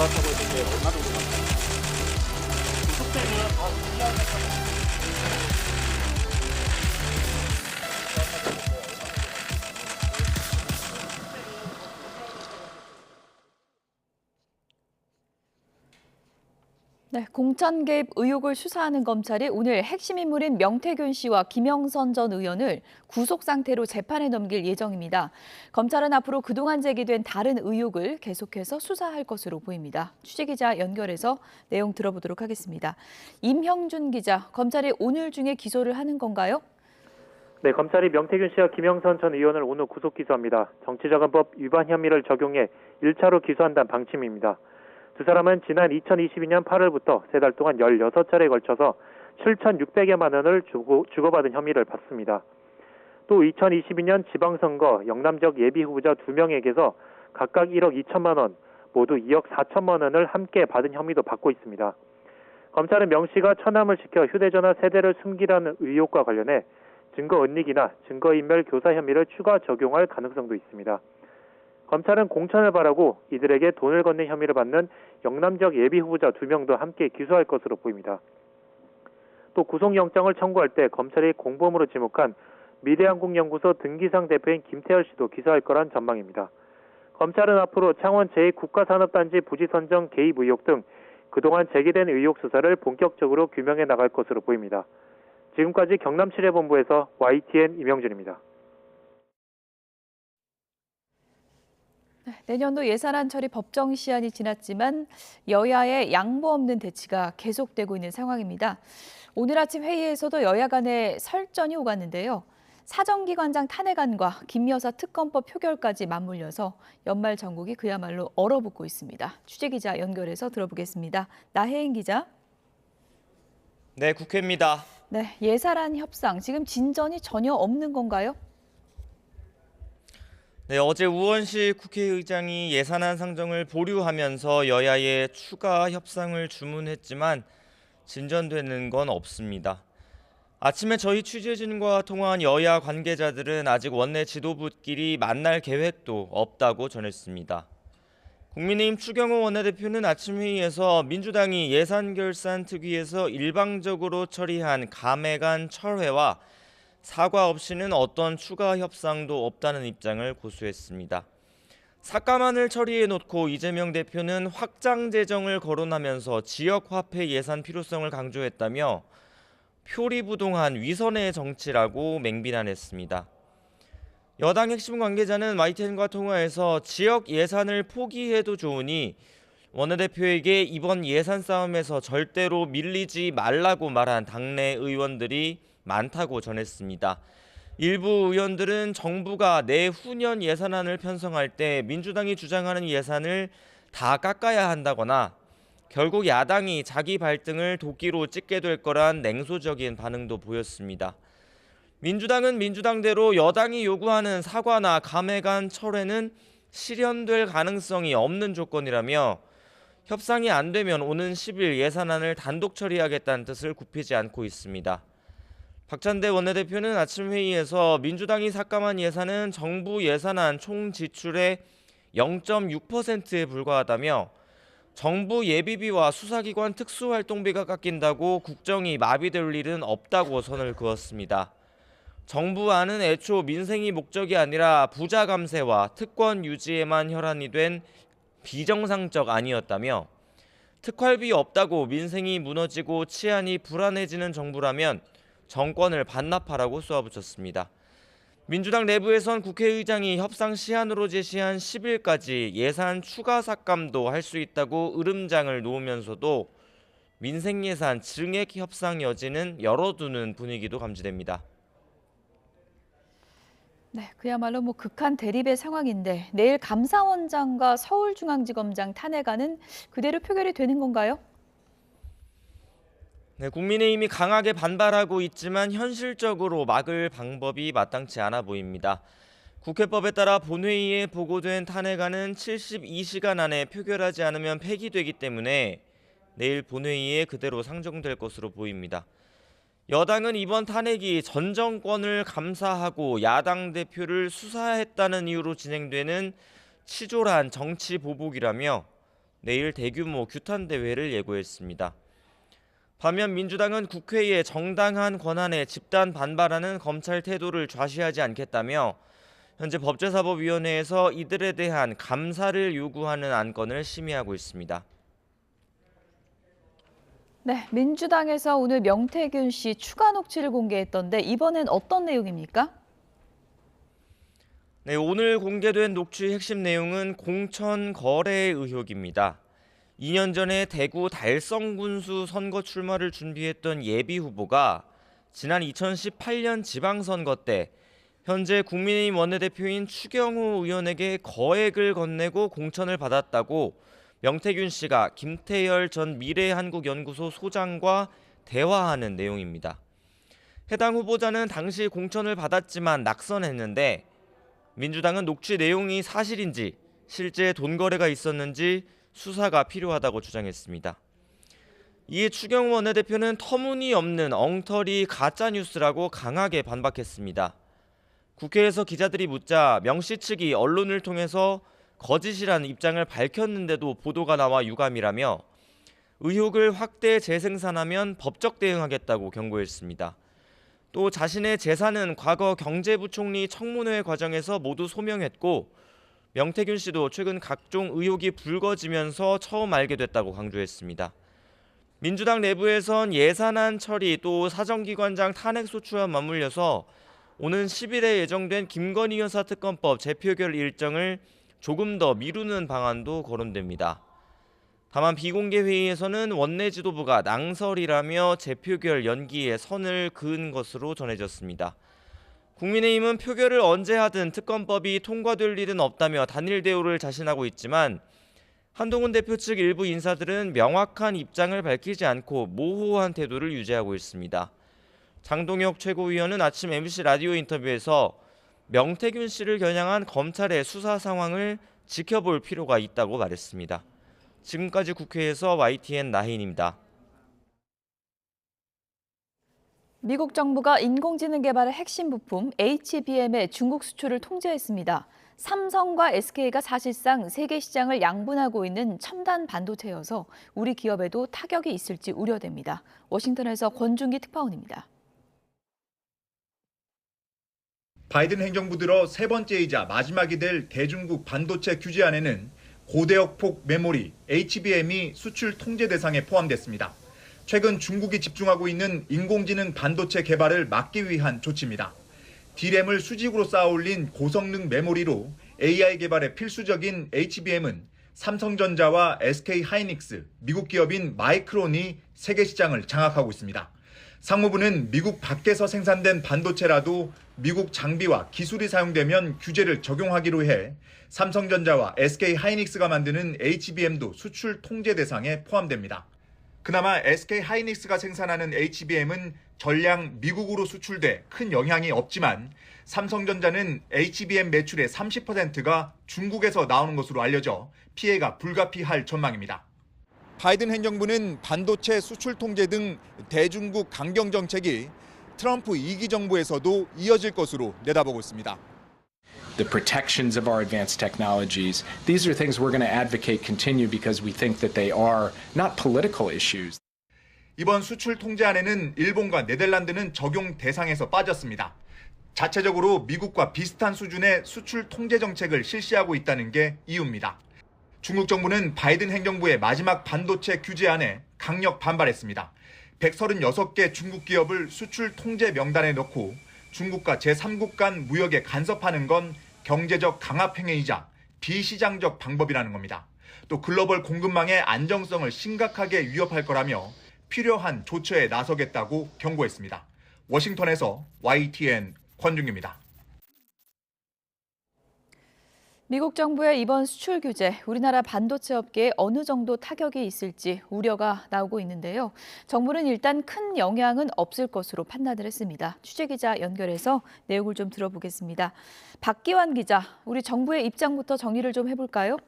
것 같다고 했는데 얼마 정도 나왔나요? 속되면 더 무리하게 네, 공천 개입 의혹을 수사하는 검찰이 오늘 핵심 인물인 명태균 씨와 김영선 전 의원을 구속 상태로 재판에 넘길 예정입니다. 검찰은 앞으로 그동안 제기된 다른 의혹을 계속해서 수사할 것으로 보입니다. 취재기자 연결해서 내용 들어보도록 하겠습니다. 임형준 기자, 검찰이 오늘 중에 기소를 하는 건가요? 네, 검찰이 명태균 씨와 김영선 전 의원을 오늘 구속 기소합니다. 정치자금법 위반 혐의를 적용해 1차로 기소한다는 방침입니다. 두 사람은 지난 2022년 8월부터 3달 동안 16차례에 걸쳐서 7,600여만 원을 주고받은 혐의를 받습니다. 또 2022년 지방선거 영남지역 예비후보자 2명에게서 각각 1억 2천만 원, 모두 2억 4천만 원을 함께 받은 혐의도 받고 있습니다. 검찰은 명 씨가 처남을 시켜 휴대전화 세대를 숨기라는 의혹과 관련해 증거 은닉이나 증거인멸 교사 혐의를 추가 적용할 가능성도 있습니다. 검찰은 공천을 바라고 이들에게 돈을 건넨 혐의를 받는 영남지역 예비후보자 2명도 함께 기소할 것으로 보입니다. 또 구속영장을 청구할 때 검찰이 공범으로 지목한 미래한국연구소 등기상 대표인 김태열 씨도 기소할 거란 전망입니다. 검찰은 앞으로 창원 제2국가산업단지 부지 선정 개입 의혹 등 그동안 제기된 의혹 수사를 본격적으로 규명해 나갈 것으로 보입니다. 지금까지 경남치례본부에서 YTN 임영준입니다. 내년도 예산안 처리 법정 시한이 지났지만 여야의 양보 없는 대치가 계속되고 있는 상황입니다. 오늘 아침 회의에서도 여야 간의 설전이 오갔는데요. 사정기관장 탄핵안과 김여사 특검법 표결까지 맞물려서 연말 전국이 그야말로 얼어붙고 있습니다. 취재기자 연결해서 들어보겠습니다. 나혜인 기자. 네, 국회입니다. 네, 예산안 협상 지금 진전이 전혀 없는 건가요? 네, 어제 우원식 국회의장이 예산안 상정을 보류하면서 여야의 추가 협상을 주문했지만 진전되는 건 없습니다. 아침에 저희 취재진과 통화한 여야 관계자들은 아직 원내 지도부끼리 만날 계획도 없다고 전했습니다. 국민의힘 추경호 원내대표는 아침 회의에서 민주당이 예산결산특위에서 일방적으로 처리한 감액안 철회와 사과 없이는 어떤 추가 협상도 없다는 입장을 고수했습니다. 삭감안을 처리해놓고 이재명 대표는 확장 재정을 거론하면서 지역화폐 예산 필요성을 강조했다며 표리부동한 위선의 정치라고 맹비난했습니다. 여당 핵심 관계자는 YTN과 통화에서 지역 예산을 포기해도 좋으니 원내대표에게 이번 예산 싸움에서 절대로 밀리지 말라고 말한 당내 의원들이 많다고 전했습니다. 일부 의원들은 정부가 내후년 예산안을 편성할 때 민주당이 주장하는 예산을 다 깎아야 한다거나 결국 야당이 자기 발등을 도끼로 찍게 될 거란 냉소적인 반응도 보였습니다. 민주당은 민주당대로 여당이 요구하는 사과나 감액안 철회는 실현될 가능성이 없는 조건이라며 협상이 안 되면 오는 10일 예산안을 단독 처리하겠다는 뜻을 굽히지 않고 있습니다. 박찬대 원내대표는 아침 회의에서 민주당이 삭감한 예산은 정부 예산안 총 지출의 0.6%에 불과하다며 정부 예비비와 수사기관 특수활동비가 깎인다고 국정이 마비될 일은 없다고 선을 그었습니다. 정부안은 애초 민생이 목적이 아니라 부자 감세와 특권 유지에만 혈안이 된 비정상적 안이었다며 특활비 없다고 민생이 무너지고 치안이 불안해지는 정부라면 정권을 반납하라고 쏘아붙였습니다. 민주당 내부에선 국회의장이 협상 시한으로 제시한 10일까지 예산 추가 삭감도 할 수 있다고 으름장을 놓으면서도 민생 예산 증액 협상 여지는 열어두는 분위기도 감지됩니다. 네, 그야말로 극한 대립의 상황인데 내일 감사원장과 서울중앙지검장 탄핵안은 그대로 표결이 되는 건가요? 네, 국민의힘이 강하게 반발하고 있지만 현실적으로 막을 방법이 마땅치 않아 보입니다. 국회법에 따라 본회의에 보고된 탄핵안은 72시간 안에 표결하지 않으면 폐기되기 때문에 내일 본회의에 그대로 상정될 것으로 보입니다. 여당은 이번 탄핵이 전 정권을 감사하고 야당 대표를 수사했다는 이유로 진행되는 치졸한 정치 보복이라며 내일 대규모 규탄 대회를 예고했습니다. 반면 민주당은 국회의 정당한 권한에 집단 반발하는 검찰 태도를 좌시하지 않겠다며 현재 법제사법위원회에서 이들에 대한 감사를 요구하는 안건을 심의하고 있습니다. 네, 민주당에서 오늘 명태균 씨 추가 녹취를 공개했던데 이번엔 어떤 내용입니까? 네, 오늘 공개된 녹취 핵심 내용은 공천 거래 의혹입니다. 2년 전에 대구 달성군수 선거 출마를 준비했던 예비 후보가 지난 2018년 지방선거 때 현재 국민의힘 원내대표인 추경호 의원에게 거액을 건네고 공천을 받았다고 명태균 씨가 김태열 전 미래한국연구소 소장과 대화하는 내용입니다. 해당 후보자는 당시 공천을 받았지만 낙선했는데 민주당은 녹취 내용이 사실인지 실제 돈 거래가 있었는지 수사가 필요하다고 주장했습니다. 이에 추경호 원내대표는 터무니없는 엉터리 가짜뉴스라고 강하게 반박했습니다. 국회에서 기자들이 묻자 명 씨 측이 언론을 통해서 거짓이라는 입장을 밝혔는데도 보도가 나와 유감이라며 의혹을 확대 재생산하면 법적 대응하겠다고 경고했습니다. 또 자신의 재산은 과거 경제부총리 청문회 과정에서 모두 소명했고 명태균 씨도 최근 각종 의혹이 불거지면서 처음 알게 됐다고 강조했습니다. 민주당 내부에선 예산안 처리 또 사정기관장 탄핵소추와 맞물려서 오는 10일에 예정된 김건희 여사 특검법 재표결 일정을 조금 더 미루는 방안도 거론됩니다. 다만 비공개 회의에서는 원내 지도부가 낭설이라며 재표결 연기에 선을 그은 것으로 전해졌습니다. 국민의힘은 표결을 언제 하든 특검법이 통과될 일은 없다며 단일 대우를 자신하고 있지만 한동훈 대표 측 일부 인사들은 명확한 입장을 밝히지 않고 모호한 태도를 유지하고 있습니다. 장동혁 최고위원은 아침 MBC 라디오 인터뷰에서 명태균 씨를 겨냥한 검찰의 수사 상황을 지켜볼 필요가 있다고 말했습니다. 지금까지 국회에서 YTN 나혜인입니다. 미국 정부가 인공지능 개발의 핵심 부품 HBM의 중국 수출을 통제했습니다. 삼성과 SK가 사실상 세계 시장을 양분하고 있는 첨단 반도체여서 우리 기업에도 타격이 있을지 우려됩니다. 워싱턴에서 권준기 특파원입니다. 바이든 행정부 들어 세 번째이자 마지막이 될 대중국 반도체 규제안에는 고대역폭 메모리 HBM이 수출 통제 대상에 포함됐습니다. 최근 중국이 집중하고 있는 인공지능 반도체 개발을 막기 위한 조치입니다. D램을 수직으로 쌓아올린 고성능 메모리로 AI 개발에 필수적인 HBM은 삼성전자와 SK하이닉스, 미국 기업인 마이크론이 세계 시장을 장악하고 있습니다. 상무부는 미국 밖에서 생산된 반도체라도 미국 장비와 기술이 사용되면 규제를 적용하기로 해 삼성전자와 SK하이닉스가 만드는 HBM도 수출 통제 대상에 포함됩니다. 그나마 SK하이닉스가 생산하는 HBM은 전량 미국으로 수출돼 큰 영향이 없지만 삼성전자는 HBM 매출의 30%가 중국에서 나오는 것으로 알려져 피해가 불가피할 전망입니다. 바이든 행정부는 반도체 수출 통제 등 대중국 강경 정책이 트럼프 2기 정부에서도 이어질 것으로 내다보고 있습니다. The protections of our advanced technologies, these are things we're going to advocate continue because we think that they are not political issues. 이번 수출 통제안에는 일본과 네덜란드는 적용 대상에서 빠졌습니다. 자체적으로 미국과 비슷한 수준의 수출 통제 정책을 실시하고 있다는 게 이유입니다. 중국 정부는 바이든 행정부의 마지막 반도체 규제안에 강력 반발했습니다. 136개 중국 기업을 수출 통제 명단에 넣고 중국과 제3국 간 무역에 간섭하는 건 경제적 강압 행위이자 비시장적 방법이라는 겁니다. 또 글로벌 공급망의 안정성을 심각하게 위협할 거라며 필요한 조처에 나서겠다고 경고했습니다. 워싱턴에서 YTN 권준기입니다. 미국 정부의 이번 수출 규제, 우리나라 반도체 업계에 어느 정도 타격이 있을지 우려가 나오고 있는데요. 정부는 일단 큰 영향은 없을 것으로 판단을 했습니다. 취재기자 연결해서 내용을 좀 들어보겠습니다. 박기환 기자, 우리 정부의 입장부터 정리를 좀 해볼까요?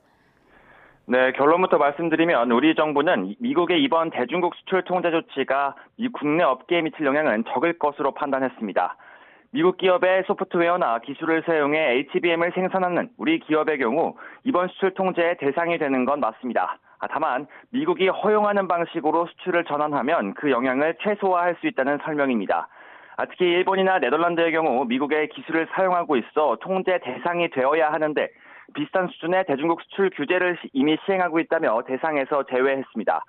네, 결론부터 말씀드리면 우리 정부는 미국의 이번 대중국 수출 통제 조치가 이 국내 업계에 미칠 영향은 적을 것으로 판단했습니다. 미국 기업의 소프트웨어나 기술을 사용해 HBM을 생산하는 우리 기업의 경우 이번 수출 통제의 대상이 되는 건 맞습니다. 다만 미국이 허용하는 방식으로 수출을 전환하면 그 영향을 최소화할 수 있다는 설명입니다. 특히 일본이나 네덜란드의 경우 미국의 기술을 사용하고 있어 통제 대상이 되어야 하는데 비슷한 수준의 대중국 수출 규제를 이미 시행하고 있다며 대상에서 제외했습니다.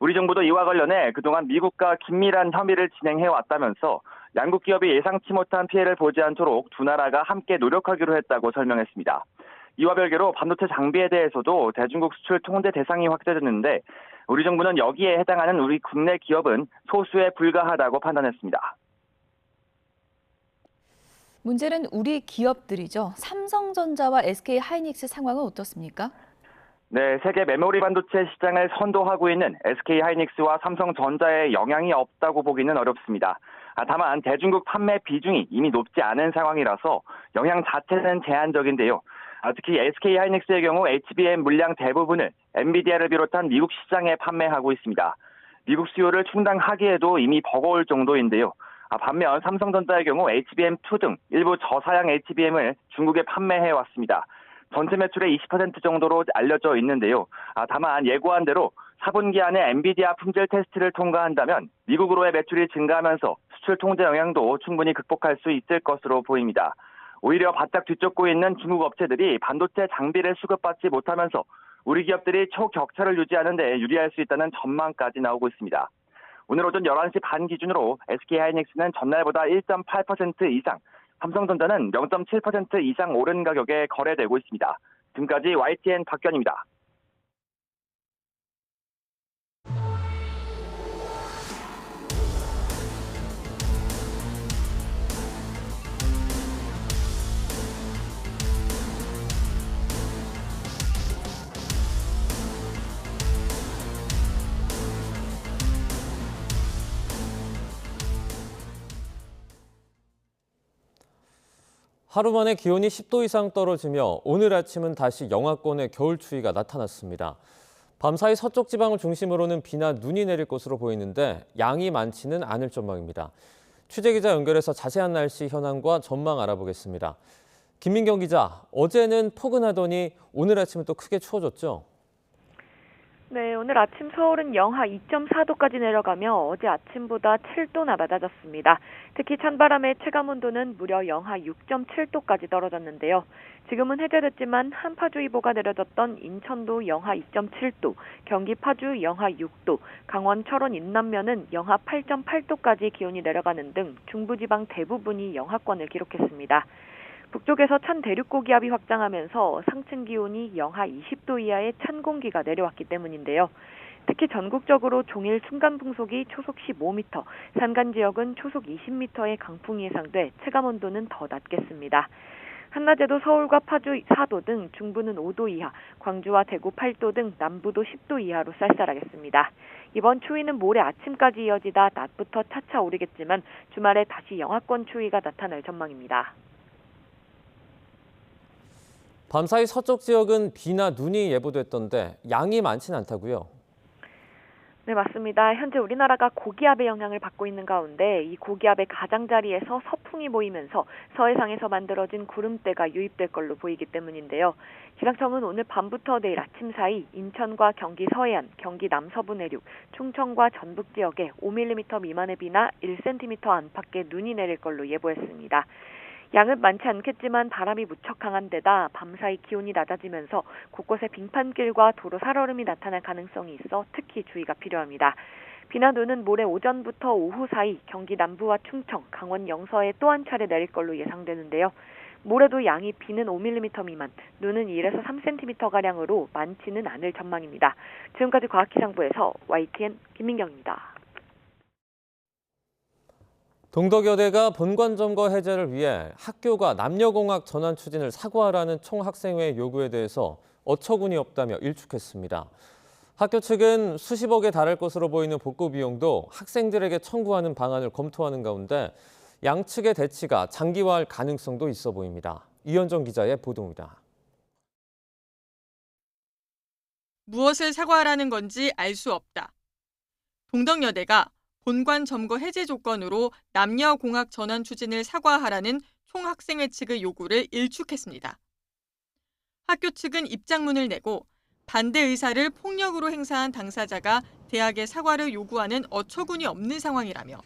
우리 정부도 이와 관련해 그동안 미국과 긴밀한 협의를 진행해왔다면서 양국 기업이 예상치 못한 피해를 보지 않도록 두 나라가 함께 노력하기로 했다고 설명했습니다. 이와 별개로 반도체 장비에 대해서도 대중국 수출 통제 대상이 확대됐는데 우리 정부는 여기에 해당하는 우리 국내 기업은 소수에 불과하다고 판단했습니다. 문제는 우리 기업들이죠. 삼성전자와 SK하이닉스 상황은 어떻습니까? 네, 세계 메모리 반도체 시장을 선도하고 있는 SK하이닉스와 삼성전자에 영향이 없다고 보기는 어렵습니다. 다만 대중국 판매 비중이 이미 높지 않은 상황이라서 영향 자체는 제한적인데요. 특히 SK하이닉스의 경우 HBM 물량 대부분을 엔비디아를 비롯한 미국 시장에 판매하고 있습니다. 미국 수요를 충당하기에도 이미 버거울 정도인데요. 반면 삼성전자의 경우 HBM2 등 일부 저사양 HBM을 중국에 판매해왔습니다. 전체 매출의 20% 정도로 알려져 있는데요. 다만 예고한 대로 4분기 안에 엔비디아 품질 테스트를 통과한다면 미국으로의 매출이 증가하면서 수출 통제 영향도 충분히 극복할 수 있을 것으로 보입니다. 오히려 바짝 뒤쫓고 있는 중국 업체들이 반도체 장비를 수급받지 못하면서 우리 기업들이 초격차를 유지하는 데 유리할 수 있다는 전망까지 나오고 있습니다. 오늘 오전 11시 반 기준으로 SK하이닉스는 전날보다 1.8% 이상, 삼성전자는 0.7% 이상 오른 가격에 거래되고 있습니다. 지금까지 YTN 박견입니다. 하루 만에 기온이 10도 이상 떨어지며 오늘 아침은 다시 영하권의 겨울 추위가 나타났습니다. 밤사이 서쪽 지방을 중심으로는 비나 눈이 내릴 것으로 보이는데 양이 많지는 않을 전망입니다. 취재기자 연결해서 자세한 날씨 현황과 전망 알아보겠습니다. 김민경 기자, 어제는 포근하더니 오늘 아침은 또 크게 추워졌죠? 네, 오늘 아침 서울은 영하 2.4도까지 내려가며 어제 아침보다 7도나 낮아졌습니다. 특히 찬바람의 체감온도는 무려 영하 6.7도까지 떨어졌는데요. 지금은 해제됐지만 한파주의보가 내려졌던 인천도 영하 2.7도, 경기 파주 영하 6도, 강원 철원 인남면은 영하 8.8도까지 기온이 내려가는 등 중부지방 대부분이 영하권을 기록했습니다. 북쪽에서 찬 대륙고기압이 확장하면서 상층 기온이 영하 20도 이하의 찬 공기가 내려왔기 때문인데요. 특히 전국적으로 종일 순간풍속이 초속 15m, 산간 지역은 초속 20m의 강풍이 예상돼 체감온도는 더 낮겠습니다. 한낮에도 서울과 파주 4도 등 중부는 5도 이하, 광주와 대구 8도 등 남부도 10도 이하로 쌀쌀하겠습니다. 이번 추위는 모레 아침까지 이어지다 낮부터 차차 오르겠지만 주말에 다시 영하권 추위가 나타날 전망입니다. 밤사이 서쪽 지역은 비나 눈이 예보됐던데 양이 많지는 않다고요? 네, 맞습니다. 현재 우리나라가 고기압의 영향을 받고 있는 가운데 이 고기압의 가장자리에서 서풍이 모이면서 서해상에서 만들어진 구름대가 유입될 걸로 보이기 때문인데요. 기상청은 오늘 밤부터 내일 아침 사이 인천과 경기 서해안, 경기 남서부 내륙, 충청과 전북 지역에 5mm 미만의 비나 1cm 안팎의 눈이 내릴 걸로 예보했습니다. 양은 많지 않겠지만 바람이 무척 강한 데다 밤사이 기온이 낮아지면서 곳곳에 빙판길과 도로 살얼음이 나타날 가능성이 있어 특히 주의가 필요합니다. 비나 눈은 모레 오전부터 오후 사이 경기 남부와 충청, 강원 영서에 또 한 차례 내릴 걸로 예상되는데요. 모레도 양이 비는 5mm 미만, 눈은 1에서 3cm가량으로 많지는 않을 전망입니다. 지금까지 과학기상부에서 YTN 김민경입니다. 동덕여대가 본관점거 해제를 위해 학교가 남녀공학 전환 추진을 사과하라는 총학생회 요구에 대해서 어처구니 없다며 일축했습니다. 학교 측은 수십억에 달할 것으로 보이는 복구 비용도 학생들에게 청구하는 방안을 검토하는 가운데 양측의 대치가 장기화할 가능성도 있어 보입니다. 이현정 기자의 보도입니다. 무엇을 사과하라는 건지 알 수 없다. 동덕여대가 본관 점거 해제 조건으로 남녀공학 전환 추진을 사과하라는 총학생회 측의 요구를 일축했습니다. 학교 측은 입장문을 내고 반대 의사를 폭력으로 행사한 당사자가 대학에 사과를 요구하는 어처구니 없는 상황이라며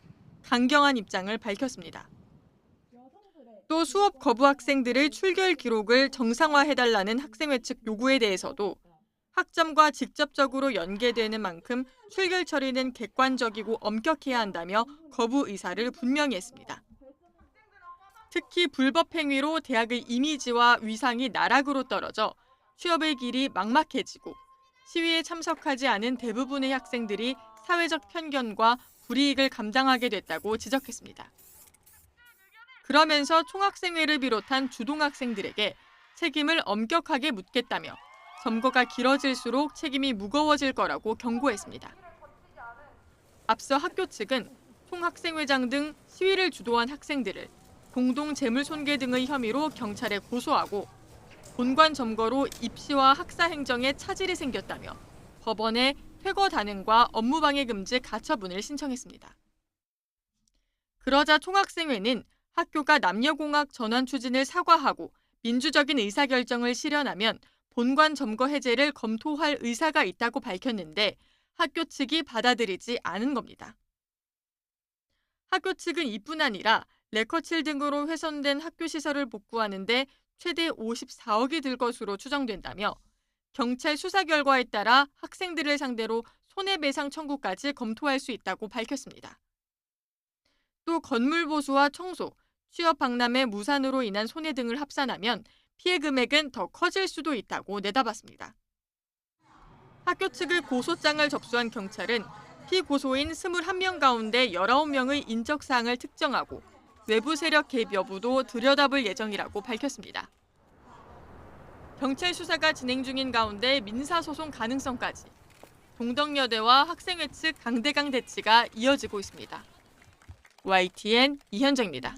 강경한 입장을 밝혔습니다. 또 수업 거부 학생들의 출결 기록을 정상화해달라는 학생회 측 요구에 대해서도 학점과 직접적으로 연계되는 만큼 출결 처리는 객관적이고 엄격해야 한다며 거부 의사를 분명히 했습니다. 특히 불법 행위로 대학의 이미지와 위상이 나락으로 떨어져 취업의 길이 막막해지고 시위에 참석하지 않은 대부분의 학생들이 사회적 편견과 불이익을 감당하게 됐다고 지적했습니다. 그러면서 총학생회를 비롯한 주동학생들에게 책임을 엄격하게 묻겠다며 점거가 길어질수록 책임이 무거워질 거라고 경고했습니다. 앞서 학교 측은 총학생회장 등 시위를 주도한 학생들을 공동 재물손괴 등의 혐의로 경찰에 고소하고 본관 점거로 입시와 학사 행정에 차질이 생겼다며 법원에 퇴거 단행과 업무방해 금지 가처분을 신청했습니다. 그러자 총학생회는 학교가 남녀공학 전환 추진을 사과하고 민주적인 의사결정을 실현하면 본관 점거 해제를 검토할 의사가 있다고 밝혔는데 학교 측이 받아들이지 않은 겁니다. 학교 측은 이뿐 아니라 레커칠 등으로 훼손된 학교 시설을 복구하는 데 최대 54억이 들 것으로 추정된다며 경찰 수사 결과에 따라 학생들을 상대로 손해배상 청구까지 검토할 수 있다고 밝혔습니다. 또 건물 보수와 청소, 취업 박람회 무산으로 인한 손해 등을 합산하면 피해 금액은 더 커질 수도 있다고 내다봤습니다. 학교 측의 고소장을 접수한 경찰은 피고소인 21명 가운데 19명의 인적사항을 특정하고 외부 세력 개입 여부도 들여다볼 예정이라고 밝혔습니다. 경찰 수사가 진행 중인 가운데 민사소송 가능성까지 동덕여대와 학생회 측 강대강 대치가 이어지고 있습니다. YTN 이현정입니다.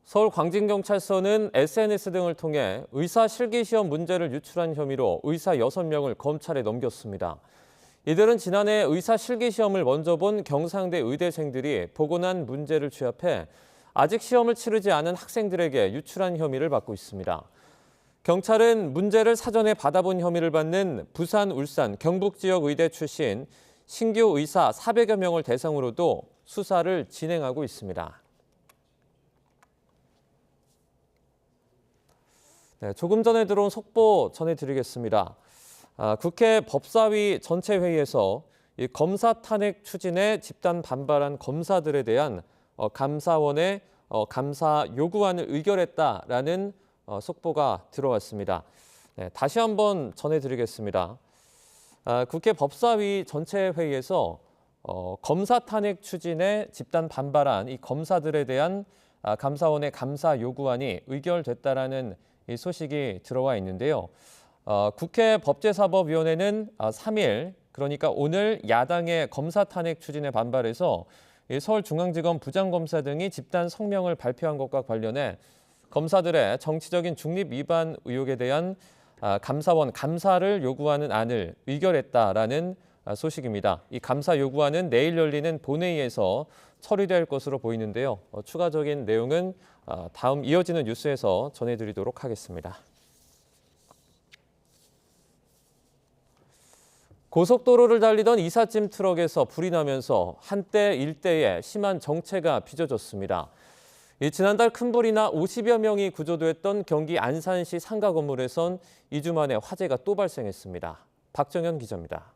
서울 광진경찰서는 SNS 등을 통해 의사 실기시험 문제를 유출한 혐의로 의사 6명을 검찰에 넘겼습니다. 이들은 지난해 의사 실기시험을 먼저 본 경상대 의대생들이 보고 난 문제를 취합해 아직 시험을 치르지 않은 학생들에게 유출한 혐의를 받고 있습니다. 경찰은 문제를 사전에 받아본 혐의를 받는 부산, 울산, 경북 지역 의대 출신 신규 의사 400여 명을 대상으로도 수사를 진행하고 있습니다. 네, 조금 전에 들어온 속보 전해드리겠습니다. 국회 법사위 전체 회의에서 이 검사 탄핵 추진에 집단 반발한 검사들에 대한 감사원의 감사 요구안을 의결했다라는 속보가 들어왔습니다. 네, 다시 한번 전해드리겠습니다. 국회 법사위 전체 회의에서 검사 탄핵 추진에 집단 반발한 이 검사들에 대한 감사원의 감사 요구안이 의결됐다라는 이 소식이 들어와 있는데요. 국회 법제사법위원회는 3일, 그러니까 오늘 야당의 검사 탄핵 추진에 반발해서 서울중앙지검 부장검사 등이 집단 성명을 발표한 것과 관련해 검사들의 정치적인 중립 위반 의혹에 대한 감사원 감사를 요구하는 안을 의결했다라는 소식입니다. 이 감사 요구안은 내일 열리는 본회의에서 처리될 것으로 보이는데요. 추가적인 내용은 다음 이어지는 뉴스에서 전해드리도록 하겠습니다. 고속도로를 달리던 이삿짐 트럭에서 불이 나면서 한때 일대에 심한 정체가 빚어졌습니다. 지난달 큰 불이 나 50여 명이 구조됐던 경기 안산시 상가 건물에선 2주 만에 화재가 또 발생했습니다. 박정현 기자입니다.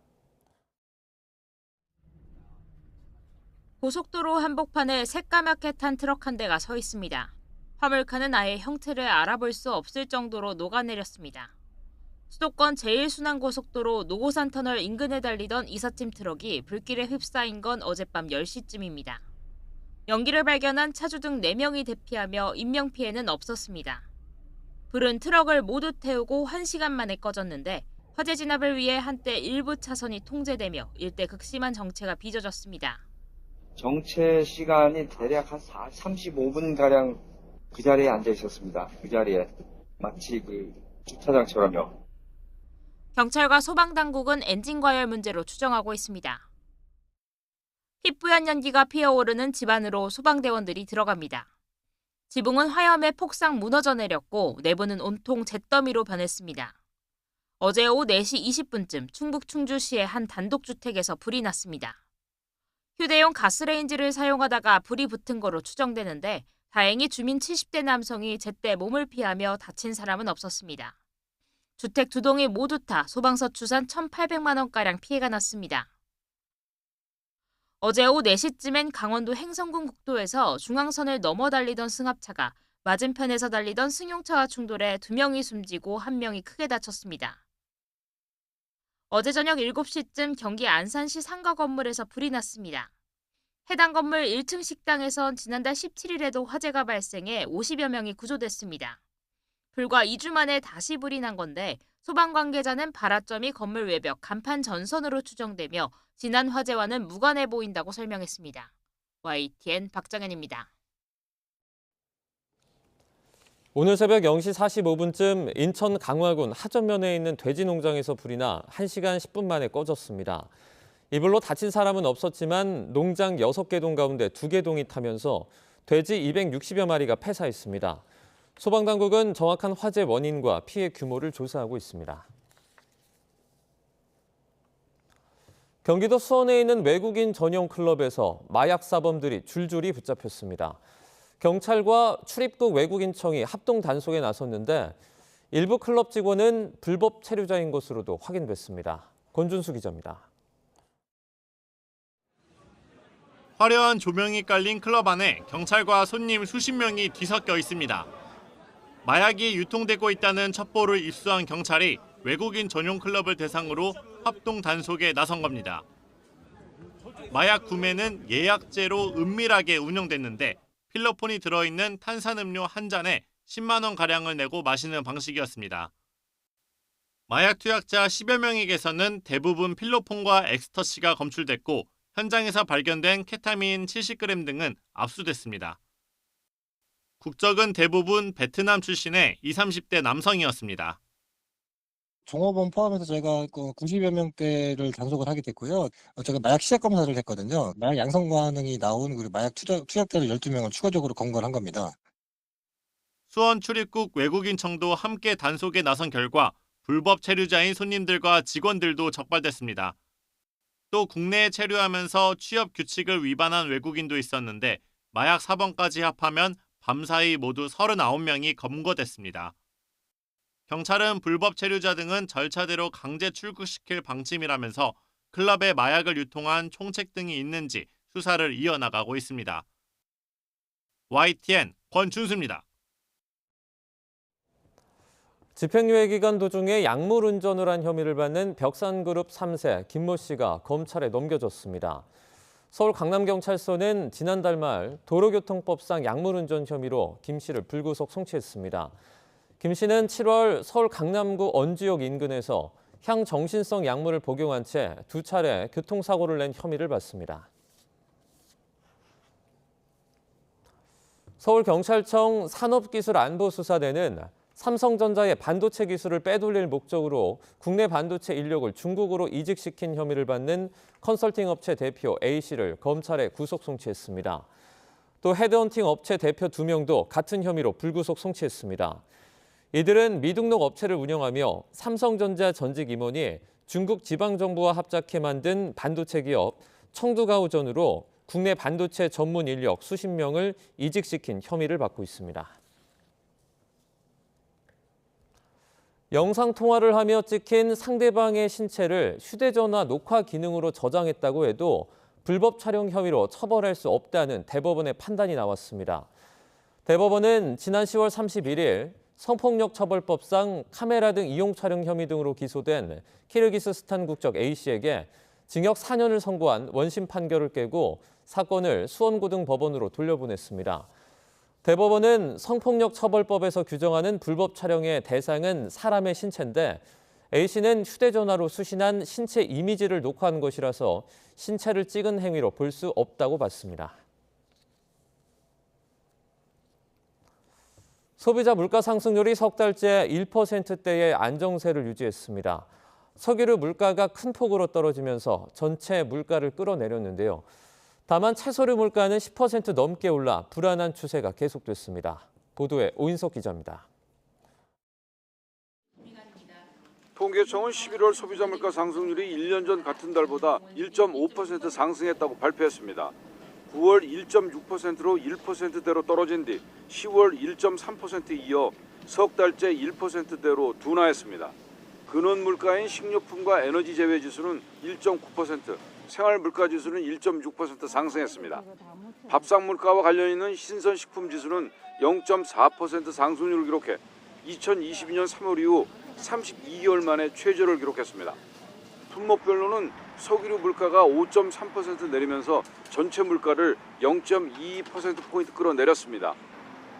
고속도로 한복판에 새까맣게 탄 트럭 한 대가 서 있습니다. 화물칸은 아예 형태를 알아볼 수 없을 정도로 녹아내렸습니다. 수도권 제1순환고속도로 노고산 터널 인근에 달리던 이삿짐 트럭이 불길에 휩싸인 건 어젯밤 10시쯤입니다. 연기를 발견한 차주 등 4명이 대피하며 인명피해는 없었습니다. 불은 트럭을 모두 태우고 1시간 만에 꺼졌는데 화재 진압을 위해 한때 일부 차선이 통제되며 일대 극심한 정체가 빚어졌습니다. 정체 시간이 대략 한 35분가량 그 자리에 앉아 있었습니다. 그 자리에 마치 그 주차장처럼요. 경찰과 소방당국은 엔진 과열 문제로 추정하고 있습니다. 희뿌연 연기가 피어오르는 집 안으로 소방대원들이 들어갑니다. 지붕은 화염에 폭삭 무너져 내렸고 내부는 온통 잿더미로 변했습니다. 어제 오후 4시 20분쯤 충북 충주시의 한 단독주택에서 불이 났습니다. 휴대용 가스레인지를 사용하다가 불이 붙은 거로 추정되는데 다행히 주민 70대 남성이 제때 몸을 피하며 다친 사람은 없었습니다. 주택 2동이 모두 타 소방서 추산 1,800만 원가량 피해가 났습니다. 어제 오후 4시쯤엔 강원도 행성군 국도에서 중앙선을 넘어 달리던 승합차가 맞은편에서 달리던 승용차와 충돌해 2명이 숨지고 1명이 크게 다쳤습니다. 어제 저녁 7시쯤 경기 안산시 상가 건물에서 불이 났습니다. 해당 건물 1층 식당에선 지난달 17일에도 화재가 발생해 50여 명이 구조됐습니다. 불과 2주 만에 다시 불이 난 건데 소방 관계자는 발화점이 건물 외벽 간판 전선으로 추정되며 지난 화재와는 무관해 보인다고 설명했습니다. YTN 박정현입니다. 오늘 새벽 0시 45분쯤 인천 강화군 하전면에 있는 돼지 농장에서 불이 나 1시간 10분 만에 꺼졌습니다. 이 불로 다친 사람은 없었지만 농장 6개 동 가운데 2개 동이 타면서 돼지 260여 마리가 폐사했습니다. 소방당국은 정확한 화재 원인과 피해 규모를 조사하고 있습니다. 경기도 수원에 있는 외국인 전용 클럽에서 마약 사범들이 줄줄이 붙잡혔습니다. 경찰과 출입국 외국인청이 합동 단속에 나섰는데 일부 클럽 직원은 불법 체류자인 것으로도 확인됐습니다. 권준수 기자입니다. 화려한 조명이 깔린 클럽 안에 경찰과 손님 수십 명이 뒤섞여 있습니다. 마약이 유통되고 있다는 첩보를 입수한 경찰이 외국인 전용 클럽을 대상으로 합동 단속에 나선 겁니다. 마약 구매는 예약제로 은밀하게 운영됐는데 필로폰이 들어있는 탄산음료 한 잔에 10만 원가량을 내고 마시는 방식이었습니다. 마약 투약자 10여 명에게서는 대부분 필로폰과 엑스터시가 검출됐고 현장에서 발견된 케타민 70g 등은 압수됐습니다. 국적은 대부분 베트남 출신의 20, 30대 남성이었습니다. 종업원 포함해서 저희가 90여 명대를 단속을 하게 됐고요. 제가 마약 시작 검사를 했거든요. 마약 양성 반응이 나온 그리고 마약 투약자를 12명을 추가적으로 검거를 한 겁니다. 수원 출입국 외국인청도 함께 단속에 나선 결과 불법 체류자인 손님들과 직원들도 적발됐습니다. 또 국내에 체류하면서 취업 규칙을 위반한 외국인도 있었는데 마약 사범까지 합하면 밤사이 모두 39명이 검거됐습니다. 경찰은 불법 체류자 등은 절차대로 강제 출국시킬 방침이라면서 클럽에 마약을 유통한 총책 등이 있는지 수사를 이어나가고 있습니다. YTN 권준수입니다. 집행유예 기간 도중에 약물 운전을 한 혐의를 받는 벽산그룹 3세 김모 씨가 검찰에 넘겨졌습니다. 서울 강남경찰서는 지난달 말 도로교통법상 약물 운전 혐의로 김 씨를 불구속 송치했습니다. 김 씨는 7월 서울 강남구 언주역 인근에서 향정신성 약물을 복용한 채 2차례 교통사고를 낸 혐의를 받습니다. 서울경찰청 산업기술안보수사대는 삼성전자의 반도체 기술을 빼돌릴 목적으로 국내 반도체 인력을 중국으로 이직시킨 혐의를 받는 컨설팅 업체 대표 A씨를 검찰에 구속 송치했습니다. 또 헤드헌팅 업체 대표 2명도 같은 혐의로 불구속 송치했습니다. 이들은 미등록 업체를 운영하며 삼성전자 전직 임원이 중국 지방정부와 합작해 만든 반도체 기업 청두가우전으로 국내 반도체 전문 인력 수십 명을 이직시킨 혐의를 받고 있습니다. 영상통화를 하며 찍힌 상대방의 신체를 휴대전화 녹화 기능으로 저장했다고 해도 불법 촬영 혐의로 처벌할 수 없다는 대법원의 판단이 나왔습니다. 대법원은 지난 10월 31일 성폭력처벌법상 카메라 등 이용 촬영 혐의 등으로 기소된 키르기스스탄 국적 A씨에게 징역 4년을 선고한 원심 판결을 깨고 사건을 수원고등법원으로 돌려보냈습니다. 대법원은 성폭력처벌법에서 규정하는 불법 촬영의 대상은 사람의 신체인데 A씨는 휴대전화로 수신한 신체 이미지를 녹화한 것이라서 신체를 찍은 행위로 볼 수 없다고 봤습니다. 소비자 물가 상승률이 석 달째 1%대의 안정세를 유지했습니다. 석유류 물가가 큰 폭으로 떨어지면서 전체 물가를 끌어내렸는데요. 다만 채소류 물가는 10% 넘게 올라 불안한 추세가 계속됐습니다. 보도에 오인석 기자입니다. 통계청은 11월 소비자 물가 상승률이 1년 전 같은 달보다 1.5% 상승했다고 발표했습니다. 9월 1.6%로 1%대로 떨어진 뒤 10월 1.3%에 이어 석 달째 1%대로 둔화했습니다. 근원 물가인 식료품과 에너지 제외 지수는 1.9%, 생활 물가 지수는 1.6% 상승했습니다. 밥상 물가와 관련 있는 신선식품 지수는 0.4% 상승률을 기록해 2022년 3월 이후 32개월 만에 최저를 기록했습니다. 품목별로는 석유류 물가가 5.3% 내리면서 전체 물가를 0.22%포인트 끌어내렸습니다.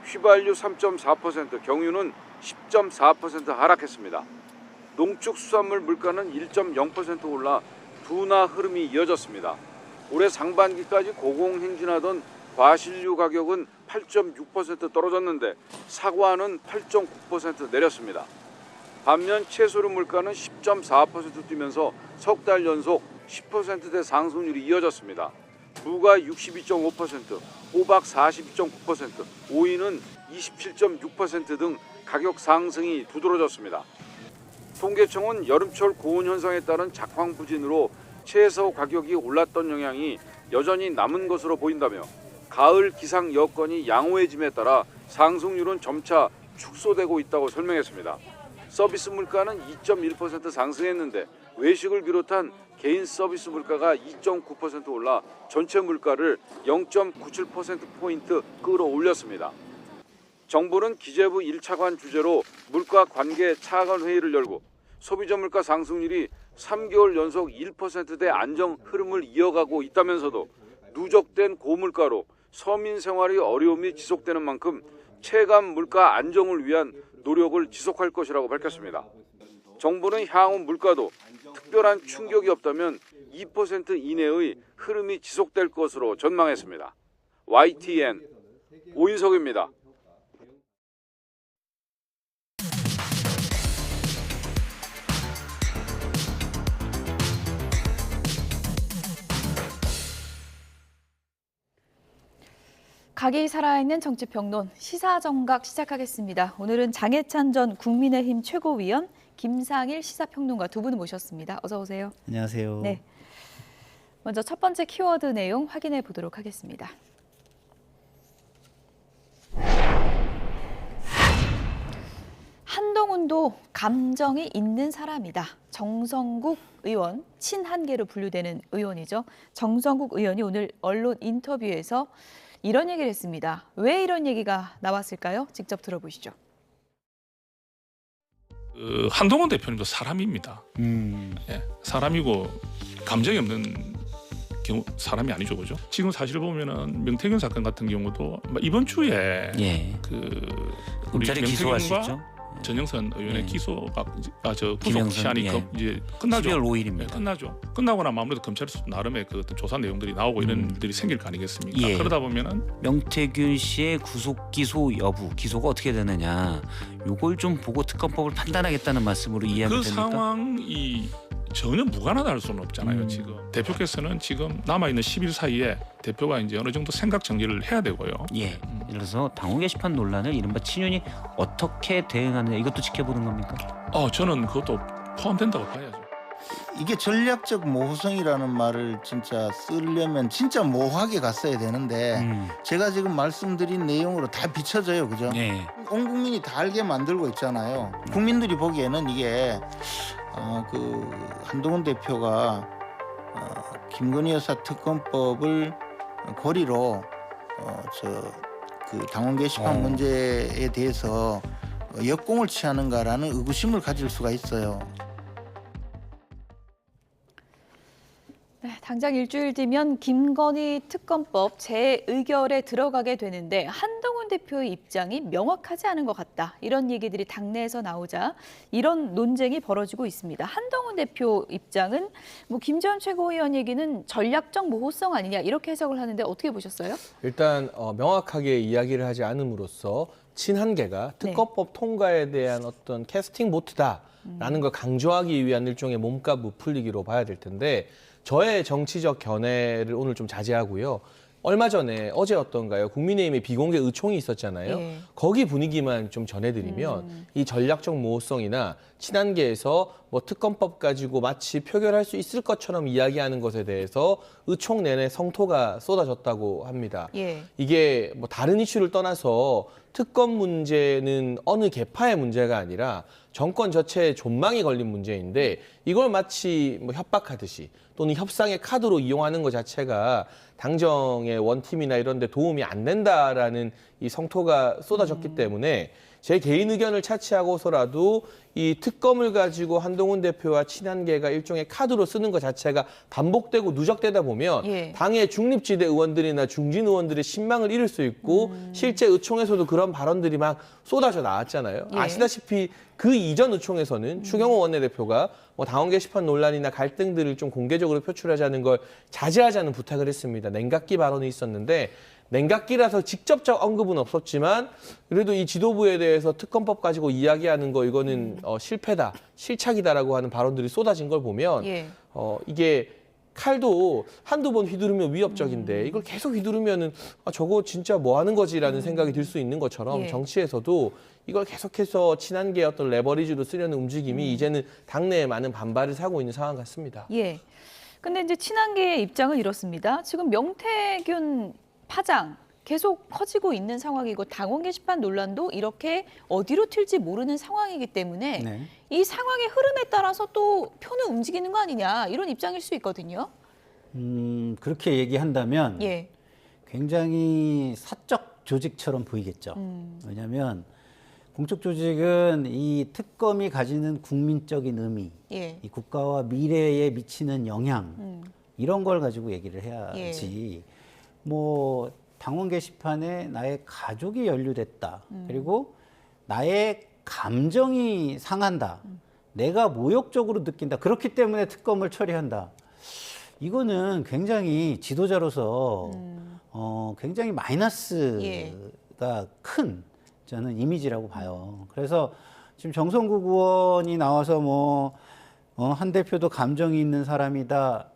휘발유 3.4%, 경유는 10.4% 하락했습니다. 농축수산물 물가는 1.0% 올라 둔화 흐름이 이어졌습니다. 올해 상반기까지 고공행진하던 과실류 가격은 8.6% 떨어졌는데 사과는 8.9% 내렸습니다. 반면 채소류 물가는 10.4% 뛰면서 석 달 연속 10%대 상승률이 이어졌습니다. 무가 62.5%, 호박 42.9%, 오이는 27.6% 등 가격 상승이 두드러졌습니다. 통계청은 여름철 고온 현상에 따른 작황 부진으로 채소 가격이 올랐던 영향이 여전히 남은 것으로 보인다며 가을 기상 여건이 양호해짐에 따라 상승률은 점차 축소되고 있다고 설명했습니다. 서비스 물가는 2.1% 상승했는데 외식을 비롯한 개인 서비스 물가가 2.9% 올라 전체 물가를 0.97%포인트 끌어올렸습니다. 정부는 기재부 1차관 주재로 물가 관계 차관 회의를 열고 소비자 물가 상승률이 3개월 연속 1%대 안정 흐름을 이어가고 있다면서도 누적된 고물가로 서민 생활의 어려움이 지속되는 만큼 체감 물가 안정을 위한 노력을 지속할 것이라고 밝혔습니다. 정부는 향후 물가도 특별한 충격이 없다면 2% 이내의 흐름이 지속될 것으로 전망했습니다. YTN 오인석입니다. 각이 살아있는 정치평론 시사정각 시작하겠습니다. 오늘은 장해찬 전 국민의힘 최고위원, 김상일 시사평론가 두 분 모셨습니다. 어서 오세요. 안녕하세요. 네. 먼저 첫 번째 키워드 내용 확인해 보도록 하겠습니다. 한동훈도 감정이 있는 사람이다. 정성국 의원, 친한계로 분류되는 의원이죠. 정성국 의원이 오늘 언론 인터뷰에서 이런 얘기를 했습니다. 왜 이런 얘기가 나왔을까요? 직접 들어보시죠. 한동훈 대표님도 사람입니다. 예, 사람이고 감정이 없는 경우 사람이 아니죠, 그죠? 지금 사실 보면은 명태균 사건 같은 경우도 이번 주에 우리 검찰이 기소할 수 있죠. 전영선 의원의 기소가 구속 김영선, 시한이 이제 끝나죠. 12월 5일입니다. 네, 끝나죠. 끝나고 나면 아무래도 검찰에서 나름의 그 어떤 조사 내용들이 나오고 이런 일들이 생길 거 아니겠습니까? 그러다 보면은 명태균 씨의 구속 기소 여부, 기소가 어떻게 되느냐, 요걸 좀 보고 특검법을 판단하겠다는 말씀으로 이해하면 그 됩니까? 상황이 전혀 무관하다 할 수는 없잖아요. 지금 대표께서는 지금 남아 있는 10일 사이에 대표가 이제 어느 정도 생각 정리를 해야 되고요. 예. 그래서 당원 게시판 논란을 이른바 친윤이 어떻게 대응하느냐, 이것도 지켜보는 겁니까? 저는 그것도 포함된다고 봐야죠. 이게 전략적 모호성이라는 말을 진짜 쓰려면 진짜 모호하게 갔어야 되는데 제가 지금 말씀드린 내용으로 다 비춰져요, 그죠? 온 국민이 다 알게 만들고 있잖아요. 국민들이 보기에는 이게 그 한동훈 대표가 김건희 여사 특검법을 고리로 그 당원 게시판 문제에 대해서 역공을 취하는가라는 의구심을 가질 수가 있어요. 네, 당장 일주일 뒤면 김건희 특검법 재의결에 들어가게 되는데 한동훈 대표의 입장이 명확하지 않은 것 같다. 이런 얘기들이 당내에서 나오자 이런 논쟁이 벌어지고 있습니다. 한동훈 대표 입장은 김재원 최고위원 얘기는 전략적 모호성 아니냐 이렇게 해석을 하는데 어떻게 보셨어요? 일단 명확하게 이야기를 하지 않음으로써 친한계가 특검법 통과에 대한 어떤 캐스팅 보트다라는 걸 강조하기 위한 일종의 몸값 부풀리기로 봐야 될 텐데 저의 정치적 견해를 오늘 좀 자제하고요. 얼마 전에 어제였던가요? 국민의힘의 비공개 의총이 있었잖아요. 예. 거기 분위기만 좀 전해드리면 이 전략적 모호성이나 친한계에서 뭐 특검법 가지고 마치 표결할 수 있을 것처럼 이야기하는 것에 대해서 의총 내내 성토가 쏟아졌다고 합니다. 예. 이게 뭐 다른 이슈를 떠나서 특검 문제는 어느 계파의 문제가 아니라 정권 자체에 존망이 걸린 문제인데 이걸 마치 뭐 협박하듯이 또는 협상의 카드로 이용하는 것 자체가 당정의 원팀이나 이런 데 도움이 안 된다라는 이 성토가 쏟아졌기 때문에 제 개인 의견을 차치하고서라도 이 특검을 가지고 한동훈 대표와 친한계가 일종의 카드로 쓰는 것 자체가 반복되고 누적되다 보면 예. 당의 중립지대 의원들이나 중진 의원들의 신망을 잃을 수 있고 실제 의총에서도 그런 발언들이 막 쏟아져 나왔잖아요. 예. 아시다시피 그 이전 의총에서는 추경호 원내대표가 뭐 당원 게시판 논란이나 갈등들을 좀 공개적으로 표출하자는 걸 자제하자는 부탁을 했습니다. 냉각기 발언이 있었는데 냉각기라서 직접적 언급은 없었지만 그래도 이 지도부에 대해서 특검법 가지고 이야기하는 거 이거는 실패다, 실착이다라고 하는 발언들이 쏟아진 걸 보면 예. 이게 칼도 한두 번 휘두르면 위협적인데 이걸 계속 휘두르면은 저거 진짜 뭐 하는 거지라는 생각이 들 수 있는 것처럼 예. 정치에서도 이걸 계속해서 친한계 어떤 레버리지로 쓰려는 움직임이 이제는 당내에 많은 반발을 사고 있는 상황 같습니다. 예. 근데 이제 친한계의 입장은 이렇습니다. 지금 명태균 파장 계속 커지고 있는 상황이고 당원 게시판 논란도 이렇게 어디로 튈지 모르는 상황이기 때문에 네. 이 상황의 흐름에 따라서 또 표는 움직이는 거 아니냐 이런 입장일 수 있거든요. 그렇게 얘기한다면 예. 굉장히 사적 조직처럼 보이겠죠. 왜냐하면 공적 조직은 이 특검이 가지는 국민적인 의미, 예. 이 국가와 미래에 미치는 영향 이런 걸 가지고 얘기를 해야지. 뭐 당원 게시판에 나의 가족이 연루됐다. 그리고 나의 감정이 상한다. 내가 모욕적으로 느낀다. 그렇기 때문에 특검을 처리한다. 이거는 굉장히 지도자로서 굉장히 마이너스가 큰 저는 이미지라고 봐요. 그래서 지금 정성국 의원이 나와서 한 대표도 감정이 있는 사람이다.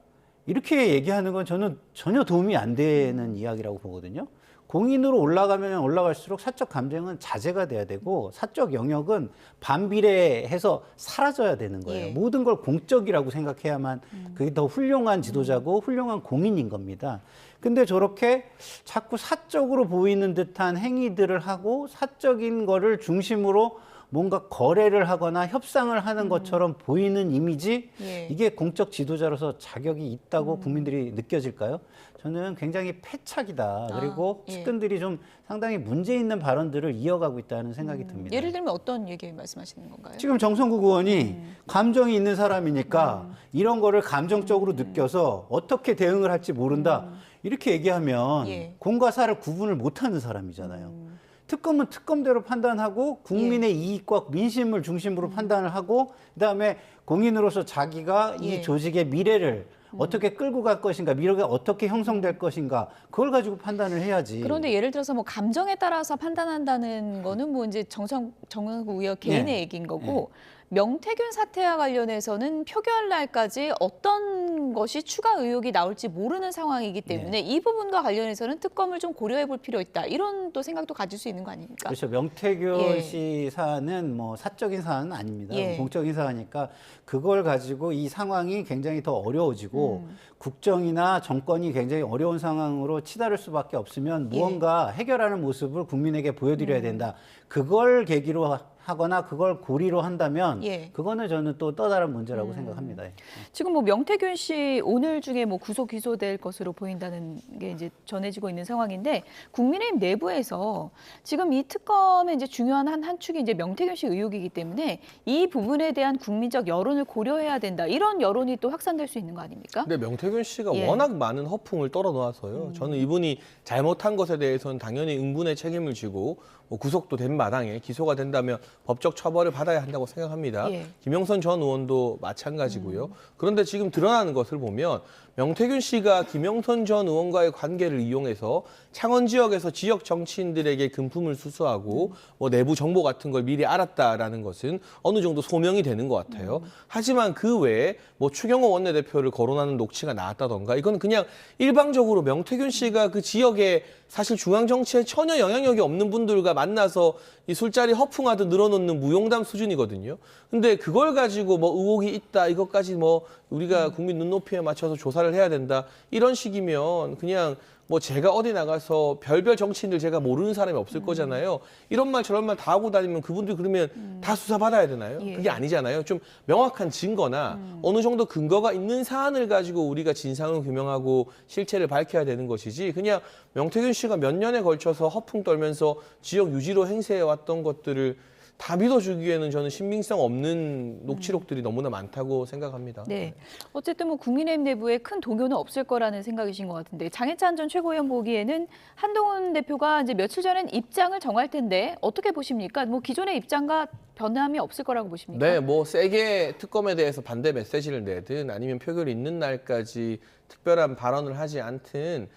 이렇게 얘기하는 건 저는 전혀 도움이 안 되는 이야기라고 보거든요. 공인으로 올라가면 올라갈수록 사적 감정은 자제가 돼야 되고 사적 영역은 반비례해서 사라져야 되는 거예요. 예. 모든 걸 공적이라고 생각해야만 그게 더 훌륭한 지도자고 훌륭한 공인인 겁니다. 근데 저렇게 자꾸 사적으로 보이는 듯한 행위들을 하고 사적인 거를 중심으로 뭔가 거래를 하거나 협상을 하는 것처럼 보이는 이미지, 예. 이게 공적 지도자로서 자격이 있다고 국민들이 느껴질까요? 저는 굉장히 패착이다. 그리고 예. 측근들이 좀 상당히 문제 있는 발언들을 이어가고 있다는 생각이 듭니다. 예를 들면 어떤 얘기 말씀하시는 건가요? 지금 정성국 의원이 감정이 있는 사람이니까 이런 거를 감정적으로 느껴서 어떻게 대응을 할지 모른다. 이렇게 얘기하면 예. 공과 사를 구분을 못하는 사람이잖아요. 특검은 특검대로 판단하고 국민의 이익과 민심을 중심으로 판단을 하고 그다음에 공인으로서 자기가 이 조직의 미래를 어떻게 끌고 갈 것인가, 미래가 어떻게 형성될 것인가, 그걸 가지고 판단을 해야지. 그런데 예를 들어서 뭐 감정에 따라서 판단한다는 거는 뭐 이제 정성국 의원 개인의 얘기인 거고 명태균 사태와 관련해서는 표결 날까지 어떤 것이 추가 의혹이 나올지 모르는 상황이기 때문에 이 부분과 관련해서는 특검을 좀 고려해 볼 필요 있다. 이런 또 생각도 가질 수 있는 거 아닙니까? 그렇죠. 명태균 씨 사안은 뭐 사적인 사안은 아닙니다. 공적인 사안이니까 그걸 가지고 이 상황이 굉장히 더 어려워지고 국정이나 정권이 굉장히 어려운 상황으로 치달을 수밖에 없으면 무언가 해결하는 모습을 국민에게 보여드려야 된다. 그걸 계기로 하거나 그걸 고리로 한다면 그거는 저는 또 다른 문제라고 생각합니다. 지금 뭐 명태균 씨 오늘 중에 뭐 구속 기소될 것으로 보인다는 게 이제 전해지고 있는 상황인데 국민의힘 내부에서 지금 이 특검의 이제 중요한 한 축이 이제 명태균 씨 의혹이기 때문에 이 부분에 대한 국민적 여론을 고려해야 된다. 이런 여론이 또 확산될 수 있는 거 아닙니까? 근데 명태균 씨가 워낙 많은 허풍을 떨어놓아서요. 저는 이분이 잘못한 것에 대해서는 당연히 응분의 책임을 지고 구속도 된 마당에 기소가 된다면 법적 처벌을 받아야 한다고 생각합니다. 예. 김영선 전 의원도 마찬가지고요. 그런데 지금 드러나는 것을 보면 명태균 씨가 김영선 전 의원과의 관계를 이용해서 창원 지역에서 지역 정치인들에게 금품을 수수하고 뭐 내부 정보 같은 걸 미리 알았다라는 것은 어느 정도 소명이 되는 것 같아요. 하지만 그 외에 뭐 추경호 원내대표를 거론하는 녹취가 나왔다던가 이건 그냥 일방적으로 명태균 씨가 그 지역에 사실 중앙 정치에 전혀 영향력이 없는 분들과 만나서 이 술자리 허풍하듯 늘어놓는 무용담 수준이거든요. 근데 그걸 가지고 뭐 의혹이 있다 이것까지 뭐 우리가 국민 눈높이에 맞춰서 조사를 해야 된다 이런 식이면 그냥 뭐 제가 어디 나가서 별별 정치인들 제가 모르는 사람이 없을 거잖아요. 이런 말 저런 말 다 하고 다니면 그분들 그러면 다 수사받아야 되나요? 예. 그게 아니잖아요. 좀 명확한 증거나 어느 정도 근거가 있는 사안을 가지고 우리가 진상을 규명하고 실체를 밝혀야 되는 것이지 그냥 명태균 씨가 몇 년에 걸쳐서 허풍 떨면서 지역 유지로 행세해왔던 것들을 다 믿어주기에는 저는 신빙성 없는 녹취록들이 너무나 많다고 생각합니다. 네. 어쨌든 뭐 국민의힘 내부에 큰 동요는 없을 거라는 생각이신 것 같은데 장해찬 전 최고위원 보기에는 한동훈 대표가 이제 며칠 전엔 입장을 정할 텐데 어떻게 보십니까? 뭐 기존의 입장과 변함이 없을 거라고 보십니까? 네, 뭐 세게 특검에 대해서 반대 메시지를 내든 아니면 표결이 있는 날까지 특별한 발언을 하지 않든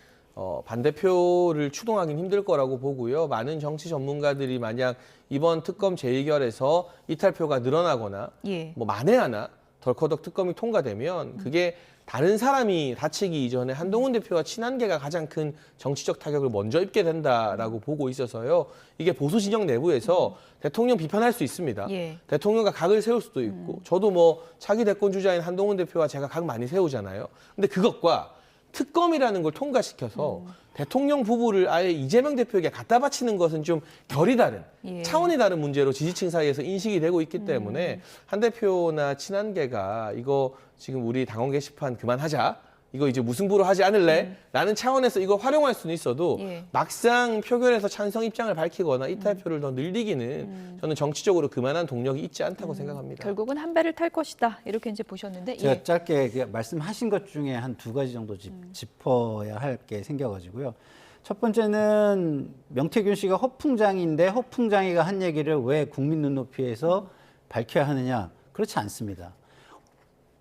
반대표를 추동하기는 힘들 거라고 보고요. 많은 정치 전문가들이 만약 이번 특검 재의결에서 이탈표가 늘어나거나 예. 뭐 만에 하나 덜커덕 특검이 통과되면 그게 다른 사람이 다치기 이전에 한동훈 대표와 친한계가 가장 큰 정치적 타격을 먼저 입게 된다라고 보고 있어서요. 이게 보수 진영 내부에서 대통령 비판할 수 있습니다. 예. 대통령과 각을 세울 수도 있고 저도 뭐 차기 대권 주자인 한동훈 대표와 제가 각 많이 세우잖아요. 근데 그것과 특검이라는 걸 통과시켜서 대통령 부부를 아예 이재명 대표에게 갖다 바치는 것은 좀 결이 다른, 예. 차원이 다른 문제로 지지층 사이에서 인식이 되고 있기 때문에 한 대표나 친한계가 이거 지금 우리 당원 게시판 그만하자. 이거 이제 무승부로 하지 않을래? 라는 차원에서 이걸 활용할 수는 있어도 예. 막상 표결에서 찬성 입장을 밝히거나 이탈표를 더 늘리기는 저는 정치적으로 그만한 동력이 있지 않다고 생각합니다. 결국은 한 배를 탈 것이다. 이렇게 이제 보셨는데. 제가 예. 짧게 말씀하신 것 중에 한 두 가지 정도 짚어야 할 게 생겨가지고요. 첫 번째는 명태균 씨가 허풍장인데 허풍장이가 한 얘기를 왜 국민 눈높이에서 밝혀야 하느냐? 그렇지 않습니다.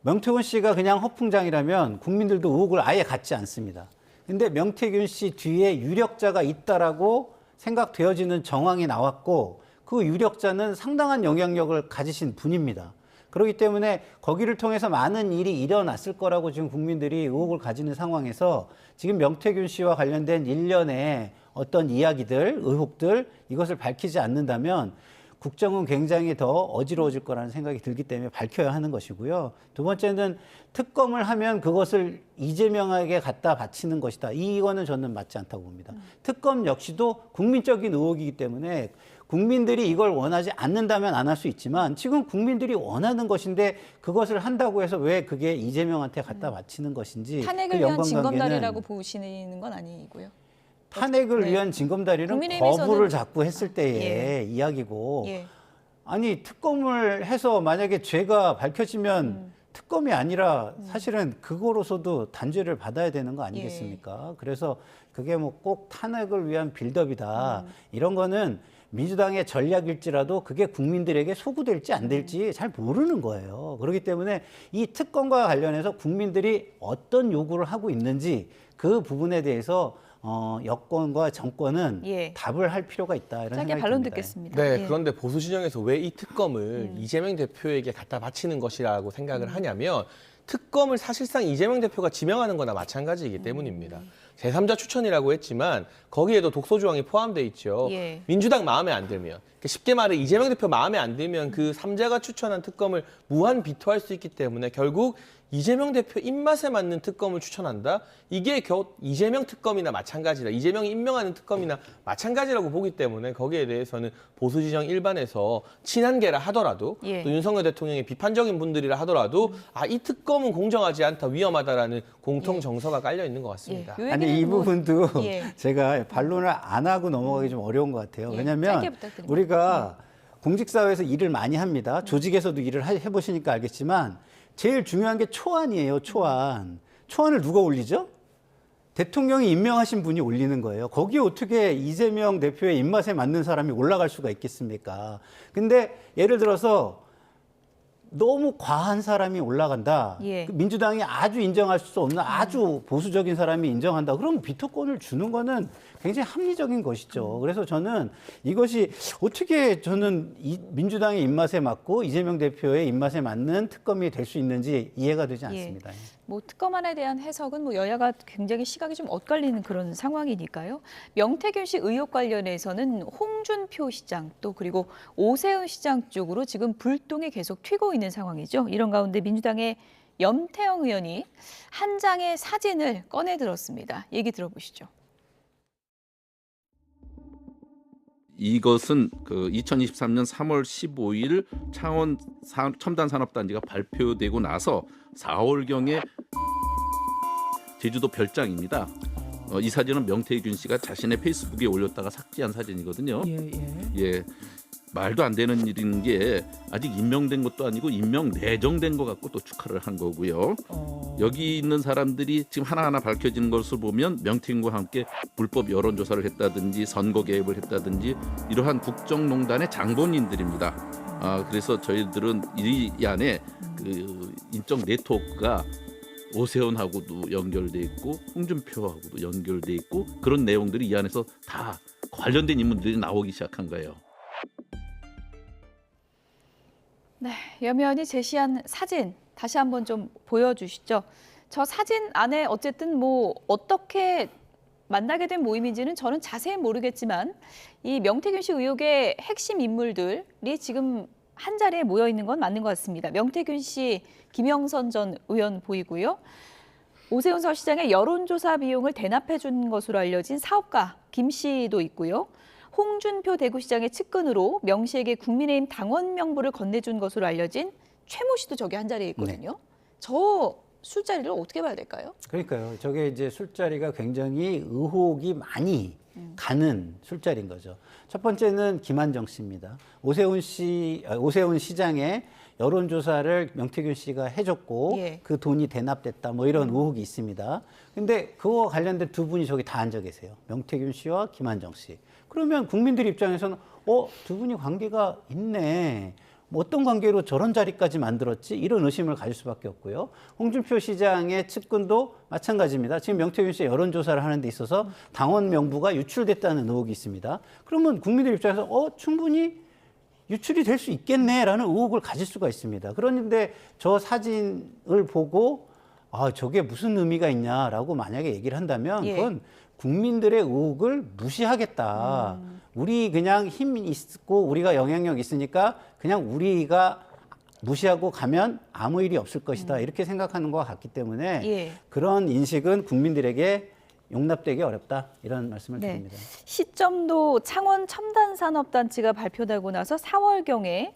명태균 씨가 그냥 허풍장이라면 국민들도 의혹을 아예 갖지 않습니다. 근데 명태균 씨 뒤에 유력자가 있다라고 생각되어지는 정황이 나왔고 그 유력자는 상당한 영향력을 가지신 분입니다. 그렇기 때문에 거기를 통해서 많은 일이 일어났을 거라고 지금 국민들이 의혹을 가지는 상황에서 지금 명태균 씨와 관련된 일련의 어떤 이야기들, 의혹들 이것을 밝히지 않는다면 국정은 굉장히 더 어지러워질 거라는 생각이 들기 때문에 밝혀야 하는 것이고요. 두 번째는 특검을 하면 그것을 이재명에게 갖다 바치는 것이다. 이거는 저는 맞지 않다고 봅니다. 특검 역시도 국민적인 의혹이기 때문에 국민들이 이걸 원하지 않는다면 안 할 수 있지만 지금 국민들이 원하는 것인데 그것을 한다고 해서 왜 그게 이재명한테 갖다 바치는 것인지 탄핵을 위한 징검다리라고 보시는 건 아니고요. 탄핵을 네. 위한 징검다리는 거부를 자꾸 했을 때의 이야기고 예. 아니 특검을 해서 만약에 죄가 밝혀지면 특검이 아니라 사실은 그거로서도 단죄를 받아야 되는 거 아니겠습니까? 그래서 그게 뭐 꼭 탄핵을 위한 빌드업이다. 이런 거는 민주당의 전략일지라도 그게 국민들에게 소구될지 안 될지 잘 모르는 거예요. 그렇기 때문에 이 특검과 관련해서 국민들이 어떤 요구를 하고 있는지 그 부분에 대해서 여권과 정권은 답을 할 필요가 있다. 이런 생각이 반론 듭니다. 듣겠습니다. 네, 예. 그런데 보수 진영에서 왜 이 특검을 이재명 대표에게 갖다 바치는 것이라고 생각을 하냐면 특검을 사실상 이재명 대표가 지명하는 거나 마찬가지이기 때문입니다. 제3자 추천이라고 했지만 거기에도 독소 조항이 포함되어 있죠. 예. 민주당 마음에 안 들면 쉽게 말해 이재명 대표 마음에 안 들면 그 3자가 추천한 특검을 무한 비토할 수 있기 때문에 결국 이재명 대표 입맛에 맞는 특검을 추천한다? 이게 이재명 특검이나 마찬가지다. 이재명이 임명하는 특검이나 마찬가지라고 보기 때문에 거기에 대해서는 보수 진영 일반에서 친한계라 하더라도 또 윤석열 대통령의 비판적인 분들이라 하더라도 이 특검은 공정하지 않다, 위험하다라는 공통 정서가 깔려 있는 것 같습니다. 아니 이 부분도 제가 반론을 안 하고 넘어가기 좀 어려운 것 같아요. 왜냐하면 우리가 공직사회에서 일을 많이 합니다. 조직에서도 일을 해보시니까 알겠지만 제일 중요한 게 초안이에요. 초안. 초안을 누가 올리죠? 대통령이 임명하신 분이 올리는 거예요. 거기에 어떻게 이재명 대표의 입맛에 맞는 사람이 올라갈 수가 있겠습니까? 근데 예를 들어서 너무 과한 사람이 올라간다. 예. 민주당이 아주 인정할 수 없는 아주 보수적인 사람이 인정한다. 그럼 비토권을 주는 거는 굉장히 합리적인 것이죠. 그래서 저는 이것이 어떻게 저는 민주당의 입맛에 맞고 이재명 대표의 입맛에 맞는 특검이 될 수 있는지 이해가 되지 않습니다. 예. 뭐 특검안에 대한 해석은 뭐 여야가 굉장히 시각이 좀 엇갈리는 그런 상황이니까요. 명태균 씨 의혹 관련해서는 홍준표 시장 또 그리고 오세훈 시장 쪽으로 지금 불똥이 계속 튀고 있는 상황이죠. 이런 가운데 민주당의 염태영 의원이 한 장의 사진을 꺼내 들었습니다. 얘기 들어보시죠. 이것은 그 2023년 3월 15일 창원 첨단산업단지가 발표되고 나서 4월경에 제주도 별장입니다. 이 사진은 명태균 씨가 자신의 페이스북에 올렸다가 삭제한 사진이거든요. 예. 말도 안 되는 일인 게 아직 임명된 것도 아니고 임명 내정된 것 같고 또 축하를 한 거고요. 여기 있는 사람들이 지금 하나하나 밝혀지는 것을 보면 명태균과 함께 불법 여론조사를 했다든지 선거 개입을 했다든지 이러한 국정농단의 장본인들입니다. 그래서 저희들은 이 안에 그 인적 네트워크가 오세훈하고도 연결돼 있고 홍준표하고도 연결돼 있고 그런 내용들이 이 안에서 다 관련된 인물들이 나오기 시작한 거예요. 네, 염 의원이 제시한 사진 다시 한번 좀 보여주시죠. 저 사진 안에 어쨌든 뭐 어떻게 만나게 된 모임인지는 저는 자세히 모르겠지만 이 명태균 씨 의혹의 핵심 인물들이 지금 한 자리에 모여 있는 건 맞는 것 같습니다. 명태균 씨, 김영선 전 의원 보이고요. 오세훈 서시장의 여론조사 비용을 대납해 준 것으로 알려진 사업가 김 씨도 있고요. 홍준표 대구시장의 측근으로 명 씨에게 국민의힘 당원 명부를 건네준 것으로 알려진 최모 씨도 저기 한 자리에 있거든요. 네. 저 술자리를 어떻게 봐야 될까요? 그러니까요. 저게 이제 술자리가 굉장히 의혹이 많이 가는 술자리인 거죠. 첫 번째는 김한정 씨입니다. 오세훈 시장의 여론조사를 명태균 씨가 해줬고 그 돈이 대납됐다 뭐 이런 의혹이 있습니다. 근데 그거와 관련된 두 분이 저기 다 앉아 계세요. 명태균 씨와 김한정 씨. 그러면 국민들 입장에서는 두 분이 관계가 있네. 뭐 어떤 관계로 저런 자리까지 만들었지? 이런 의심을 가질 수밖에 없고요. 홍준표 시장의 측근도 마찬가지입니다. 지금 명태균 씨의 여론조사를 하는 데 있어서 당원 명부가 유출됐다는 의혹이 있습니다. 그러면 국민들 입장에서 충분히 유출이 될 수 있겠네라는 의혹을 가질 수가 있습니다. 그런데 저 사진을 보고 저게 무슨 의미가 있냐라고 만약에 얘기를 한다면 그건 국민들의 의혹을 무시하겠다. 우리 그냥 힘 있고 우리가 영향력 있으니까 그냥 우리가 무시하고 가면 아무 일이 없을 것이다. 이렇게 생각하는 것 같기 때문에 그런 인식은 국민들에게 용납되기 어렵다. 이런 말씀을 드립니다. 시점도 창원 첨단산업단지가 발표되고 나서 4월경에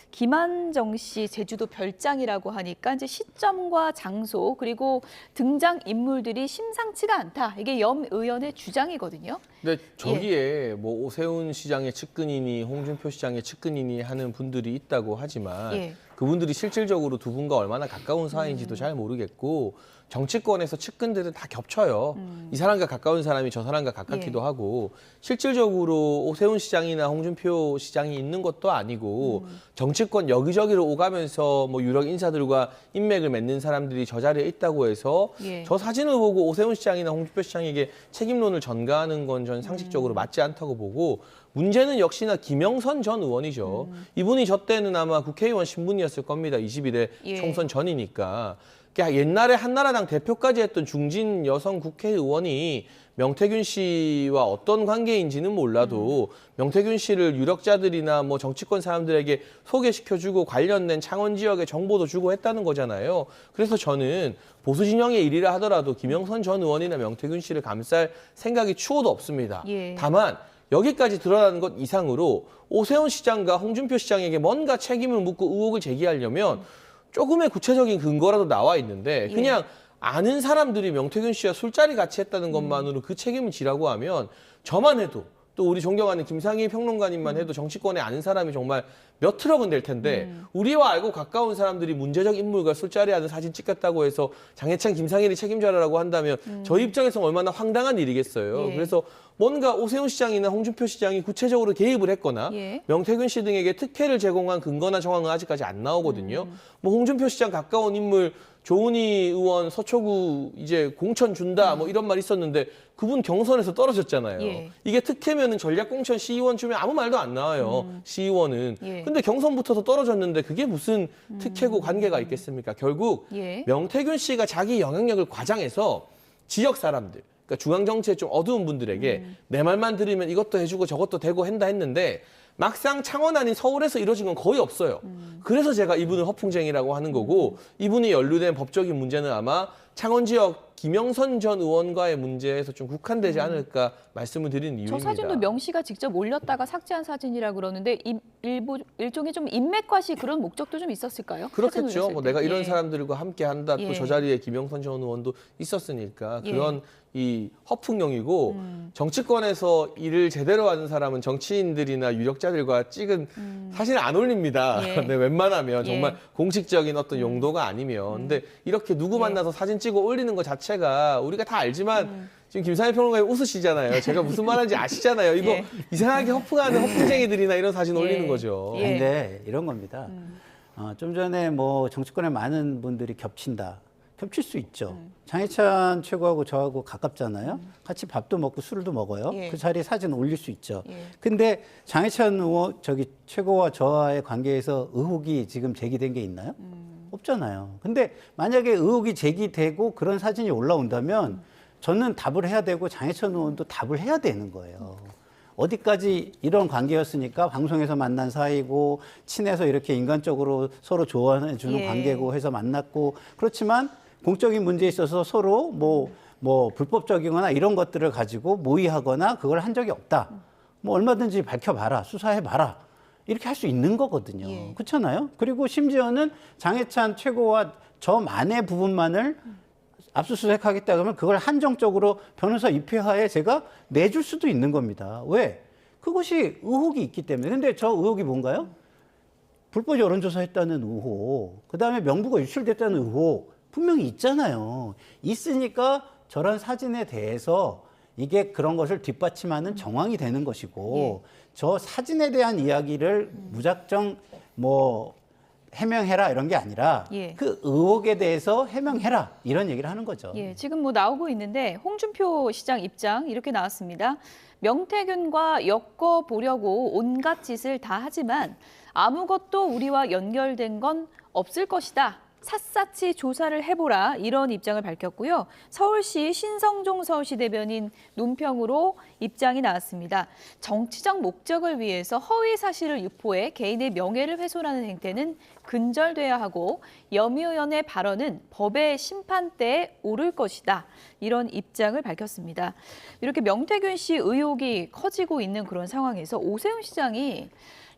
김한정 씨 제주도 별장이라고 하니까 이제 시점과 장소 그리고 등장 인물들이 심상치가 않다. 이게 염 의원의 주장이거든요. 근데 저기에 뭐 오세훈 시장의 측근이니 홍준표 시장의 측근이니 하는 분들이 있다고 하지만 그분들이 실질적으로 두 분과 얼마나 가까운 사이인지도 잘 모르겠고 정치권에서 측근들은 다 겹쳐요. 이 사람과 가까운 사람이 저 사람과 가깝기도 하고 실질적으로 오세훈 시장이나 홍준표 시장이 있는 것도 아니고 정치권 여기저기로 오가면서 뭐 유력 인사들과 인맥을 맺는 사람들이 저 자리에 있다고 해서 저 사진을 보고 오세훈 시장이나 홍준표 시장에게 책임론을 전가하는 건 전 상식적으로 맞지 않다고 보고 문제는 역시나 김영선 전 의원이죠. 이분이 저 때는 아마 국회의원 신분이었을 겁니다. 21대 총선 전이니까. 옛날에 한나라당 대표까지 했던 중진 여성 국회의원이 명태균 씨와 어떤 관계인지는 몰라도 명태균 씨를 유력자들이나 뭐 정치권 사람들에게 소개시켜주고 관련된 창원 지역의 정보도 주고 했다는 거잖아요. 그래서 저는 보수 진영의 일이라 하더라도 김영선 전 의원이나 명태균 씨를 감쌀 생각이 추호도 없습니다. 다만 여기까지 드러나는 것 이상으로 오세훈 시장과 홍준표 시장에게 뭔가 책임을 묻고 의혹을 제기하려면 조금의 구체적인 근거라도 나와 있는데 그냥 아는 사람들이 명태균 씨와 술자리 같이 했다는 것만으로 그 책임을 지라고 하면 저만 해도 또 우리 존경하는 김상희 평론가님만 해도 정치권에 아는 사람이 정말 몇 트럭은 될 텐데 우리와 알고 가까운 사람들이 문제적 인물과 술자리하는 사진 찍혔다고 해서 장해찬, 김상일이 책임져라라고 한다면 저희 입장에서는 얼마나 황당한 일이겠어요. 예. 그래서 뭔가 오세훈 시장이나 홍준표 시장이 구체적으로 개입을 했거나 예. 명태균 씨 등에게 특혜를 제공한 근거나 정황은 아직까지 안 나오거든요. 뭐 홍준표 시장 가까운 인물 조은희 의원 서초구 이제 공천 준다 뭐 이런 말 있었는데 그분 경선에서 떨어졌잖아요. 예. 이게 특혜면은 전략공천 시의원 주면 아무 말도 안 나와요. 시의원은. 예. 근데 경선 붙어서 떨어졌는데 그게 무슨 특혜고 관계가 있겠습니까? 결국 예. 명태균 씨가 자기 영향력을 과장해서 지역 사람들, 그러니까 중앙 정치에 좀 어두운 분들에게 내 말만 들으면 이것도 해주고 저것도 되고 한다 했는데 막상 창원 아닌 서울에서 이루어진 건 거의 없어요. 그래서 제가 이분을 허풍쟁이라고 하는 거고 이분이 연루된 법적인 문제는 아마 창원 지역 김영선 전 의원과의 문제에서 좀 국한되지 않을까 말씀을 드리는 이유입니다. 저 사진도 명 씨가 직접 올렸다가 삭제한 사진이라 그러는데 일종의 좀 인맥과시 그런 목적도 좀 있었을까요? 그렇겠죠. 뭐 내가 이런 예. 사람들과 함께 한다. 또 예. 저 자리에 김영선 전 의원도 있었으니까 예. 그런 이 허풍용이고 정치권에서 일을 제대로 하는 사람은 정치인들이나 유력자들과 찍은 사실 안 올립니다. 예. 네, 웬만하면 정말 예. 공식적인 어떤 용도가 아니면. 근데 이렇게 누구 만나서 사진 찍어 올리는 것 자체가 우리가 다 알지만 지금 김상일 평론가님 웃으시잖아요. 제가 무슨 말하는지 아시잖아요. 이거 예. 이상하게 허풍하는 허풍쟁이들이나 이런 사진 예. 올리는 거죠. 예. 근데 이런 겁니다. 좀 전에 뭐 정치권에 많은 분들이 겹친다. 겹칠 수 있죠. 장해찬 최고하고 저하고 가깝잖아요. 같이 밥도 먹고 술도 먹어요. 예. 그 자리에 사진 올릴 수 있죠. 예. 근데 장해찬 의원 최고와 저와의 관계에서 의혹이 지금 제기된 게 있나요? 없잖아요. 근데 만약에 의혹이 제기되고 그런 사진이 올라온다면 저는 답을 해야 되고 장해찬 의원도 답을 해야 되는 거예요. 어디까지 이런 관계였으니까 방송에서 만난 사이고 친해서 이렇게 인간적으로 서로 좋아해 주는 예. 관계고 해서 만났고 그렇지만 공적인 문제에 있어서 서로 뭐 불법적이거나 이런 것들을 가지고 모의하거나 그걸 한 적이 없다. 뭐 얼마든지 밝혀봐라, 수사해봐라. 이렇게 할 수 있는 거거든요. 예. 그렇잖아요. 그리고 심지어는 장해찬 최고와 저만의 부분만을 압수수색하겠다 그러면 그걸 한정적으로 변호사 입회하에 제가 내줄 수도 있는 겁니다. 왜? 그것이 의혹이 있기 때문에. 근데 저 의혹이 뭔가요? 불법 여론조사했다는 의혹, 그다음에 명부가 유출됐다는 의혹 분명히 있잖아요. 있으니까 저런 사진에 대해서 이게 그런 것을 뒷받침하는 정황이 되는 것이고 저 사진에 대한 이야기를 무작정 뭐 해명해라 이런 게 아니라 예. 그 의혹에 대해서 해명해라 이런 얘기를 하는 거죠. 예, 지금 뭐 나오고 있는데 홍준표 시장 입장 이렇게 나왔습니다. 명태균과 엮어보려고 온갖 짓을 다 하지만 아무것도 우리와 연결된 건 없을 것이다. 샅샅이 조사를 해보라 이런 입장을 밝혔고요. 서울시 신성종 서울시 대변인 논평으로 입장이 나왔습니다. 정치적 목적을 위해서 허위 사실을 유포해 개인의 명예를 훼손하는 행태는 근절돼야 하고 염희 의원의 발언은 법의 심판대에 오를 것이다. 이런 입장을 밝혔습니다. 이렇게 명태균 씨 의혹이 커지고 있는 그런 상황에서 오세훈 시장이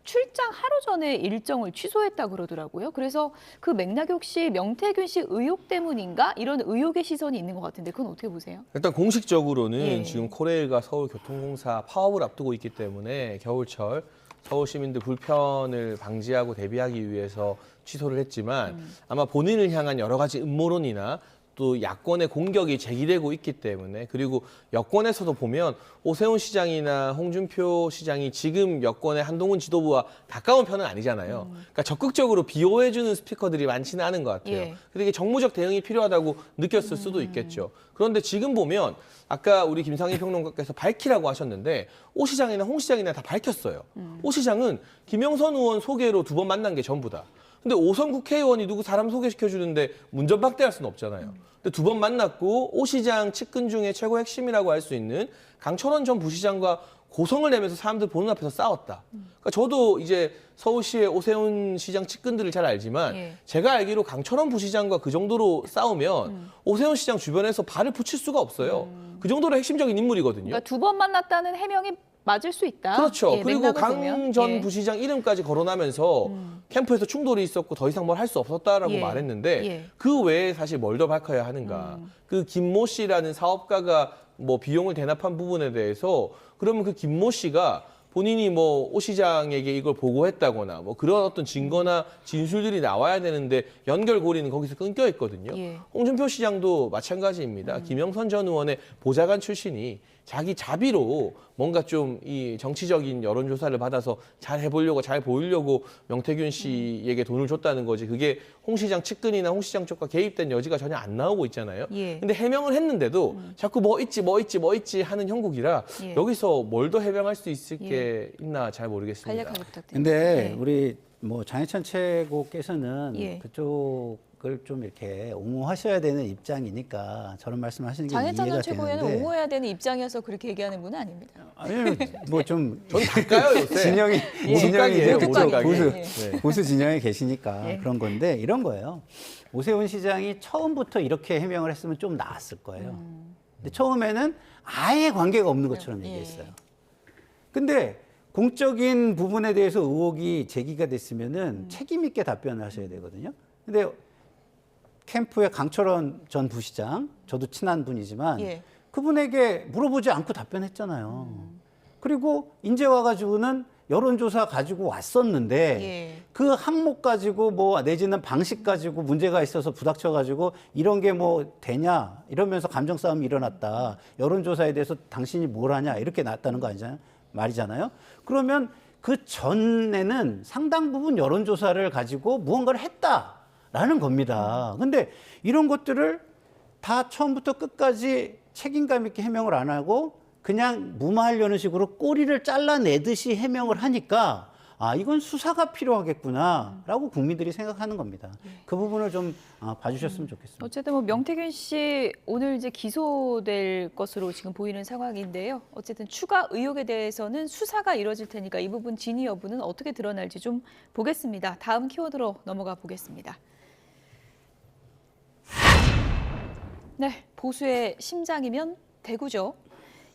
출장 하루 전에 일정을 취소했다 그러더라고요. 그래서 그 맥락이 혹시 명태균 씨 의혹 때문인가? 이런 의혹의 시선이 있는 것 같은데 그건 어떻게 보세요? 일단 공식적으로는 예. 지금 코레일과 서울교통공사 파업을 앞두고 있기 때문에 겨울철 서울 시민들 불편을 방지하고 대비하기 위해서 취소를 했지만 아마 본인을 향한 여러 가지 음모론이나 또 야권의 공격이 제기되고 있기 때문에 그리고 여권에서도 보면 오세훈 시장이나 홍준표 시장이 지금 여권의 한동훈 지도부와 가까운 편은 아니잖아요. 그러니까 적극적으로 비호해주는 스피커들이 많지는 않은 것 같아요. 예. 그래서 이게 정무적 대응이 필요하다고 느꼈을 수도 있겠죠. 그런데 지금 보면 아까 우리 김상희 평론가께서 밝히라고 하셨는데 오 시장이나 홍 시장이나 다 밝혔어요. 오 시장은 김영선 의원 소개로 2번 만난 게 전부다. 근데 5선 국회의원이 누구 사람 소개시켜주는데 문전박대할 수는 없잖아요. 근데 2번 만났고 오 시장 측근 중에 최고 핵심이라고 할 수 있는 강철원 전 부시장과 고성을 내면서 사람들 보는 앞에서 싸웠다. 그러니까 저도 이제 서울시의 오세훈 시장 측근들을 잘 알지만 예. 제가 알기로 강철원 부시장과 그 정도로 싸우면 오세훈 시장 주변에서 발을 붙일 수가 없어요. 그 정도로 핵심적인 인물이거든요. 그러니까 2번 만났다는 해명이 맞을 수 있다. 그렇죠. 예, 그리고 맥락을 강 보면. 전 예. 부시장 이름까지 거론하면서 캠프에서 충돌이 있었고 더 이상 뭘 할 수 없었다라고 예. 말했는데 예. 그 외에 사실 뭘 더 밝혀야 하는가. 그 김모 씨라는 사업가가 뭐 비용을 대납한 부분에 대해서 그러면 그 김모 씨가 본인이 뭐 오 시장에게 이걸 보고했다거나 뭐 그런 어떤 증거나 진술들이 나와야 되는데 연결고리는 거기서 끊겨 있거든요. 예. 홍준표 시장도 마찬가지입니다. 김영선 전 의원의 보좌관 출신이 자기 자비로 뭔가 좀 이 정치적인 여론조사를 받아서 잘 해보려고 잘 보이려고 명태균 씨에게 돈을 줬다는 거지. 그게 홍 시장 측근이나 홍 시장 쪽과 개입된 여지가 전혀 안 나오고 있잖아요. 예. 근데 해명을 했는데도 자꾸 뭐 있지 하는 형국이라 예. 여기서 뭘 더 해명할 수 있을 게 있나 잘 모르겠습니다. 간략하게 부탁드립니다. 근데 예. 우리 뭐 장해찬 최고께서는 예. 그쪽을 좀 이렇게 옹호하셔야 되는 입장이니까 저런 말씀하시는 게 장해찬 이해가 전 최고위원은 되는데 옹호해야 되는 입장이어서 그렇게 얘기하는 분은 아닙니다. 아니 뭐좀 전 바꿔요 요새. 진영이 모두각이에요, 이제 모두각. 보수 진영에 계시니까 예. 그런 건데 이런 거예요. 오세훈 시장이 처음부터 이렇게 해명을 했으면 좀 나았을 거예요. 근데 처음에는 아예 관계가 없는 것처럼 얘기했어요. 근데 공적인 부분에 대해서 의혹이 제기가 됐으면은 책임 있게 답변을 하셔야 되거든요. 근데 캠프의 강철원 전 부시장, 저도 친한 분이지만 예. 그분에게 물어보지 않고 답변했잖아요. 그리고 이제 와가지고는 여론조사 가지고 왔었는데 예. 그 항목 가지고 뭐 내지는 방식 가지고 문제가 있어서 부닥쳐가지고 이런 게 뭐 되냐 이러면서 감정 싸움이 일어났다. 여론조사에 대해서 당신이 뭘 하냐 이렇게 났다는 거 아니잖아요. 말이잖아요. 그러면 그 전에는 상당 부분 여론조사를 가지고 무언가를 했다라는 겁니다. 근데 이런 것들을 다 처음부터 끝까지 책임감 있게 해명을 안 하고 그냥 무마하려는 식으로 꼬리를 잘라내듯이 해명을 하니까 아 이건 수사가 필요하겠구나라고 국민들이 생각하는 겁니다. 그 부분을 좀 봐주셨으면 좋겠습니다. 어쨌든 뭐 명태균 씨 오늘 이제 기소될 것으로 지금 보이는 상황인데요. 어쨌든 추가 의혹에 대해서는 수사가 이루어질 테니까 이 부분 진위 여부는 어떻게 드러날지 좀 보겠습니다. 다음 키워드로 넘어가 보겠습니다. 네, 보수의 심장이면 대구죠.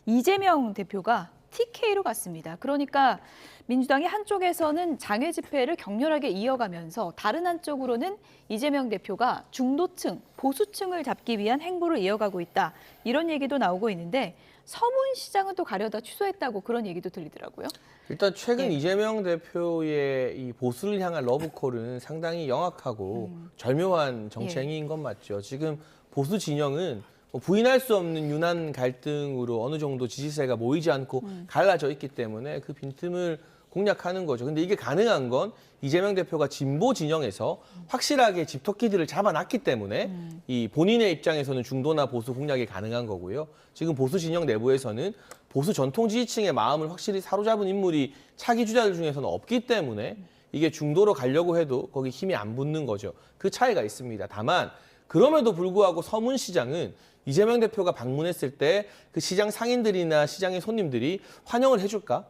이재명 대표가 TK로 갔습니다. 그러니까 민주당이 한쪽에서는 장외 집회를 격렬하게 이어가면서 다른 한쪽으로는 이재명 대표가 중도층, 보수층을 잡기 위한 행보를 이어가고 있다. 이런 얘기도 나오고 있는데 서문시장은 또 가려다 취소했다고 그런 얘기도 들리더라고요. 일단 최근 예. 이재명 대표의 이 보수를 향한 러브콜은 상당히 영악하고 절묘한 정치행위인 건 맞죠. 지금 보수 진영은 부인할 수 없는 유난 갈등으로 어느 정도 지지세가 모이지 않고 갈라져 있기 때문에 그 빈틈을 공략하는 거죠. 근데 이게 가능한 건 이재명 대표가 진보 진영에서 확실하게 집토끼들을 잡아놨기 때문에 이 본인의 입장에서는 중도나 보수 공략이 가능한 거고요. 지금 보수 진영 내부에서는 보수 전통 지지층의 마음을 확실히 사로잡은 인물이 차기 주자들 중에서는 없기 때문에 이게 중도로 가려고 해도 거기 힘이 안 붙는 거죠. 그 차이가 있습니다. 다만 그럼에도 불구하고 서문시장은 이재명 대표가 방문했을 때 그 시장 상인들이나 시장의 손님들이 환영을 해줄까?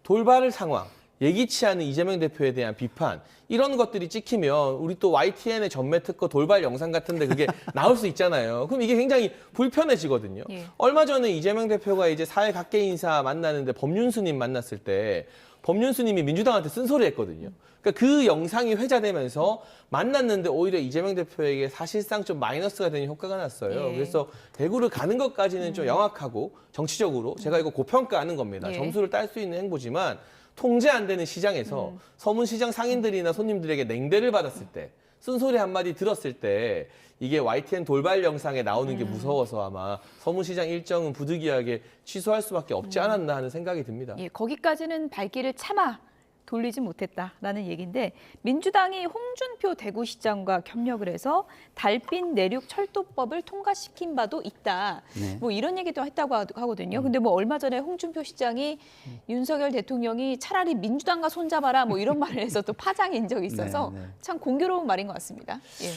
돌발 상황, 예기치 않은 이재명 대표에 대한 비판 이런 것들이 찍히면 우리 또 YTN의 전매 특허 돌발 영상 같은데 그게 나올 수 있잖아요. 그럼 이게 굉장히 불편해지거든요. 예. 얼마 전에 이재명 대표가 이제 사회 각계 인사 만나는데 법륜스님 만났을 때 법륜스님이 민주당한테 쓴소리 했거든요. 그러니까 그 영상이 회자되면서 만났는데 오히려 이재명 대표에게 사실상 좀 마이너스가 되는 효과가 났어요. 예. 그래서 대구를 가는 것까지는 좀 영악하고 정치적으로 제가 이거 고평가하는 겁니다. 예. 점수를 딸 수 있는 행보지만 통제 안 되는 시장에서 서문시장 상인들이나 손님들에게 냉대를 받았을 때 쓴소리 한마디 들었을 때 이게 YTN 돌발 영상에 나오는 게 무서워서 아마 서문시장 일정은 부득이하게 취소할 수밖에 없지 않았나 하는 생각이 듭니다. 예, 거기까지는 발길을 참아 돌리지 못했다라는 얘기인데 민주당이 홍준표 대구시장과 협력을 해서 달빛 내륙 철도법을 통과시킨 바도 있다. 네. 뭐 이런 얘기도 했다고 하거든요. 근데 뭐 얼마 전에 홍준표 시장이 윤석열 대통령이 차라리 민주당과 손잡아라 뭐 이런 말을 해서 또 파장인 적이 있어서 네, 네. 참 공교로운 말인 것 같습니다. 예.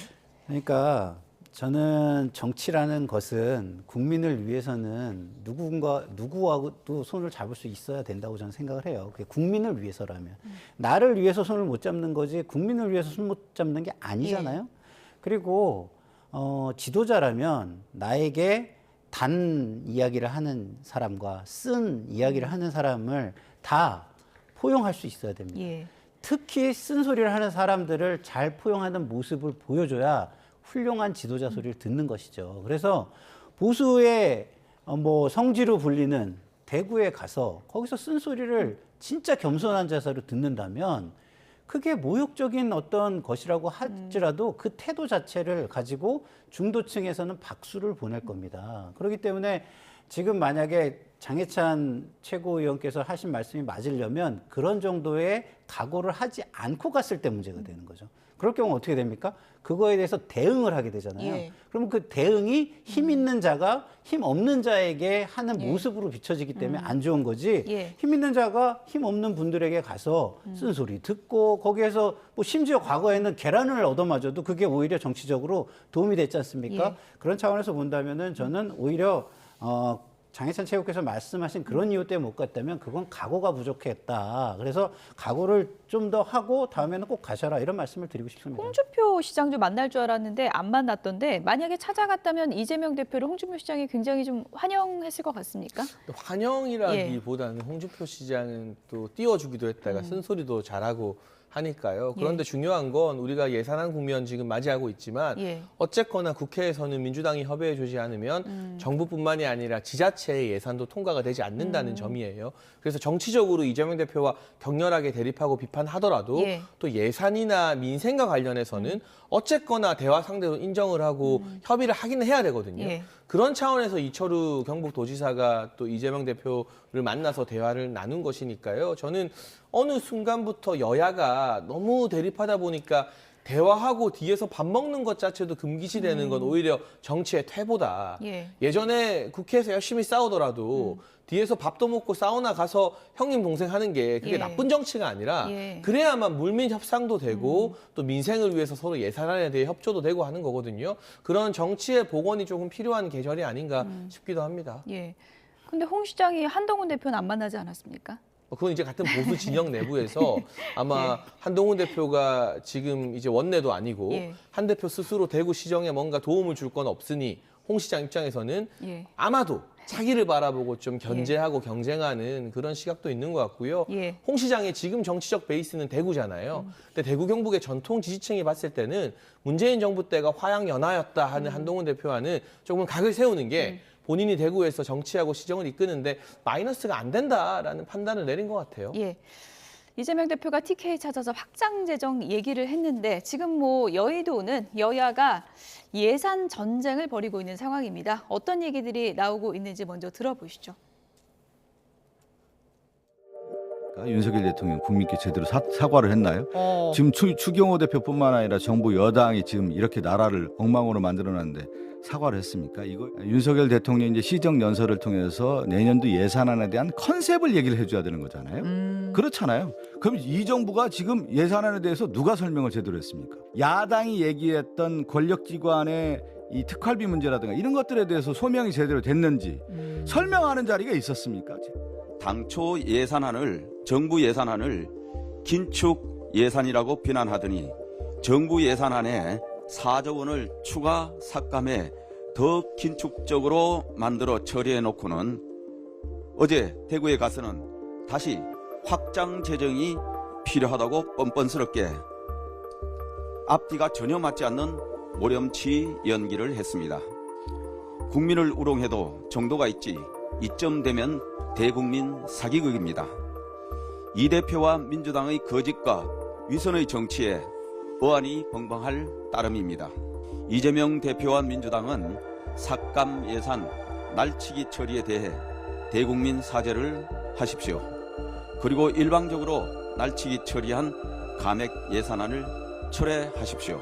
그러니까 저는 정치라는 것은 국민을 위해서는 누구하고도 손을 잡을 수 있어야 된다고 저는 생각을 해요. 그게 국민을 위해서라면. 나를 위해서 손을 못 잡는 거지 국민을 위해서 손 못 잡는 게 아니잖아요. 그리고 지도자라면 나에게 단 이야기를 하는 사람과 쓴 이야기를 하는 사람을 다 포용할 수 있어야 됩니다. 예. 특히 쓴소리를 하는 사람들을 잘 포용하는 모습을 보여줘야 훌륭한 지도자 소리를 듣는 것이죠. 그래서 보수의 뭐 성지로 불리는 대구에 가서 거기서 쓴소리를 진짜 겸손한 자세로 듣는다면 그게 모욕적인 어떤 것이라고 할지라도 그 태도 자체를 가지고 중도층에서는 박수를 보낼 겁니다. 그렇기 때문에 지금 만약에 장해찬 최고위원께서 하신 말씀이 맞으려면 그런 정도의 각오를 하지 않고 갔을 때 문제가 되는 거죠. 그럴 경우 어떻게 됩니까? 그거에 대해서 대응을 하게 되잖아요. 예. 그러면 그 대응이 힘 있는 자가 힘 없는 자에게 하는 모습으로 비춰지기 때문에 안 좋은 거지. 예. 힘 있는 자가 힘 없는 분들에게 가서 쓴소리 듣고 거기에서 뭐 심지어 과거에는 계란을 얻어맞아도 그게 오히려 정치적으로 도움이 됐지 않습니까? 예. 그런 차원에서 본다면은 저는 오히려 장해찬 최고께서 말씀하신 그런 이유 때문에 못 갔다면 그건 각오가 부족했다. 그래서 각오를 좀 더 하고 다음에는 꼭 가셔라 이런 말씀을 드리고 싶습니다. 홍준표 시장도 만날 줄 알았는데 안 만났던데 만약에 찾아갔다면 이재명 대표를 홍준표 시장이 굉장히 좀 환영했을 것 같습니까? 환영이라기보다는 홍준표 시장은 또 띄워주기도 했다가 쓴소리도 잘하고 하니까요. 그런데 중요한 건 우리가 예산안 국면 지금 맞이하고 있지만 어쨌거나 국회에서는 민주당이 협의해 주지 않으면 정부뿐만이 아니라 지자체의 예산도 통과가 되지 않는다는 점이에요. 그래서 정치적으로 이재명 대표와 격렬하게 대립하고 비판하더라도 또 예산이나 민생과 관련해서는 어쨌거나 대화 상대로 인정을 하고 협의를 하기는 해야 되거든요. 그런 차원에서 이철우 경북도지사가 또 이재명 대표를 만나서 대화를 나눈 것이니까요. 저는 어느 순간부터 여야가 너무 대립하다 보니까 대화하고 뒤에서 밥 먹는 것 자체도 금기시되는 건 오히려 정치의 퇴보다. 예전에 국회에서 열심히 싸우더라도 뒤에서 밥도 먹고 사우나 가서 형님 동생 하는 게 그게 나쁜 정치가 아니라 그래야만 물밑 협상도 되고 또 민생을 위해서 서로 예산안에 대해 협조도 되고 하는 거거든요. 그런 정치의 복원이 조금 필요한 계절이 아닌가 싶기도 합니다. 근데 홍 시장이 한동훈 대표는 안 만나지 않았습니까? 그건 이제 같은 보수 진영 내부에서 아마 한동훈 대표가 지금 이제 원내도 아니고 한 대표 스스로 대구 시정에 뭔가 도움을 줄 건 없으니 홍 시장 입장에서는 아마도 차기를 바라보고 좀 견제하고 경쟁하는 그런 시각도 있는 것 같고요. 홍 시장의 지금 정치적 베이스는 대구잖아요. 근데 대구 경북의 전통 지지층이 봤을 때는 문재인 정부 때가 화양연화였다 하는 한동훈 대표와는 조금 각을 세우는 게 본인이 대구에서 정치하고 시정을 이끄는데 마이너스가 안 된다라는 판단을 내린 것 같아요. 이재명 대표가 TK 찾아서 확장 재정 얘기를 했는데 지금 뭐 여의도는 여야가 예산 전쟁을 벌이고 있는 상황입니다. 어떤 얘기들이 나오고 있는지 먼저 들어보시죠. 윤석열 대통령 국민께 제대로 사과를 했나요? 지금 추경호 대표뿐만 아니라 정부 여당이 지금 이렇게 나라를 엉망으로 만들어놨는데 사과를 했습니까? 이거 윤석열 대통령 이제 시정 연설을 통해서 내년도 예산안에 대한 컨셉을 얘기를 해줘야 되는 거잖아요. 그렇잖아요. 그럼 이 정부가 지금 예산안에 대해서 누가 설명을 제대로 했습니까? 야당이 얘기했던 권력기관의 이 특활비 문제라든가 이런 것들에 대해서 소명이 제대로 됐는지 설명하는 자리가 있었습니까? 당초 예산안을 정부 예산안을 긴축 예산이라고 비난하더니 정부 예산안에 4조 원을 추가 삭감해 더 긴축적으로 만들어 처리해 놓고는 어제 대구에 가서는 다시 확장 재정이 필요하다고 뻔뻔스럽게 앞뒤가 전혀 맞지 않는 모렴치 연기를 했습니다. 국민을 우롱해도 정도가 있지 이쯤 되면 대국민 사기극입니다. 이 대표와 민주당의 거짓과 위선의 정치에 어안이 벙벙할 따름입니다. 이재명 대표와 민주당은 삭감 예산 날치기 처리에 대해 대국민 사죄를 하십시오. 그리고 일방적으로 날치기 처리한 감액 예산안을 철회하십시오.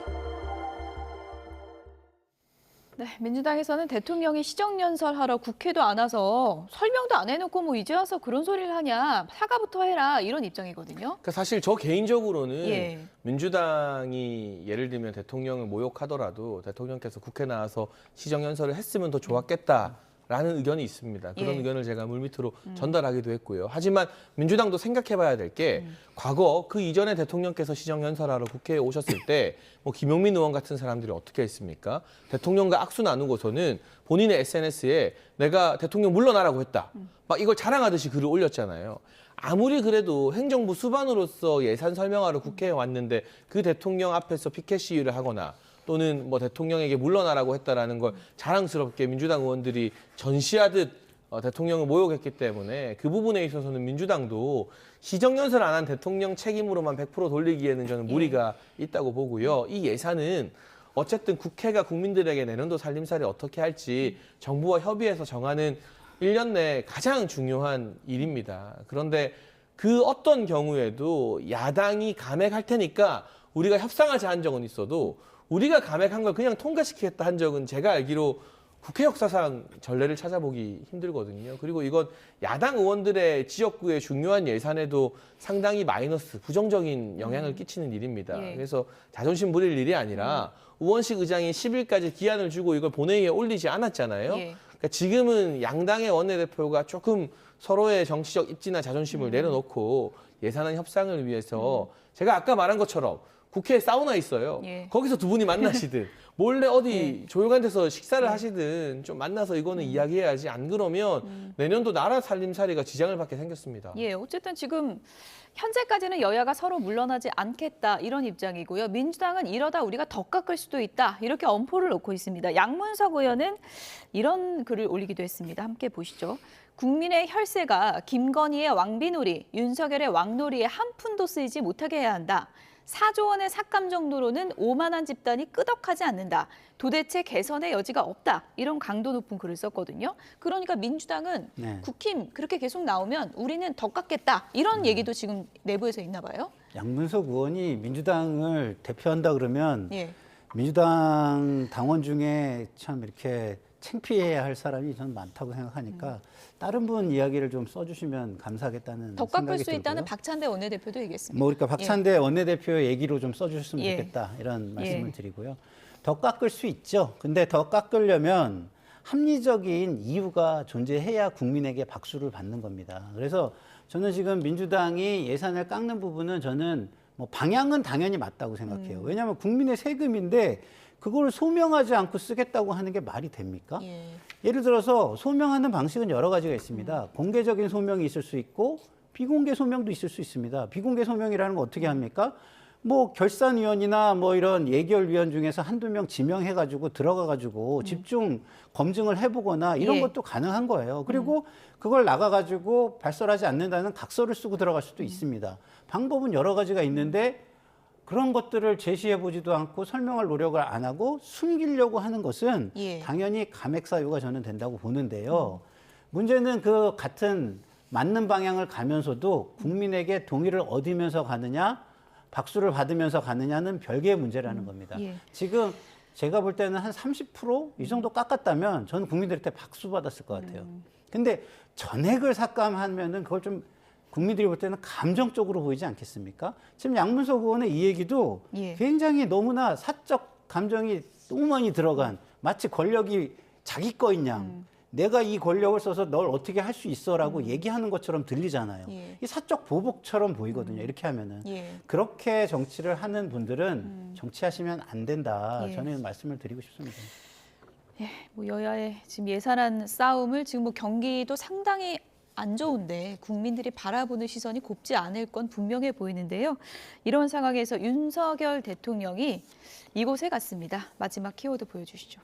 민주당에서는 대통령이 시정연설하러 국회도 안 와서 설명도 안 해놓고 뭐 이제 와서 그런 소리를 하냐, 사과부터 해라 이런 입장이거든요. 그러니까 사실 저 개인적으로는 민주당이 예를 들면 대통령을 모욕하더라도 대통령께서 국회 나와서 시정연설을 했으면 더 좋았겠다. 라는 의견이 있습니다. 그런 의견을 제가 물밑으로 전달하기도 했고요. 하지만 민주당도 생각해봐야 될 게 과거 그 이전에 대통령께서 시정연설하러 국회에 오셨을 때 뭐 김용민 의원 같은 사람들이 어떻게 했습니까? 대통령과 악수 나누고서는 본인의 SNS에 내가 대통령 물러나라고 했다. 막 이걸 자랑하듯이 글을 올렸잖아요. 아무리 그래도 행정부 수반으로서 예산 설명하러 국회에 왔는데 그 대통령 앞에서 피켓 시위를 하거나 또는 뭐 대통령에게 물러나라고 했다라는 걸 자랑스럽게 민주당 의원들이 전시하듯 대통령을 모욕했기 때문에 그 부분에 있어서는 민주당도 시정연설 안 한 대통령 책임으로만 100% 돌리기에는 저는 무리가 있다고 보고요. 이 예산은 어쨌든 국회가 국민들에게 내년도 살림살이 어떻게 할지 정부와 협의해서 정하는 1년 내 가장 중요한 일입니다. 그런데 그 어떤 경우에도 야당이 감액할 테니까 우리가 협상하자 한 적은 있어도 우리가 감액한 걸 그냥 통과시키겠다 한 적은 제가 알기로 국회 역사상 전례를 찾아보기 힘들거든요. 그리고 이건 야당 의원들의 지역구의 중요한 예산에도 상당히 마이너스, 부정적인 영향을 끼치는 일입니다. 예. 그래서 자존심 부릴 일이 아니라 우원식 의장이 10일까지 기한을 주고 이걸 본회의에 올리지 않았잖아요. 예. 그러니까 지금은 양당의 원내대표가 조금 서로의 정치적 입지나 자존심을 내려놓고 예산안 협상을 위해서 제가 아까 말한 것처럼 국회에 사우나 있어요. 예. 거기서 두 분이 만나시든 몰래 어디 조용한 데서 식사를 하시든 좀 만나서 이거는 이야기해야지. 안 그러면 내년도 나라 살림살이가 지장을 받게 생겼습니다. 예, 어쨌든 지금 현재까지는 여야가 서로 물러나지 않겠다 이런 입장이고요. 민주당은 이러다 우리가 더 깎을 수도 있다 이렇게 엄포를 놓고 있습니다. 양문석 의원은 이런 글을 올리기도 했습니다. 함께 보시죠. 국민의 혈세가 김건희의 왕비놀이, 윤석열의 왕놀이에 한 푼도 쓰이지 못하게 해야 한다. 4조 원의 삭감 정도로는 오만한 집단이 끄덕하지 않는다. 도대체 개선의 여지가 없다. 이런 강도 높은 글을 썼거든요. 그러니까 민주당은 국힘 그렇게 계속 나오면 우리는 더 깎겠다. 이런 얘기도 지금 내부에서 있나 봐요. 양문석 의원이 민주당을 대표한다 그러면 예. 민주당 당원 중에 참 이렇게 창피해야 할 사람이 저는 많다고 생각하니까 다른 분 이야기를 좀 써주시면 감사하겠다는 더 생각이 깎을 수 들고요. 있다는 박찬대 원내대표도 얘기했습니다. 뭐 그러니까 박찬대 원내대표의 얘기로 좀 써주셨으면 예. 좋겠다 이런 말씀을 드리고요. 더 깎을 수 있죠. 근데 더 깎으려면 합리적인 이유가 존재해야 국민에게 박수를 받는 겁니다. 그래서 저는 지금 민주당이 예산을 깎는 부분은 저는 뭐 방향은 당연히 맞다고 생각해요. 왜냐하면 국민의 세금인데 그걸 소명하지 않고 쓰겠다고 하는 게 말이 됩니까? 예를 들어서 소명하는 방식은 여러 가지가 있습니다. 공개적인 소명이 있을 수 있고 비공개 소명도 있을 수 있습니다. 비공개 소명이라는 거 어떻게 합니까? 뭐 결산위원이나 뭐 이런 예결위원 중에서 한두 명 지명해가지고 들어가가지고 집중 검증을 해보거나 이런 것도 가능한 거예요. 그리고 그걸 나가가지고 발설하지 않는다는 각서를 쓰고 들어갈 수도 있습니다. 방법은 여러 가지가 있는데 그런 것들을 제시해보지도 않고 설명할 노력을 안 하고 숨기려고 하는 것은 당연히 감액 사유가 저는 된다고 보는데요. 문제는 그 같은 맞는 방향을 가면서도 국민에게 동의를 얻으면서 가느냐 박수를 받으면서 가느냐는 별개의 문제라는 겁니다. 지금 제가 볼 때는 한 30% 이 정도 깎았다면 저는 국민들한테 박수 받았을 것 같아요. 근데 전액을 삭감하면은 그걸 좀 국민들이 볼 때는 감정적으로 보이지 않겠습니까? 지금 양문석 의원의 이 얘기도 굉장히 너무나 사적 감정이 너무 많이 들어간 마치 권력이 자기 거인 양 내가 이 권력을 써서 널 어떻게 할 수 있어라고 얘기하는 것처럼 들리잖아요. 이 사적 보복처럼 보이거든요. 이렇게 하면은. 그렇게 정치를 하는 분들은 정치하시면 안 된다. 저는 말씀을 드리고 싶습니다. 뭐 여야의 지금 예산안 싸움을 지금 뭐 경기도 상당히 안 좋은데 국민들이 바라보는 시선이 곱지 않을 건 분명해 보이는데요. 이런 상황에서 윤석열 대통령이 이곳에 갔습니다. 마지막 키워드 보여주시죠.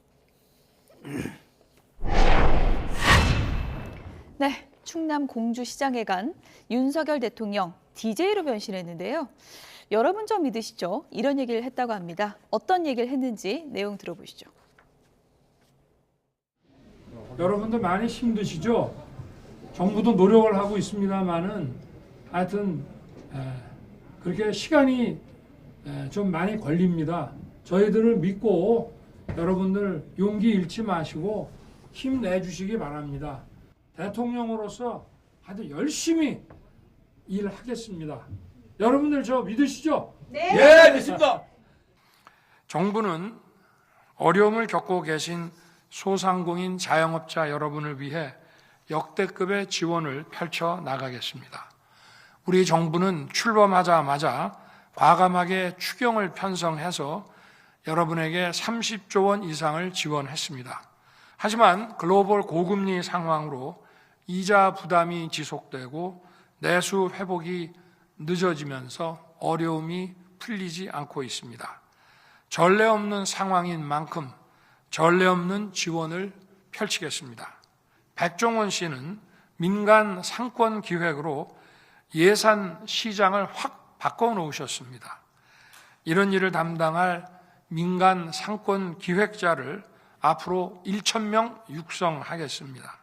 네, 충남 공주시장에 간 윤석열 대통령 DJ로 변신했는데요. 여러분 좀 믿으시죠? 이런 얘기를 했다고 합니다. 어떤 얘기를 했는지 내용 들어보시죠. 여러분들 많이 힘드시죠? 정부도 노력을 하고 있습니다만은 하여튼 그렇게 시간이 좀 많이 걸립니다. 저희들을 믿고 여러분들 용기 잃지 마시고 힘내주시기 바랍니다. 대통령으로서 아주 열심히 일하겠습니다. 여러분들 저 믿으시죠? 네, 믿습니다. 정부는 어려움을 겪고 계신 소상공인 자영업자 여러분을 위해 역대급의 지원을 펼쳐 나가겠습니다. 우리 정부는 출범하자마자 과감하게 추경을 편성해서 여러분에게 30조 원 이상을 지원했습니다. 하지만 글로벌 고금리 상황으로 이자 부담이 지속되고 내수 회복이 늦어지면서 어려움이 풀리지 않고 있습니다. 전례 없는 상황인 만큼 전례 없는 지원을 펼치겠습니다. 백종원 씨는 민간 상권 기획으로 예산 시장을 확 바꿔놓으셨습니다. 이런 일을 담당할 민간 상권 기획자를 앞으로 1,000명 육성하겠습니다.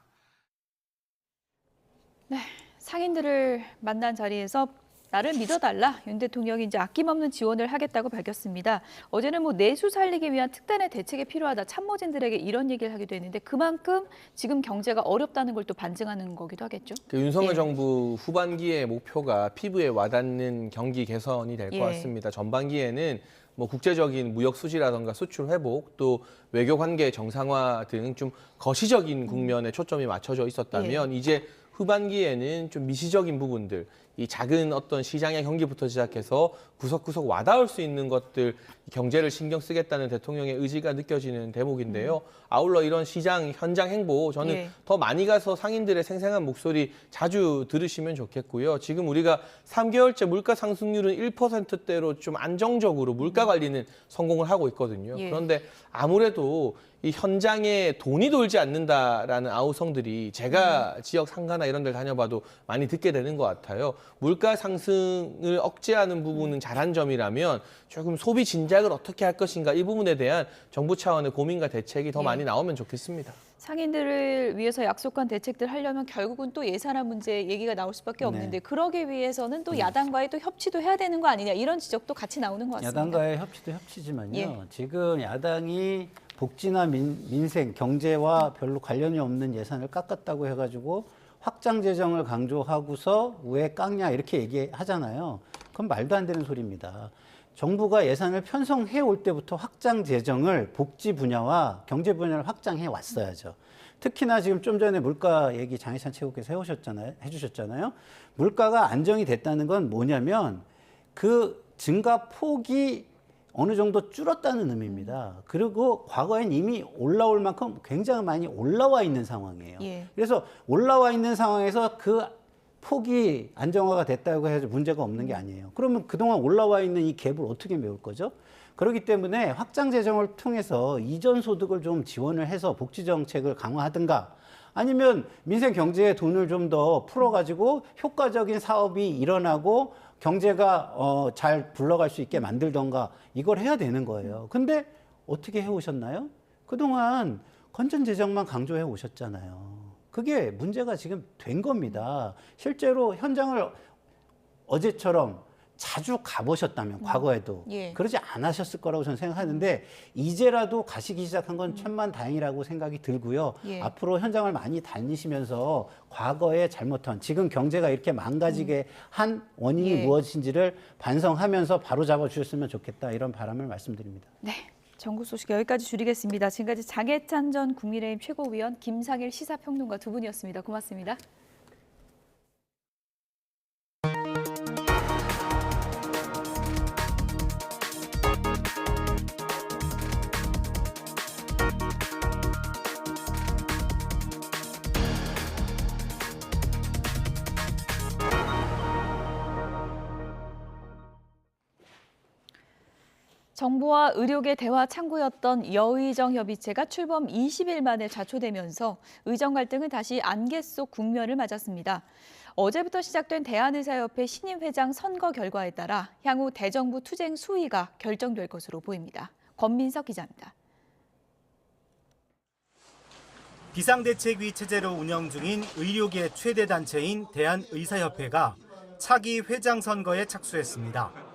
네, 상인들을 만난 자리에서 나를 믿어달라. 윤 대통령이 이제 아낌없는 지원을 하겠다고 밝혔습니다. 어제는 내수 살리기 위한 특단의 대책이 필요하다. 참모진들에게 이런 얘기를 하기도 했는데 그만큼 지금 경제가 어렵다는 걸 또 반증하는 거기도 하겠죠. 윤석열 정부 후반기의 목표가 피부에 와닿는 경기 개선이 될 것 같습니다. 전반기에는 국제적인 무역 수지라든가 수출 회복, 또 외교 관계 정상화 등 좀 거시적인 국면에 초점이 맞춰져 있었다면 이제 후반기에는 좀 미시적인 부분들, 이 작은 어떤 시장의 경기부터 시작해서 구석구석 와닿을 수 있는 것들, 경제를 신경 쓰겠다는 대통령의 의지가 느껴지는 대목인데요. 아울러 이런 시장 현장 행보 저는 더 많이 가서 상인들의 생생한 목소리 자주 들으시면 좋겠고요. 지금 우리가 3개월째 물가 상승률은 1%대로 좀 안정적으로 물가 관리는 성공을 하고 있거든요. 그런데 아무래도 이 현장에 돈이 돌지 않는다라는 아우성들이 제가 지역 상가나 이런 데를 다녀봐도 많이 듣게 되는 것 같아요. 물가 상승을 억제하는 부분은 잘한 점이라면 조금 소비 진작을 어떻게 할 것인가 이 부분에 대한 정부 차원의 고민과 대책이 더 많이 나오면 좋겠습니다. 상인들을 위해서 약속한 대책들 하려면 결국은 또 예산안 문제 얘기가 나올 수밖에 없는데 그러기 위해서는 또 야당과의 또 협치도 해야 되는 거 아니냐 이런 지적도 같이 나오는 것 같습니다. 야당과의 협치도 협치지만요. 지금 야당이 복지나 민생, 경제와 별로 관련이 없는 예산을 깎았다고 해가지고 확장 재정을 강조하고서 왜 깎냐 이렇게 얘기하잖아요. 그건 말도 안 되는 소리입니다. 정부가 예산을 편성해 올 때부터 확장 재정을 복지 분야와 경제 분야를 확장해 왔어야죠. 특히나 지금 좀 전에 물가 얘기 장희찬 최고께서 해주셨잖아요. 물가가 안정이 됐다는 건 뭐냐면 그 증가 폭이 어느 정도 줄었다는 의미입니다. 그리고 과거엔 이미 올라올 만큼 굉장히 많이 올라와 있는 상황이에요. 그래서 올라와 있는 상황에서 그 폭이 안정화가 됐다고 해서 문제가 없는 게 아니에요. 그러면 그동안 올라와 있는 이 갭을 어떻게 메울 거죠? 그렇기 때문에 확장 재정을 통해서 이전 소득을 좀 지원을 해서 복지 정책을 강화하든가 아니면 민생 경제에 돈을 좀 더 풀어가지고 효과적인 사업이 일어나고 경제가 잘 굴러갈 수 있게 만들던가 이걸 해야 되는 거예요. 근데 어떻게 해오셨나요? 그동안 건전재정만 강조해 오셨잖아요. 그게 문제가 지금 된 겁니다. 실제로 현장을 어제처럼 자주 가보셨다면 과거에도 그러지 않으셨을 거라고 저는 생각하는데 이제라도 가시기 시작한 건 천만다행이라고 생각이 들고요. 앞으로 현장을 많이 다니시면서 과거에 잘못한 지금 경제가 이렇게 망가지게 한 원인이 무엇인지를 반성하면서 바로잡아 주셨으면 좋겠다 이런 바람을 말씀드립니다. 네. 전국 소식 여기까지 줄이겠습니다. 지금까지 장해찬 전 국민의힘 최고위원, 김상일 시사평론가 두 분이었습니다. 고맙습니다. 정부와 의료계 대화 창구였던 여의정 협의체가 출범 20일 만에 자초되면서 의정 갈등은 다시 안개 속 국면을 맞았습니다. 어제부터 시작된 대한의사협회 신임 회장 선거 결과에 따라 향후 대정부 투쟁 수위가 결정될 것으로 보입니다. 권민석 기자입니다. 비상대책위 체제로 운영 중인 의료계 최대 단체인 대한의사협회가 차기 회장 선거에 착수했습니다.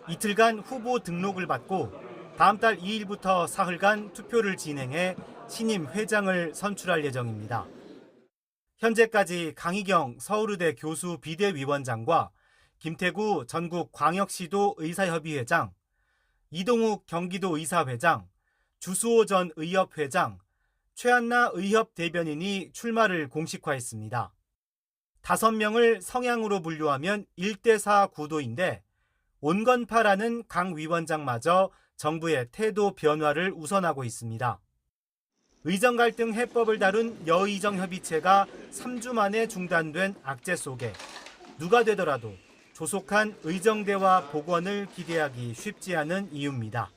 이틀간 후보 등록을 받고 다음 달 2일부터 사흘간 투표를 진행해 신임 회장을 선출할 예정입니다. 현재까지 강희경 서울의대 교수 비대위원장과 김태구 전국광역시도 의사협의회장, 이동욱 경기도 의사회장, 주수호 전 의협회장, 최한나 의협 대변인이 출마를 공식화했습니다. 5명을 성향으로 분류하면 1대4 구도인데 온건파라는 강 위원장마저 정부의 태도 변화를 우선하고 있습니다. 의정 갈등 해법을 다룬 여의정 협의체가 3주 만에 중단된 악재 속에 누가 되더라도 조속한 의정대화 복원을 기대하기 쉽지 않은 이유입니다.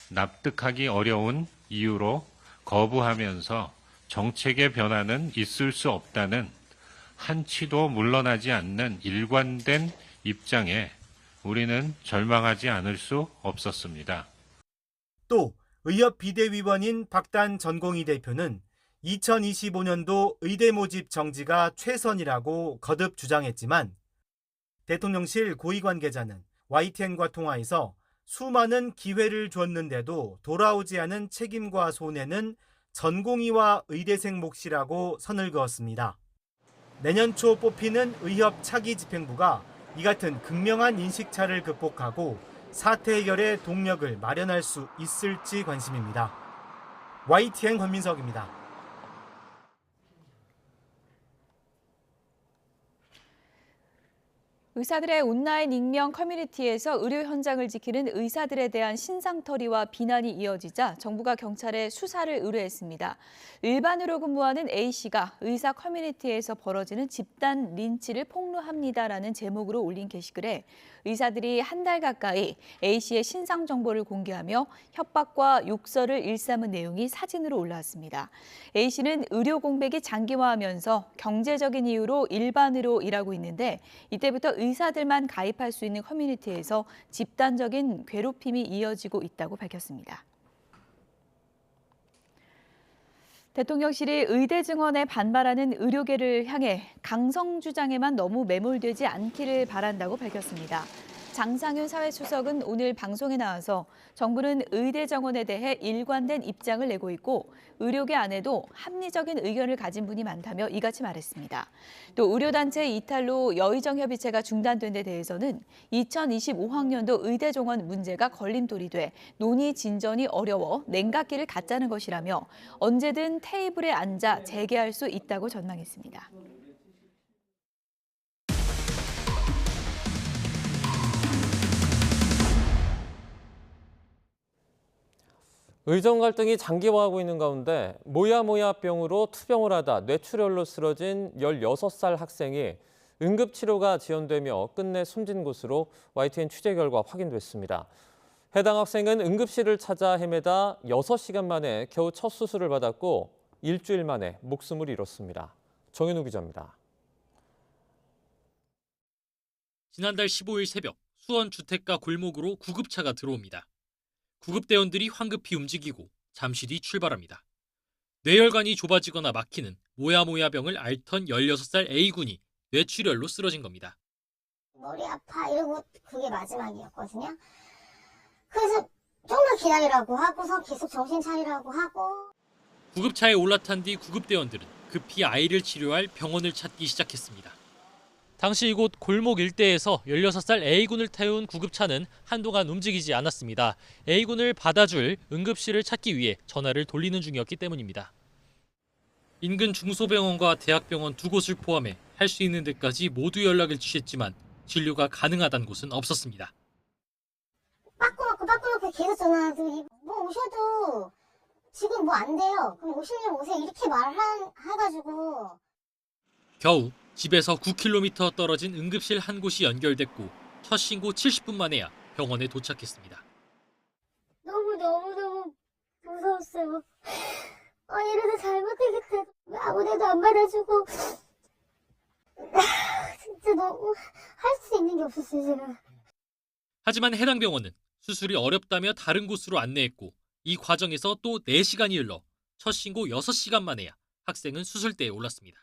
납득하기 어려운 이유로 거부하면서 정책의 변화는 있을 수 없다는 한치도 물러나지 않는 일관된 입장에 우리는 절망하지 않을 수 없었습니다. 또 의협 비대위원인 박단 전공의 대표는 2025년도 의대 모집 정지가 최선이라고 거듭 주장했지만 대통령실 고위 관계자는 YTN과 통화에서 수많은 기회를 줬는데도 돌아오지 않은 책임과 손해는 전공의와 의대생 몫이라고 선을 그었습니다. 내년 초 뽑히는 의협 차기 집행부가 이 같은 극명한 인식차를 극복하고 사태 해결의 동력을 마련할 수 있을지 관심입니다. YTN 권민석입니다. 의사들의 온라인 익명 커뮤니티에서 의료 현장을 지키는 의사들에 대한 신상털이와 비난이 이어지자 정부가 경찰에 수사를 의뢰했습니다. 일반으로 근무하는 A씨가 의사 커뮤니티에서 벌어지는 집단 린치를 폭로합니다라는 제목으로 올린 게시글에 의사들이 한 달 가까이 A씨의 신상 정보를 공개하며 협박과 욕설을 일삼은 내용이 사진으로 올라왔습니다. A씨는 의료 공백이 장기화하면서 경제적인 이유로 일반으로 일하고 있는데 이때부터 의사들만 가입할 수 있는 커뮤니티에서 집단적인 괴롭힘이 이어지고 있다고 밝혔습니다. 대통령실이 의대 증원에 반발하는 의료계를 향해 강성 주장에만 너무 매몰되지 않기를 바란다고 밝혔습니다. 장상윤 사회수석은 오늘 방송에 나와서 정부는 의대 정원에 대해 일관된 입장을 내고 있고 의료계 안에도 합리적인 의견을 가진 분이 많다며 이같이 말했습니다. 또 의료단체 이탈로 여의정협의체가 중단된 데 대해서는 2025학년도 의대 정원 문제가 걸림돌이 돼 논의 진전이 어려워 냉각기를 갖자는 것이라며 언제든 테이블에 앉아 재개할 수 있다고 전망했습니다. 의정 갈등이 장기화하고 있는 가운데 모야모야병으로 투병을 하다 뇌출혈로 쓰러진 16살 학생이 응급치료가 지연되며 끝내 숨진 것으로 YTN 취재 결과 확인됐습니다. 해당 학생은 응급실을 찾아 헤매다 6시간 만에 겨우 첫 수술을 받았고 일주일 만에 목숨을 잃었습니다. 정현우 기자입니다. 지난달 15일 새벽 수원 주택가 골목으로 구급차가 들어옵니다. 구급대원들이 황급히 움직이고 잠시 뒤 출발합니다. 뇌혈관이 좁아지거나 막히는 모야모야병을 앓던 16살 A군이 뇌출혈로 쓰러진 겁니다. 머리 아파 이러고 그게 마지막이었거든요. 그래서 조금만 기다리라고 하고서 계속 정신 차리라고 하고. 구급차에 올라탄 뒤 구급대원들은 급히 아이를 치료할 병원을 찾기 시작했습니다. 당시 이곳 골목 일대에서 16살 A군을 태운 구급차는 한동안 움직이지 않았습니다. A군을 받아줄 응급실을 찾기 위해 전화를 돌리는 중이었기 때문입니다. 인근 중소병원과 대학병원 두 곳을 포함해 할 수 있는 데까지 모두 연락을 취했지만 진료가 가능하다는 곳은 없었습니다. 빠꾸놓고 계속 전화하더니 뭐 오셔도 지금 뭐 안 돼요. 그럼 오시면 오세요. 이렇게 말해가지고. 겨우 집에서 9km 떨어진 응급실 한 곳이 연결됐고 첫 신고 70분 만에야 병원에 도착했습니다. 너무 무서웠어요. 이러다 잘못되겠다. 아무데도 안 받아주고 진짜 너무 할 수 있는 게 없었어요, 제가. 하지만 해당 병원은 수술이 어렵다며 다른 곳으로 안내했고 이 과정에서 또 4시간이 흘러 첫 신고 6시간 만에야 학생은 수술대에 올랐습니다.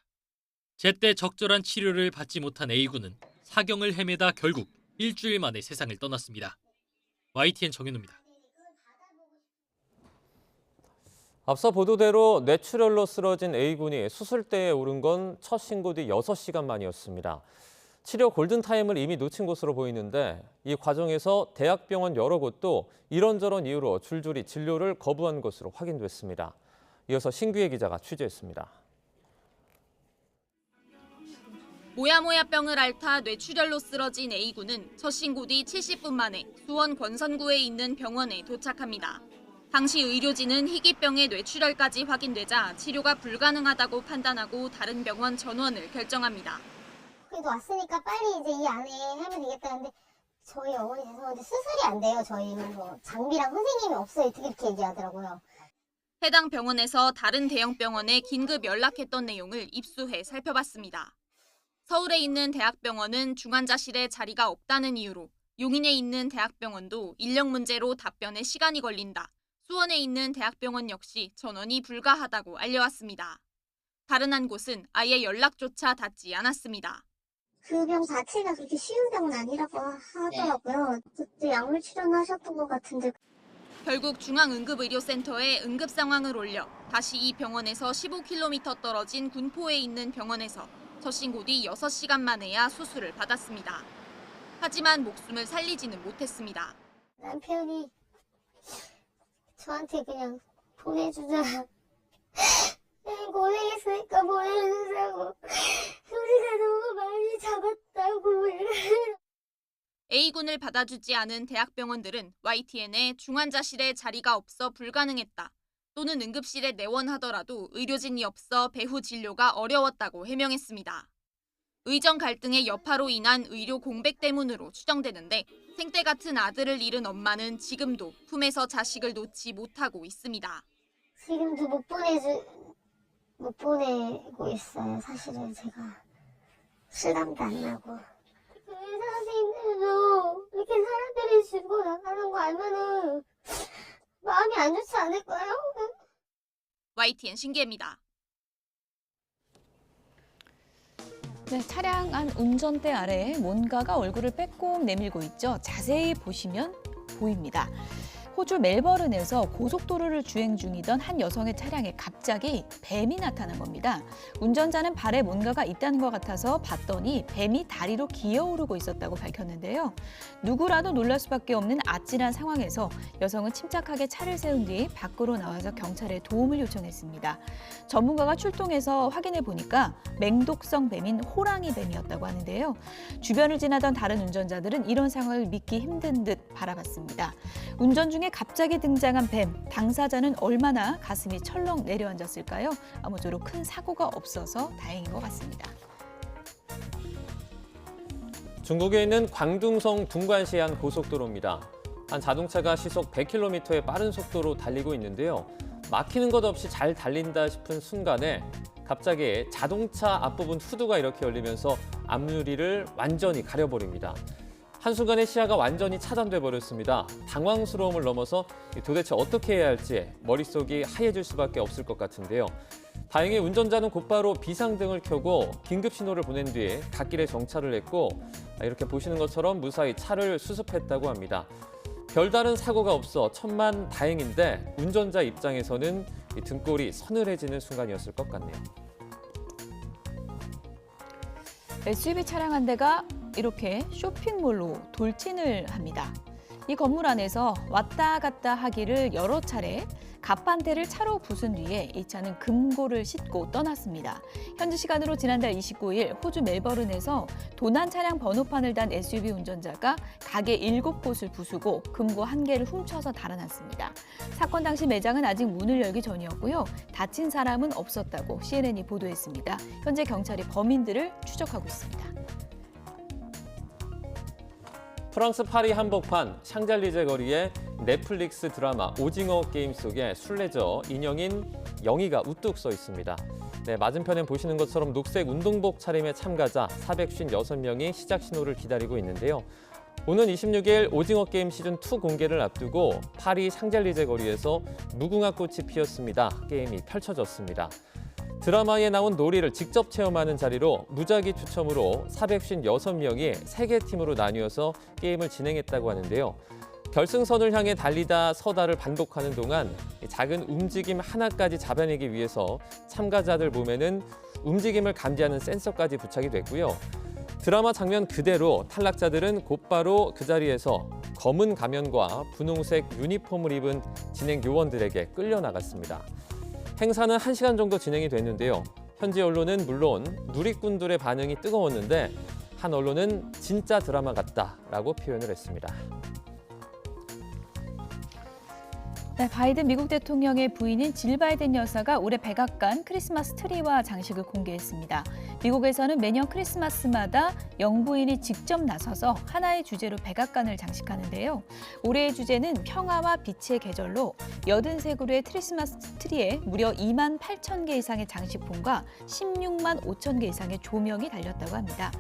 제때 적절한 치료를 받지 못한 A군은 사경을 헤매다 결국 일주일 만에 세상을 떠났습니다. YTN 정현우입니다. 앞서 보도대로 뇌출혈로 쓰러진 A군이 수술대에 오른 건 첫 신고 뒤 6시간 만이었습니다. 치료 골든타임을 이미 놓친 것으로 보이는데 이 과정에서 대학병원 여러 곳도 이런저런 이유로 줄줄이 진료를 거부한 것으로 확인됐습니다. 이어서 신규혜 기자가 취재했습니다. 모야모야병을 앓다 뇌출혈로 쓰러진 A군은 첫 신고 뒤 70분 만에 수원 권선구에 있는 병원에 도착합니다. 당시 의료진은 희귀병의 뇌출혈까지 확인되자 치료가 불가능하다고 판단하고 다른 병원 전원을 결정합니다. 그래도 왔으니까 빨리 이제 이 안에 하면 되겠다는데 저희 어머니 죄송한데 수술이 안 돼요. 저희는 뭐 장비랑 선생님이 없어요. 이렇게 얘기하더라고요. 해당 병원에서 다른 대형 병원에 긴급 연락했던 내용을 입수해 살펴봤습니다. 서울에 있는 대학병원은 중환자실에 자리가 없다는 이유로 용인에 있는 대학병원도 인력 문제로 답변에 시간이 걸린다. 수원에 있는 대학병원 역시 전원이 불가하다고 알려왔습니다. 다른 한 곳은 아예 연락조차 닿지 않았습니다. 그 병 자체가 그렇게 쉬운 병은 아니라고 하더라고요. 그때 약물 출연하셨던 것 같은데. 결국 중앙응급의료센터에 응급 상황을 올려 다시 이 병원에서 15km 떨어진 군포에 있는 병원에서 처신고 뒤 6시간 만에야 수술을 받았습니다. 하지만 목숨을 살리지는 못했습니다. 남편이 저한테 그냥 보내주자. 고생했으니까 보내주자고. 우리가 너무 많이 잡았다고. A군을 받아주지 않은 대학병원들은 YTN에 중환자실에 자리가 없어 불가능했다. 또는 응급실에 내원하더라도 의료진이 없어 배후 진료가 어려웠다고 해명했습니다. 의정 갈등의 여파로 인한 의료 공백 때문으로 추정되는데 생때 같은 아들을 잃은 엄마는 지금도 품에서 자식을 놓지 못하고 있습니다. 지금도 못 보내고 있어요. 사실은 제가 실감도 안 나고. 그 의사 선생님들도 이렇게 사람들이 죽고 나가는 거 알면은 마음이 안 좋지 않을까요? YTN 신기입니다. 네, 차량 안 운전대 아래에 뭔가가 얼굴을 빼꼼 내밀고 있죠. 자세히 보시면 보입니다. 호주 멜버른에서 고속도로를 주행 중이던 한 여성의 차량에 갑자기 뱀이 나타난 겁니다. 운전자는 발에 뭔가가 있다는 것 같아서 봤더니 뱀이 다리로 기어오르고 있었다고 밝혔는데요. 누구라도 놀랄 수밖에 없는 아찔한 상황에서 여성은 침착하게 차를 세운 뒤 밖으로 나와서 경찰에 도움을 요청했습니다. 전문가가 출동해서 확인해 보니까 맹독성 뱀인 호랑이 뱀이었다고 하는데요. 주변을 지나던 다른 운전자들은 이런 상황을 믿기 힘든 듯 바라봤습니다. 운전 중에 갑자기 등장한 뱀, 당사자는 얼마나 가슴이 철렁 내려앉았을까요? 아무쪼록 큰 사고가 없어서 다행인 것 같습니다. 중국에 있는 광둥성 둥관시 한 고속도로입니다. 한 자동차가 시속 100km의 빠른 속도로 달리고 있는데요. 막히는 것 없이 잘 달린다 싶은 순간에 갑자기 자동차 앞부분 후드가 이렇게 열리면서 앞유리를 완전히 가려버립니다. 한순간에 시야가 완전히 차단돼 버렸습니다. 당황스러움을 넘어서 도대체 어떻게 해야 할지 머릿속이 하얘질 수밖에 없을 것 같은데요. 다행히 운전자는 곧바로 비상등을 켜고 긴급 신호를 보낸 뒤에 갓길에 정차를 했고 이렇게 보시는 것처럼 무사히 차를 수습했다고 합니다. 별다른 사고가 없어 천만 다행인데 운전자 입장에서는 등골이 서늘해지는 순간이었을 것 같네요. SUV 차량 한 대가 이렇게 쇼핑몰로 돌진을 합니다. 이 건물 안에서 왔다 갔다 하기를 여러 차례 갑판대를 차로 부순 뒤에 이 차는 금고를 싣고 떠났습니다. 현지 시간으로 지난달 29일 호주 멜버른에서 도난 차량 번호판을 단 SUV 운전자가 가게 7곳을 부수고 금고 1개를 훔쳐서 달아났습니다. 사건 당시 매장은 아직 문을 열기 전이었고요. 다친 사람은 없었다고 CNN이 보도했습니다. 현재 경찰이 범인들을 추적하고 있습니다. 프랑스 파리 한복판 샹젤리제 거리에 넷플릭스 드라마 오징어 게임 속에 술래저 인형인 영희가 우뚝 서 있습니다. 네, 맞은편엔 보시는 것처럼 녹색 운동복 차림의 참가자 456명이 시작 신호를 기다리고 있는데요. 오는 26일 오징어 게임 시즌2 공개를 앞두고 파리 샹젤리제 거리에서 무궁화 꽃이 피었습니다. 게임이 펼쳐졌습니다. 드라마에 나온 놀이를 직접 체험하는 자리로 무작위 추첨으로 456명이 3개 팀으로 나뉘어서 게임을 진행했다고 하는데요. 결승선을 향해 달리다 서다를 반복하는 동안 작은 움직임 하나까지 잡아내기 위해서 참가자들 몸에는 움직임을 감지하는 센서까지 부착이 됐고요. 드라마 장면 그대로 탈락자들은 곧바로 그 자리에서 검은 가면과 분홍색 유니폼을 입은 진행 요원들에게 끌려나갔습니다. 행사는 1시간 정도 진행이 됐는데요. 현지 언론은 물론 누리꾼들의 반응이 뜨거웠는데 한 언론은 진짜 드라마 같다라고 표현을 했습니다. 네, 바이든 미국 대통령의 부인인 질 바이든 여사가 올해 백악관 크리스마스 트리와 장식을 공개했습니다. 미국에서는 매년 크리스마스마다 영부인이 직접 나서서 하나의 주제로 백악관을 장식하는데요. 올해의 주제는 평화와 빛의 계절로 80색으로의 크리스마스 트리 트리에 무려 2만 8천 개 이상의 장식품과 16만 5천 개 이상의 조명이 달렸다고 합니다.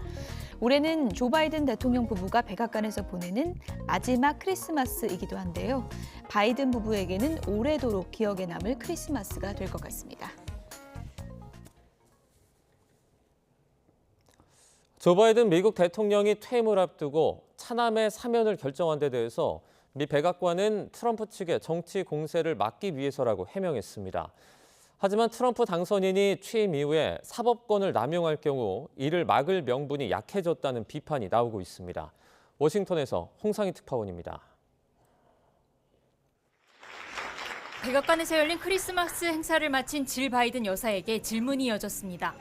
올해는 조 바이든 대통령 부부가 백악관에서 보내는 마지막 크리스마스이기도 한데요. 바이든 부부에게는 오래도록 기억에 남을 크리스마스가 될 것 같습니다. 조 바이든 미국 대통령이 퇴임을 앞두고 차남의 사면을 결정한 데 대해서 미 백악관은 트럼프 측의 정치 공세를 막기 위해서라고 해명했습니다. 하지만 트럼프 당선인이 취임 이후에 사법권을 남용할 경우 이를 막을 명분이 약해졌다는 비판이 나오고 있습니다. 워싱턴에서 홍상희 특파원입니다. 백악관에서 열린 크리스마스 행사를 마친 질 바이든 여사에게 질문이 이어졌습니다.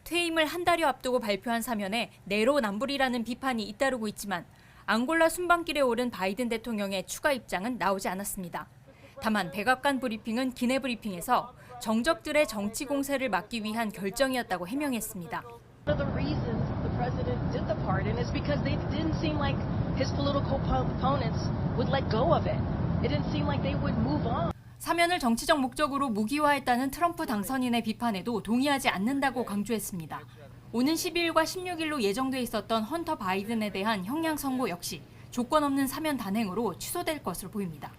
퇴임을 한 달여 앞두고 발표한 사면에 내로남불이라는 비판이 잇따르고 있지만 앙골라 순방길에 오른 바이든 대통령의 추가 입장은 나오지 않았습니다. 다만 백악관 브리핑은 기내 브리핑에서 정적들의 정치 공세를 막기 위한 결정이었다고 해명했습니다. 사면을 정치적 목적으로 무기화했다는 트럼프 당선인의 비판에도 동의하지 않는다고 강조했습니다. 오는 12일과 16일로 예정돼 있었던 헌터 바이든에 대한 형량 선고 역시 조건 없는 사면 단행으로 취소될 것으로 보입니다.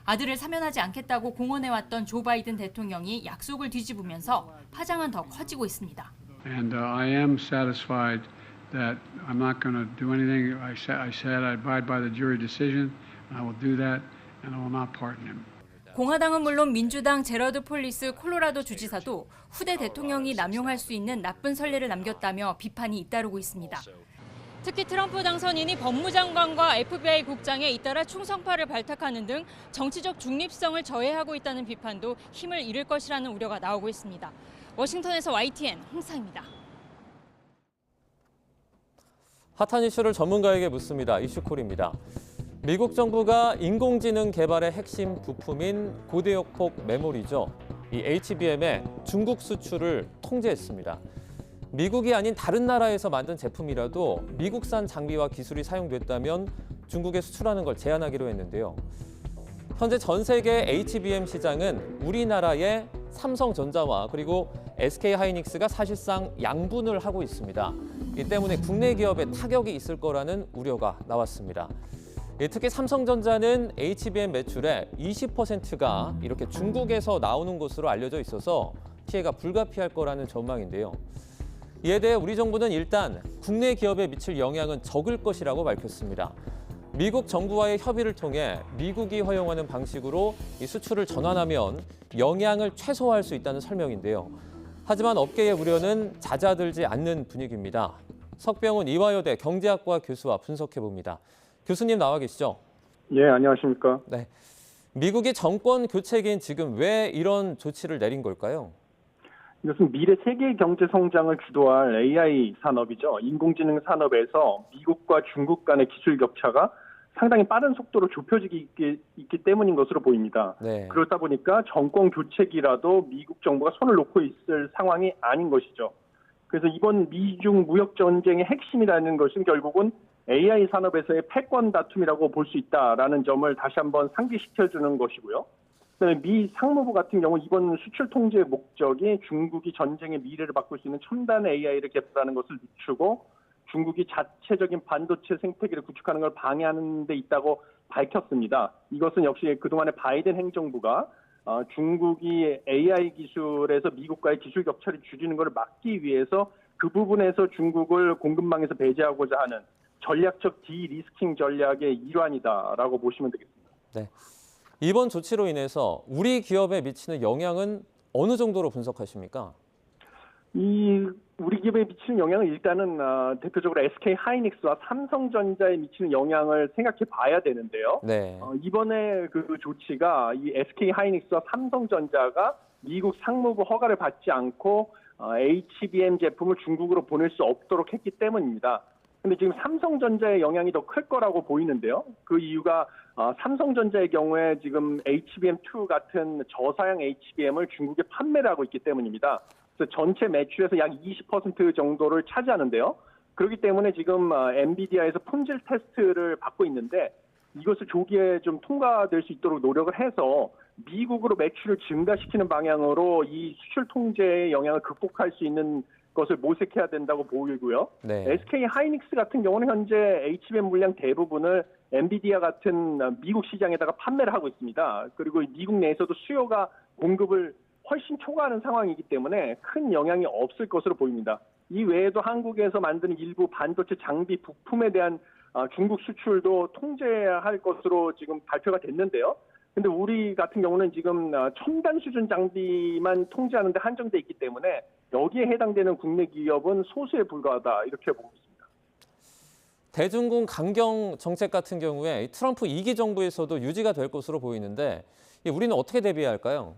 아들을 사면하지 않겠다고 공언해왔던 조 바이든 대통령이 약속을 뒤집으면서 파장은 더 커지고 있습니다. And I am satisfied that I'm not going to do anything. I said I abide by the jury decision. I will do that, and I will not pardon him. 공화당은 물론 민주당 제러드 폴리스 콜로라도 주지사도 후대 대통령이 남용할 수 있는 나쁜 선례를 남겼다며 비판이 잇따르고 있습니다. 특히 트럼프 당선인이 법무장관과 FBI 국장에 잇따라 충성파를 발탁하는 등 정치적 중립성을 저해하고 있다는 비판도 힘을 잃을 것이라는 우려가 나오고 있습니다. 워싱턴에서 YTN 홍상입니다. 핫한 이슈를 전문가에게 묻습니다. 이슈콜입니다. 미국 정부가 인공지능 개발의 핵심 부품인 고대역폭 메모리죠. 이 HBM의 중국 수출을 통제했습니다. 미국이 아닌 다른 나라에서 만든 제품이라도 미국산 장비와 기술이 사용됐다면 중국에 수출하는 걸 제한하기로 했는데요. 현재 전 세계 HBM 시장은 우리나라의 삼성전자와 그리고 SK하이닉스가 사실상 양분을 하고 있습니다. 이 때문에 국내 기업에 타격이 있을 거라는 우려가 나왔습니다. 특히 삼성전자는 HBM 매출의 20%가 이렇게 중국에서 나오는 것으로 알려져 있어서 피해가 불가피할 거라는 전망인데요. 이에 대해 우리 정부는 일단 국내 기업에 미칠 영향은 적을 것이라고 밝혔습니다. 미국 정부와의 협의를 통해 미국이 허용하는 방식으로 이 수출을 전환하면 영향을 최소화할 수 있다는 설명인데요. 하지만 업계의 우려는 잦아들지 않는 분위기입니다. 석병훈 이화여대 경제학과 교수와 분석해봅니다. 교수님 나와 계시죠? 예, 안녕하십니까? 네. 미국이 정권 교체기인 지금 왜 이런 조치를 내린 걸까요? 이것은 미래 세계 경제 성장을 주도할 AI 산업이죠. 인공지능 산업에서 미국과 중국 간의 기술 격차가 상당히 빠른 속도로 좁혀지기 있기 때문인 것으로 보입니다. 네. 그렇다 보니까 정권 교체기라도 미국 정부가 손을 놓고 있을 상황이 아닌 것이죠. 그래서 이번 미중 무역 전쟁의 핵심이라는 것은 결국은 AI 산업에서의 패권 다툼이라고 볼 수 있다라는 점을 다시 한번 상기시켜주는 것이고요. 그다음에 미 상무부 같은 경우 이번 수출 통제의 목적이 중국이 전쟁의 미래를 바꿀 수 있는 첨단 AI를 개발하는 것을 늦추고 중국이 자체적인 반도체 생태계를 구축하는 걸 방해하는 데 있다고 밝혔습니다. 이것은 역시 그동안의 바이든 행정부가 중국이 AI 기술에서 미국과의 기술 격차를 줄이는 것을 막기 위해서 그 부분에서 중국을 공급망에서 배제하고자 하는 전략적 디리스킹 전략의 일환이다라고 보시면 되겠습니다. 네. 이번 조치로 인해서 우리 기업에 미치는 영향은 어느 정도로 분석하십니까? 우리 기업에 미치는 영향은 일단은 대표적으로 SK하이닉스와 삼성전자에 미치는 영향을 생각해 봐야 되는데요. 네. 이번에 그 조치가 이 SK하이닉스와 삼성전자가 미국 상무부 허가를 받지 않고 HBM 제품을 중국으로 보낼 수 없도록 했기 때문입니다. 근데 지금 삼성전자의 영향이 더 클 거라고 보이는데요. 그 이유가 삼성전자의 경우에 지금 HBM2 같은 저사양 HBM을 중국에 판매를 하고 있기 때문입니다. 그래서 전체 매출에서 약 20% 정도를 차지하는데요. 그렇기 때문에 지금 엔비디아에서 품질 테스트를 받고 있는데 이것을 조기에 좀 통과될 수 있도록 노력을 해서 미국으로 매출을 증가시키는 방향으로 이 수출 통제의 영향을 극복할 수 있는 것을 모색해야 된다고 보이고요. 네. SK 하이닉스 같은 경우는 현재 HBM 물량 대부분을 엔비디아 같은 미국 시장에다가 판매를 하고 있습니다. 그리고 미국 내에서도 수요가 공급을 훨씬 초과하는 상황이기 때문에 큰 영향이 없을 것으로 보입니다. 이 외에도 한국에서 만드는 일부 반도체 장비 부품에 대한 중국 수출도 통제할 것으로 지금 발표가 됐는데요. 근데 우리 같은 경우는 지금 첨단 수준 장비만 통제하는 데 한정돼 있기 때문에 여기에 해당되는 국내 기업은 소수에 불과하다 이렇게 보고 있습니다. 대중국 강경 정책 같은 경우에 트럼프 2기 정부에서도 유지가 될 것으로 보이는데 우리는 어떻게 대비해야 할까요?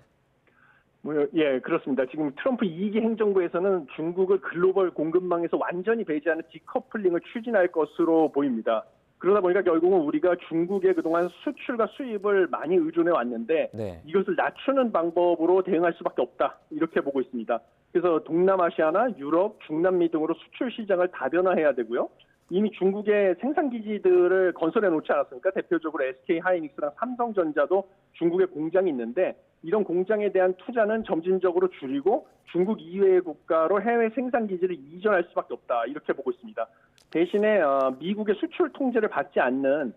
예, 그렇습니다. 지금 트럼프 2기 행정부에서는 중국을 글로벌 공급망에서 완전히 배제하는 디커플링을 추진할 것으로 보입니다. 그러다 보니까 결국은 우리가 중국에 그동안 수출과 수입을 많이 의존해 왔는데 네. 이것을 낮추는 방법으로 대응할 수밖에 없다 이렇게 보고 있습니다. 그래서 동남아시아나 유럽, 중남미 등으로 수출 시장을 다변화해야 되고요. 이미 중국의 생산 기지들을 건설해 놓지 않았습니까? 대표적으로 SK 하이닉스랑 삼성전자도 중국에 공장이 있는데 이런 공장에 대한 투자는 점진적으로 줄이고 중국 이외의 국가로 해외 생산 기지를 이전할 수밖에 없다 이렇게 보고 있습니다. 대신에 미국의 수출 통제를 받지 않는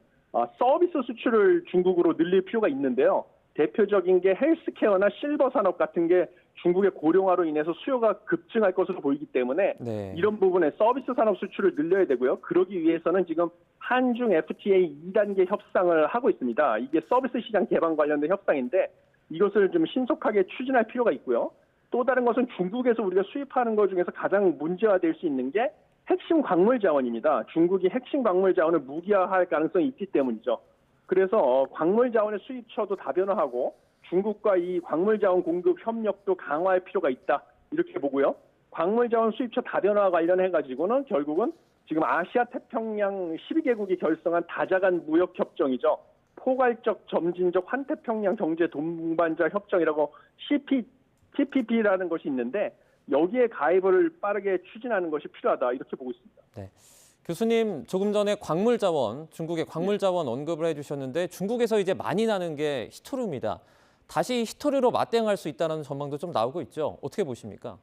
서비스 수출을 중국으로 늘릴 필요가 있는데요. 대표적인 게 헬스케어나 실버 산업 같은 게 중국의 고령화로 인해서 수요가 급증할 것으로 보이기 때문에 네. 이런 부분에 서비스 산업 수출을 늘려야 되고요. 그러기 위해서는 지금 한중 FTA 2단계 협상을 하고 있습니다. 이게 서비스 시장 개방 관련된 협상인데 이것을 좀 신속하게 추진할 필요가 있고요. 또 다른 것은 중국에서 우리가 수입하는 것 중에서 가장 문제화될 수 있는 게 핵심 광물 자원입니다. 중국이 핵심 광물 자원을 무기화할 가능성이 있기 때문이죠. 그래서 광물 자원의 수입처도 다변화하고 중국과 이 광물 자원 공급 협력도 강화할 필요가 있다. 이렇게 보고요. 광물 자원 수입처 다변화 관련해 가지고는 결국은 지금 아시아 태평양 12개국이 결성한 다자간 무역 협정이죠. 포괄적 점진적 환태평양 경제 동반자 협정이라고 TPP라는 것이 있는데 여기에 가입을 빠르게 추진하는 것이 필요하다 이렇게 보고 있습니다. 네. 교수님, 조금 전에 광물 자원, 중국의 광물 자원 언급을 해주셨는데 중국에서 이제 많이 나는 게 히토류입니다. 다시 히토류로 맞대응할 수 있다는 전망도 좀 나오고 있죠. 어떻게 보십니까?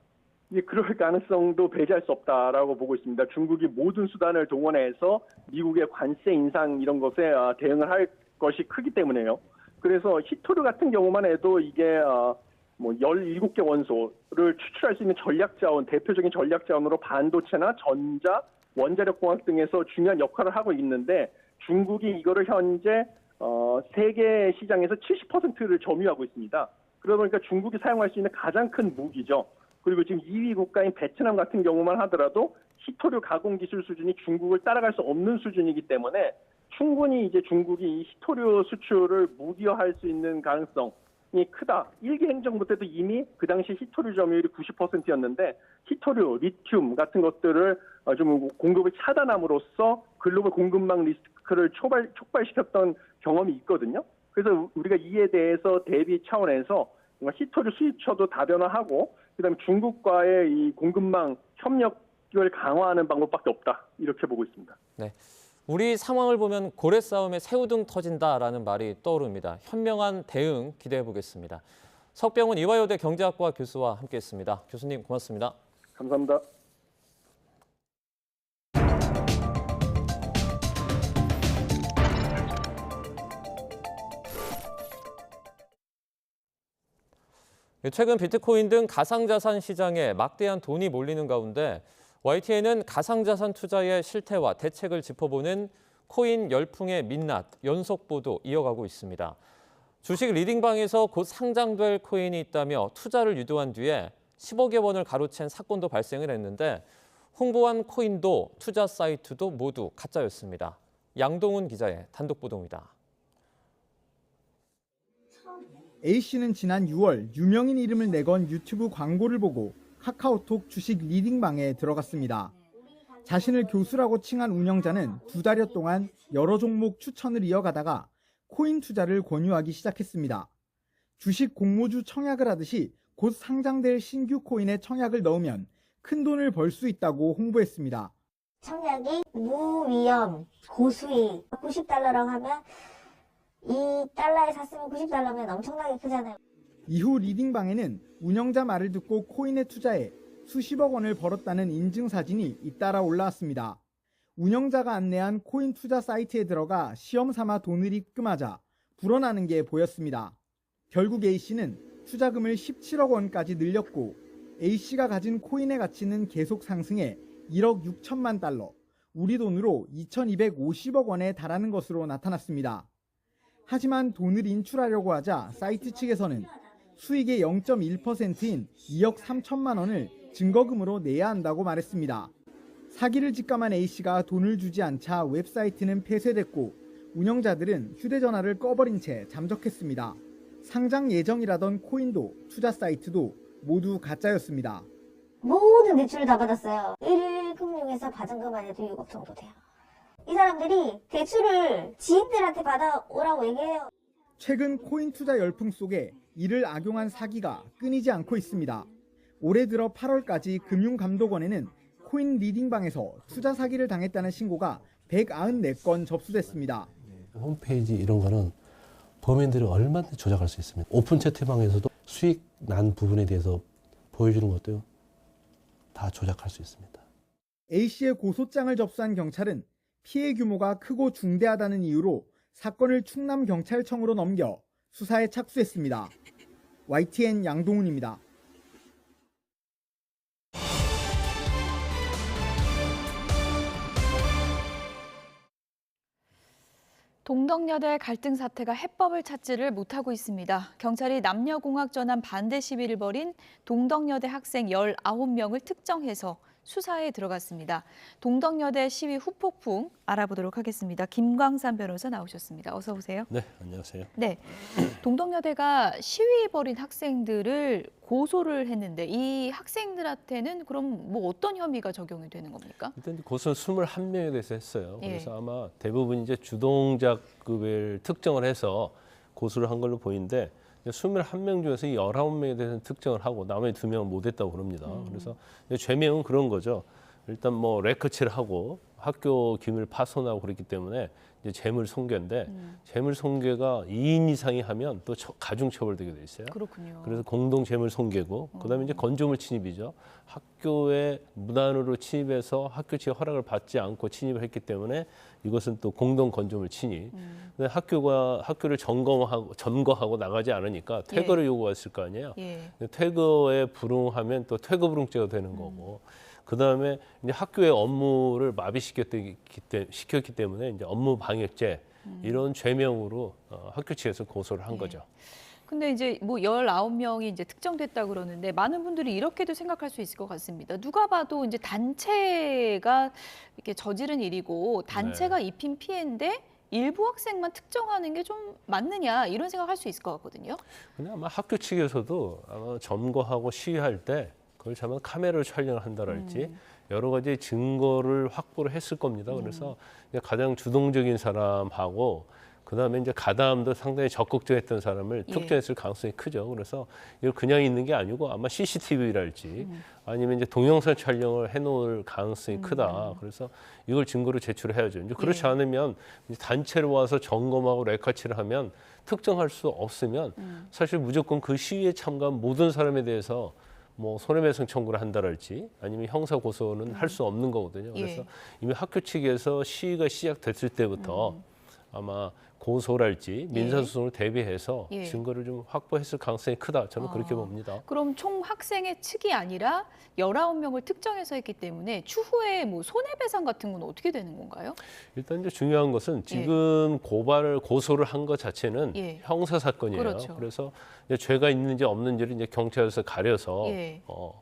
예, 그럴 가능성도 배제할 수 없다라고 보고 있습니다. 중국이 모든 수단을 동원해서 미국의 관세 인상 이런 것에 대응을 할 것이 크기 때문에요. 그래서 히토류 같은 경우만 해도 이게 17개 원소를 추출할 수 있는 전략자원, 대표적인 전략자원으로 반도체나 전자, 원자력공학 등에서 중요한 역할을 하고 있는데 중국이 이거를 현재 세계 시장에서 70%를 점유하고 있습니다. 그러다 보니까 중국이 사용할 수 있는 가장 큰 무기죠. 그리고 지금 2위 국가인 베트남 같은 경우만 하더라도 히토류 가공 기술 수준이 중국을 따라갈 수 없는 수준이기 때문에 충분히 이제 중국이 이 히토류 수출을 무기화할 수 있는 가능성이 크다. 1기 행정부 때도 이미 그 당시 히토류 점유율이 90%였는데 히토류, 리튬 같은 것들을 좀 공급을 차단함으로써 글로벌 공급망 리스크를 촉발시켰던 경험이 있거든요. 그래서 우리가 이에 대해서 대비 차원에서 히토류 수입처도 다변화하고 그다음에 중국과의 이 공급망 협력을 강화하는 방법밖에 없다. 이렇게 보고 있습니다. 네. 우리 상황을 보면 고래 싸움에 새우등 터진다라는 말이 떠오릅니다. 현명한 대응 기대해 보겠습니다. 석병훈 이화여대 경제학과 교수와 함께했습니다. 교수님 고맙습니다. 감사합니다. 최근 비트코인 등 가상자산 시장에 막대한 돈이 몰리는 가운데 YTN은 가상자산 투자의 실태와 대책을 짚어보는 코인 열풍의 민낯 연속 보도 이어가고 있습니다. 주식 리딩방에서 곧 상장될 코인이 있다며 투자를 유도한 뒤에 10억여 원을 가로챈 사건도 발생을 했는데 홍보한 코인도 투자 사이트도 모두 가짜였습니다. 양동훈 기자의 단독 보도입니다. A씨는 지난 6월 유명인 이름을 내건 유튜브 광고를 보고 카카오톡 주식 리딩방에 들어갔습니다. 자신을 교수라고 칭한 운영자는 2달여 동안 여러 종목 추천을 이어가다가 코인 투자를 권유하기 시작했습니다. 주식 공모주 청약을 하듯이 곧 상장될 신규 코인에 청약을 넣으면 큰 돈을 벌 수 있다고 홍보했습니다. 청약이 무위험, 고수익 90달러라고 하면 이 달러에 샀으면 90달러면 엄청나게 크잖아요. 이후 리딩방에는 운영자 말을 듣고 코인에 투자해 수십억 원을 벌었다는 인증 사진이 잇따라 올라왔습니다. 운영자가 안내한 코인 투자 사이트에 들어가 시험 삼아 돈을 입금하자 불어나는 게 보였습니다. 결국 A씨는 투자금을 17억 원까지 늘렸고 A씨가 가진 코인의 가치는 계속 상승해 1억 6천만 달러, 우리 돈으로 2,250억 원에 달하는 것으로 나타났습니다. 하지만 돈을 인출하려고 하자 사이트 측에서는 수익의 0.1%인 2억 3천만 원을 증거금으로 내야 한다고 말했습니다. 사기를 직감한 A씨가 돈을 주지 않자 웹사이트는 폐쇄됐고 운영자들은 휴대전화를 꺼버린 채 잠적했습니다. 상장 예정이라던 코인도 투자 사이트도 모두 가짜였습니다. 모든 대출을 다 받았어요. 1금융에서 받은 것만 해도 6억 정도 돼요. 이 사람들이 대출을 지인들한테 받아오라고 얘기해요. 최근 코인 투자 열풍 속에 이를 악용한 사기가 끊이지 않고 있습니다. 올해 들어 8월까지 금융감독원에는 코인 리딩방에서 투자 사기를 당했다는 신고가 194건 접수됐습니다. 홈페이지 이런 거는 범인들이 얼마든지 조작할 수 있습니다. 오픈 채팅방에서도 수익 난 부분에 대해서 보여주는 것도요. 다 조작할 수 있습니다. A씨의 고소장을 접수한 경찰은 피해 규모가 크고 중대하다는 이유로 사건을 충남경찰청으로 넘겨 수사에 착수했습니다. YTN 양동훈입니다. 동덕여대 갈등 사태가 해법을 찾지를 못하고 있습니다. 경찰이 남녀공학 전환 반대 시위를 벌인 동덕여대 학생 19명을 특정해서 수사에 들어갔습니다. 동덕여대 시위 후폭풍 알아보도록 하겠습니다. 김광산 변호사 나오셨습니다. 어서 오세요. 네, 안녕하세요. 네, 동덕여대가 시위 벌인 학생들을 고소를 했는데 이 학생들한테는 그럼 뭐 어떤 혐의가 적용이 되는 겁니까? 일단 고소는 21명에 대해서 했어요. 예. 그래서 아마 대부분 이제 주동작급을 특정을 해서 고소를 한 걸로 보이는데 21명 중에서 이 19명에 대해서는 특정을 하고 나머지 2명은 못했다고 그럽니다. 그래서 죄명은 그런 거죠. 일단 뭐 레커체를 하고 학교 기밀 파손하고 그랬기 때문에 이제 재물 손괴인데 재물 손괴가 2인 이상이 하면 또 가중 처벌되게 돼 있어요. 그렇군요. 그래서 공동 재물 손괴고 그다음에 이제 건조물 침입이죠. 학교에 무단으로 침입해서 학교 측의 허락을 받지 않고 침입을 했기 때문에 이것은 또 공동 건조물 침입. 근데 학교를 점거하고 나가지 않으니까 퇴거를 요구했을 거 아니에요. 퇴거에 불응하면 또 퇴거 불응죄가 되는 거고. 그다음에 이제 학교의 업무를 마비시켰기 때문에 이제 업무 방해죄 이런 죄명으로 학교 측에서 고소를 한 거죠. 근데 이제 뭐 19명이 이제 특정됐다 그러는데 많은 분들이 이렇게도 생각할 수 있을 것 같습니다. 누가 봐도 이제 단체가 이렇게 저지른 일이고 단체가 입힌 피해인데 일부 학생만 특정하는 게 좀 맞느냐 이런 생각할 수 있을 것 같거든요. 근데 아마 학교 측에서도 아마 점거하고 시위할 때 그걸 잘못 카메라로 촬영을 한다랄지 여러 가지 증거를 확보를 했을 겁니다. 그래서 가장 주동적인 사람하고 그다음에 이제 가담도 상당히 적극적이었던 사람을 특정했을 가능성이 크죠. 그래서 이걸 그냥 있는 게 아니고 아마 CCTV랄지 아니면 이제 동영상 촬영을 해놓을 가능성이 크다. 그래서 이걸 증거로 제출해야죠. 이제 그렇지 않으면 이제 단체로 와서 점검하고 레카치를 하면 특정할 수 없으면 사실 무조건 그 시위에 참가한 모든 사람에 대해서 뭐 손해배상 청구를 한다랄지 아니면 형사 고소는 할 수 없는 거거든요. 그래서 이미 학교 측에서 시위가 시작됐을 때부터 아마 고소랄지 민사소송을 대비해서 증거를 좀 확보했을 가능성이 크다. 저는 그렇게 봅니다. 그럼 총 학생의 측이 아니라 19명을 특정해서 했기 때문에 추후에 뭐 손해배상 같은 건 어떻게 되는 건가요? 일단 이제 중요한 것은 지금 고소를 한 것 자체는 형사 사건이에요. 그렇죠. 그래서 이제 죄가 있는지 없는지를 이제 경찰에서 가려서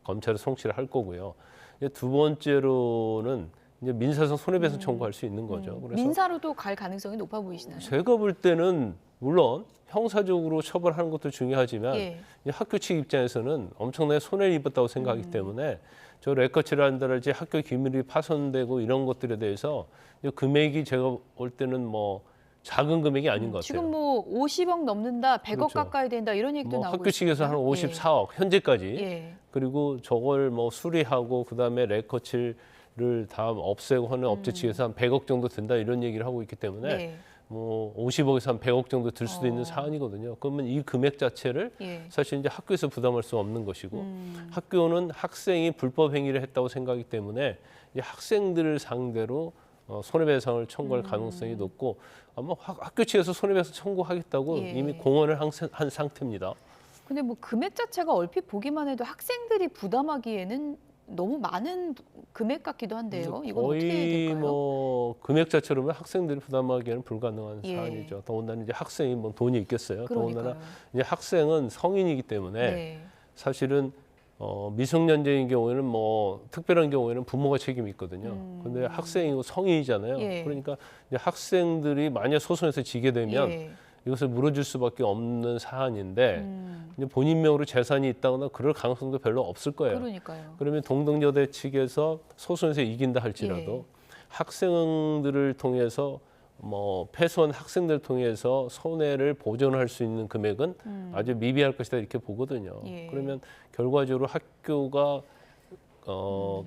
검찰에 송치를 할 거고요. 이제 두 번째로는 이제 민사상 손해배상 청구할 수 있는 거죠. 그래서 민사로도 갈 가능성이 높아 보이시나요? 제가 볼 때는 물론 형사적으로 처벌하는 것도 중요하지만 이제 학교 측 입장에서는 엄청나게 손해를 입었다고 생각하기 때문에 저 레커치를 한다랄지 학교 기밀이 파손되고 이런 것들에 대해서 금액이 제가 볼 때는 뭐 작은 금액이 아닌 것 같아요. 지금 뭐 50억 넘는다, 100억 그렇죠. 가까이 된다 이런 얘기도 뭐 나오고 학교 측에서 한 있습니다. 54억 현재까지 그리고 저걸 뭐 수리하고 그다음에 레커치를 다 없애고 하는 업체 측에서 한 100억 정도 든다 이런 얘기를 하고 있기 때문에 네. 뭐 50억에서 한 100억 정도 들 수도 있는 사안이거든요. 그러면 이 금액 자체를 예. 사실 이제 학교에서 부담할 수 없는 것이고 학교는 학생이 불법 행위를 했다고 생각하기 때문에 이제 학생들을 상대로 손해배상을 청구할 가능성이 높고 아마 학교 측에서 손해배상 청구하겠다고 예. 이미 공언을 한 상태입니다. 근데 뭐 금액 자체가 얼핏 보기만 해도 학생들이 부담하기에는 너무 많은 금액 같기도 한데요. 이건 어떻게 해야 거의 될까요? 뭐 금액 자체로는 학생들이 부담하기에는 불가능한 예. 사안이죠. 더군다나 이제 학생이 뭐 돈이 있겠어요. 더군다나 그러니까요. 이제 학생은 성인이기 때문에 네. 사실은 미성년자인 경우에는 뭐 특별한 경우에는 부모가 책임이 있거든요. 그런데 학생이고 성인이잖아요. 예. 그러니까 이제 학생들이 만약 소송에서 지게 되면 예. 이것을 물어줄 수밖에 없는 사안인데 이제 본인 명으로 재산이 있다거나 그럴 가능성도 별로 없을 거예요. 그러니까요. 그러면 동등여대 측에서 소송에서 이긴다 할지라도 예. 학생들을 통해서 뭐 패소한 학생들을 통해서 손해를 보전할 수 있는 금액은 아주 미비할 것이다 이렇게 보거든요. 예. 그러면 결과적으로 학교가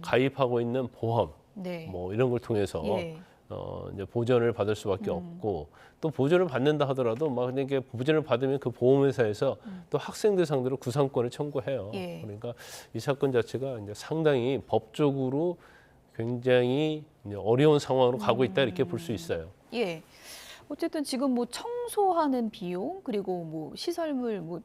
가입하고 있는 보험 네. 뭐 이런 걸 통해서 예. 이제 보전을 받을 수밖에 없고 또 보전을 받는다 하더라도 막 이렇게 보전을 받으면 그 보험회사에서 또 학생들 상대로 구상권을 청구해요. 예. 그러니까 이 사건 자체가 이제 상당히 법적으로 굉장히 이제 어려운 상황으로 가고 있다 이렇게 볼 수 있어요. 예. 어쨌든 지금 뭐 청소하는 비용 그리고 뭐 시설물 뭐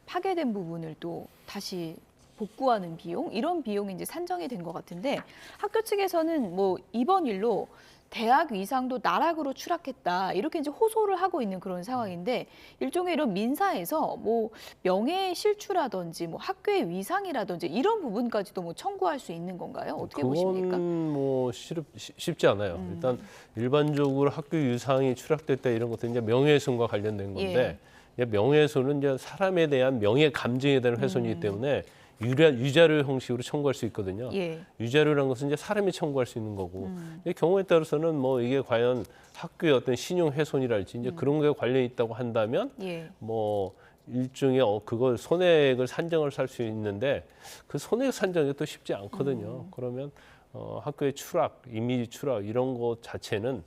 파괴된 부분을 또 다시 복구하는 비용 이런 비용이 이제 산정이 된 것 같은데 학교 측에서는 뭐 이번 일로 대학 위상도 나락으로 추락했다 이렇게 이제 호소를 하고 있는 그런 상황인데 일종의 이런 민사에서 뭐 명예 실추라든지 뭐 학교의 위상이라든지 이런 부분까지도 뭐 청구할 수 있는 건가요? 어떻게 보십니까? 그건 뭐 쉽지 않아요. 일단 일반적으로 학교 유상이 추락됐다 이런 것도 이제 명예훼손과 관련된 건데 명예훼손은 이제 사람에 대한 명예 감정에 대한 훼손이기 때문에 유자료 형식으로 청구할 수 있거든요. 예. 유자료라는 것은 이제 사람이 청구할 수 있는 거고 경우에 따라서는 뭐 이게 과연 학교의 어떤 신용 훼손이랄지 이제 그런 거에 관련이 있다고 한다면 예. 뭐 일종의 그걸 손해액을 산정을 할 수 있는데 그 손해액 산정이 또 쉽지 않거든요. 그러면 학교의 추락, 이미지 추락 이런 것 자체는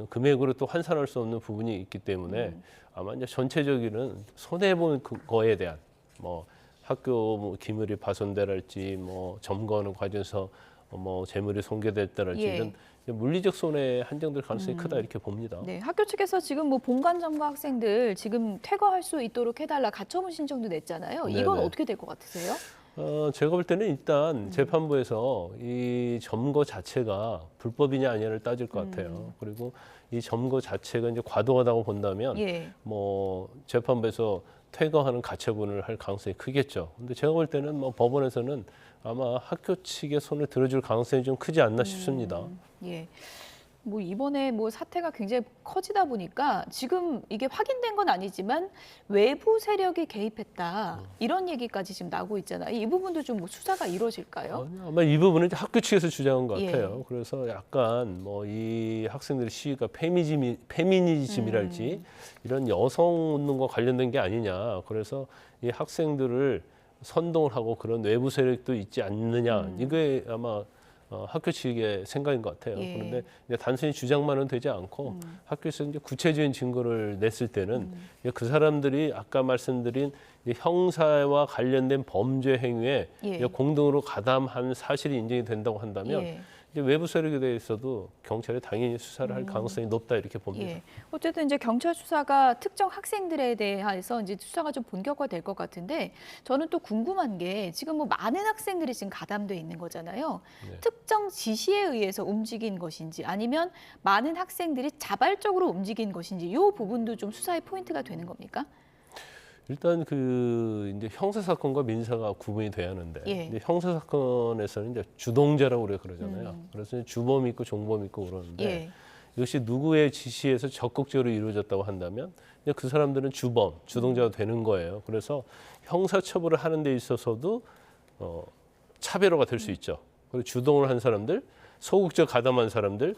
금액으로 또 환산할 수 없는 부분이 있기 때문에 아마 이제 전체적인 손해 본 거에 대한 뭐 학교 뭐 기물이 파손되랄지 뭐 점거하는 과정에서 뭐 재물이 손괴됐다랄지 예. 이런 물리적 손해에 한정될 가능성이 크다 이렇게 봅니다. 네, 학교 측에서 지금 뭐 본관 점거 학생들 지금 퇴거할 수 있도록 해달라 가처분 신청도 냈잖아요. 이건 네네. 어떻게 될 것 같으세요? 제가 볼 때는 일단 재판부에서 이 점거 자체가 불법이냐 아니냐를 따질 것 같아요. 그리고 이 점거 자체가 이제 과도하다고 본다면 예. 뭐 재판부에서 퇴거하는 가처분을 할 가능성이 크겠죠. 근데 제가 볼 때는 뭐 법원에서는 아마 학교 측의 손을 들어줄 가능성이 좀 크지 않나 싶습니다. 예. 뭐 이번에 뭐 사태가 굉장히 커지다 보니까 지금 이게 확인된 건 아니지만 외부 세력이 개입했다 이런 얘기까지 지금 나오고 있잖아요. 이 부분도 좀 뭐 수사가 이루어질까요? 아마 이 부분은 이제 학교 측에서 주장한 것 예. 같아요. 그래서 약간 뭐 이 학생들의 시위가 페미니즘이랄지 이런 여성 운동과 관련된 게 아니냐. 그래서 이 학생들을 선동을 하고 그런 외부 세력도 있지 않느냐. 이게 아마 학교 측의 생각인 것 같아요. 예. 그런데 이제 단순히 주장만은 되지 않고 학교에서 이제 구체적인 증거를 냈을 때는 이제 그 사람들이 아까 말씀드린 이제 형사와 관련된 범죄 행위에 예. 이제 공동으로 가담한 사실이 인정이 된다고 한다면 예. 이제 외부 세력에 대해서도 경찰이 당연히 수사를 할 가능성이 높다 이렇게 봅니다. 예. 어쨌든 이제 경찰 수사가 특정 학생들에 대해서 이제 수사가 좀 본격화될 것 같은데 저는 또 궁금한 게 지금 뭐 많은 학생들이 지금 가담돼 있는 거잖아요. 네. 특정 지시에 의해서 움직인 것인지 아니면 많은 학생들이 자발적으로 움직인 것인지 이 부분도 좀 수사의 포인트가 되는 겁니까? 일단 그 이제 형사 사건과 민사가 구분이 돼야 하는데 예. 이제 형사 사건에서는 이제 주동자라고 우리가 그러잖아요. 그래서 이제 주범이 있고 종범이 있고 그러는데 예. 이것이 누구의 지시에서 적극적으로 이루어졌다고 한다면 이제 그 사람들은 주범, 주동자가 되는 거예요. 그래서 형사 처벌을 하는 데 있어서도 차별화가 될 수 있죠. 그리고 주동을 한 사람들, 소극적 가담한 사람들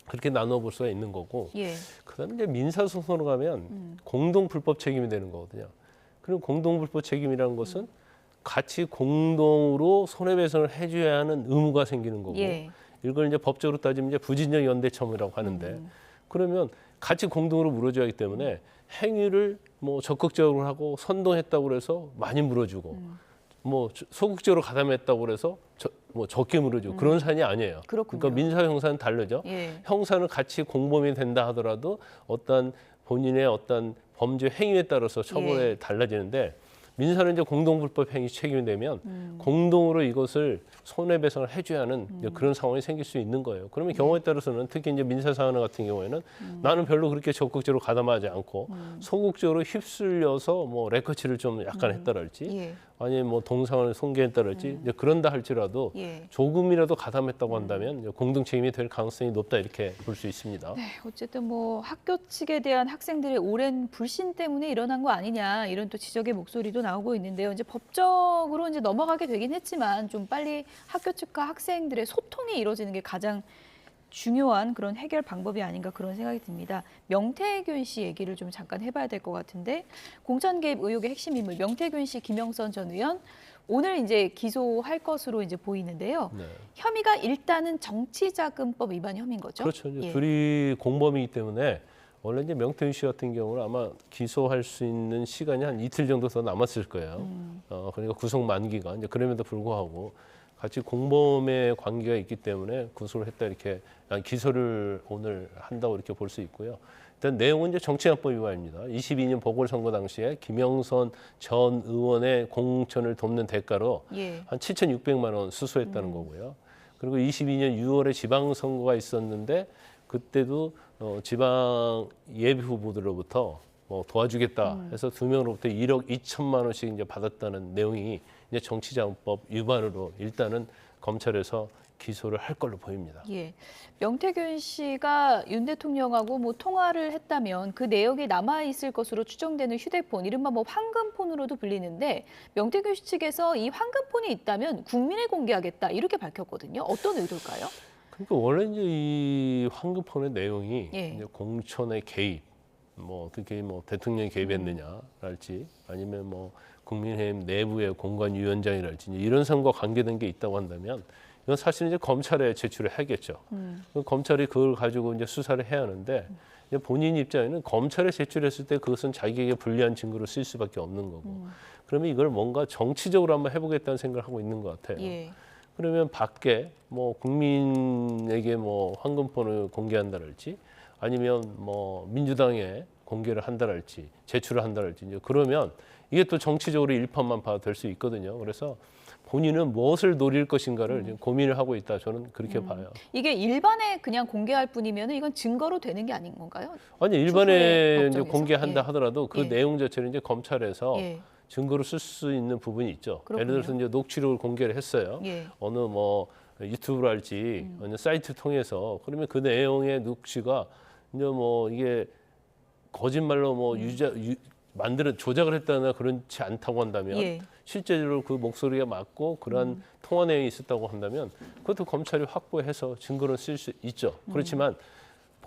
그렇게 나눠볼 수가 있는 거고 예. 그다음에 이제 민사소송으로 가면 공동 불법 책임이 되는 거거든요. 그리고 공동 불법 책임이라는 것은 같이 공동으로 손해배상을 해줘야 하는 의무가 생기는 거고 예. 이걸 이제 법적으로 따지면 이제 부진적 연대첨이라고 하는데 그러면 같이 공동으로 물어줘야 하기 때문에 행위를 뭐 적극적으로 하고 선동했다고 해서 많이 물어주고 뭐 소극적으로 가담했다고 해서 뭐 적게 물어주고 그런 사안이 아니에요. 그렇군요. 그러니까 민사 형사는 다르죠. 예. 형사는 같이 공범이 된다 하더라도 어떤 본인의 어떤 범죄 행위에 따라서 처벌에 달라지는데 민사는 이제 공동불법 행위 책임이 되면 공동으로 이것을 손해배상을 해줘야 하는 그런 상황이 생길 수 있는 거예요. 그러면 경우에 따라서는 특히 이제 민사 사안 같은 경우에는 나는 별로 그렇게 적극적으로 가담하지 않고 소극적으로 휩쓸려서 뭐 레커치를 좀 약간 했다랄지 아니면 뭐 동상을 손괴했다랄지 이제 그런다 할지라도 조금이라도 가담했다고 한다면 이제 공동 책임이 될 가능성이 높다 이렇게 볼 수 있습니다. 네, 어쨌든 뭐 학교 측에 대한 학생들의 오랜 불신 때문에 일어난 거 아니냐 이런 또 지적의 목소리도 나오고 있는데요. 이제 법적으로 이제 넘어가게 되긴 했지만 좀 빨리 학교 측과 학생들의 소통이 이루어지는 게 가장 중요한 그런 해결 방법이 아닌가 그런 생각이 듭니다. 명태균 씨 얘기를 좀 잠깐 해봐야 될 것 같은데 공천 개입 의혹의 핵심 인물 명태균 씨, 김영선 전 의원 오늘 이제 기소할 것으로 이제 보이는데요. 네. 혐의가 일단은 정치자금법 위반 혐의인 거죠? 그렇죠. 이제 둘이 공범이기 때문에 원래 이제 명태균 씨 같은 경우는 아마 기소할 수 있는 시간이 한 이틀 정도 더 남았을 거예요. 그러니까 구속 만기가 이제 그럼에도 불구하고 같이 공범의 관계가 있기 때문에 구속을 했다 이렇게 기소를 오늘 한다고 이렇게 볼 수 있고요. 일단 내용은 이제 정치자금법 위반입니다. 22년 보궐선거 당시에 김영선 전 의원의 공천을 돕는 대가로 한 7,600만 원 수수했다는 거고요. 그리고 22년 6월에 지방선거가 있었는데 그때도 지방 예비 후보들로부터 뭐 도와주겠다 해서 2명으로부터 1억 2천만 원씩 이제 받았다는 내용이 이제 정치자금법 위반으로 일단은 검찰에서 기소를 할 걸로 보입니다. 예, 명태균 씨가 윤 대통령하고 뭐 통화를 했다면 그 내역이 남아 있을 것으로 추정되는 휴대폰, 이른바 뭐 황금폰으로도 불리는데 명태균 씨 측에서 이 황금폰이 있다면 국민에 공개하겠다 이렇게 밝혔거든요. 어떤 의도일까요? 그러니까 원래 이제 이 황금폰의 내용이 예. 이제 공천의 개입, 뭐 어떻게 뭐 대통령이 개입했느냐랄지 아니면 뭐 국민의힘 내부의 공관위원장이랄지 이런 사람과 관계된 게 있다고 한다면 이건 사실 이제 검찰에 제출을 해야겠죠. 검찰이 그걸 가지고 이제 수사를 해야 하는데 이제 본인 입장에는 검찰에 제출했을 때 그것은 자기에게 불리한 증거로 쓸 수밖에 없는 거고. 그러면 이걸 뭔가 정치적으로 한번 해보겠다는 생각을 하고 있는 것 같아요. 예. 그러면 밖에 뭐 국민에게 뭐 황금폰을 공개한다랄지 아니면 뭐 민주당에 공개를 한다랄지 제출을 한다랄지 이제 그러면 이게 또 정치적으로 일파만파 될 수 있거든요. 그래서 본인은 무엇을 노릴 것인가를 지금 고민을 하고 있다. 저는 그렇게 봐요. 이게 일반에 그냥 공개할 뿐이면 이건 증거로 되는 게 아닌 건가요? 아니 일반에 이제 법정에서? 공개한다 예. 하더라도 그 예. 내용 자체를 이제 검찰에서 예. 증거로 쓸 수 있는 부분이 있죠. 그렇군요. 예를 들어서 이제 녹취록을 공개를 했어요. 예. 어느 뭐 유튜브랄지 어느 사이트 통해서 그러면 그 내용의 녹취가 이제 뭐 이게 거짓말로 뭐 만들어 조작을 했다거나 그렇지 않다고 한다면 예. 실제로 그 목소리가 맞고 그러한 통화 내용이 있었다고 한다면 그것도 검찰이 확보해서 증거로 쓸 수 있죠. 그렇지만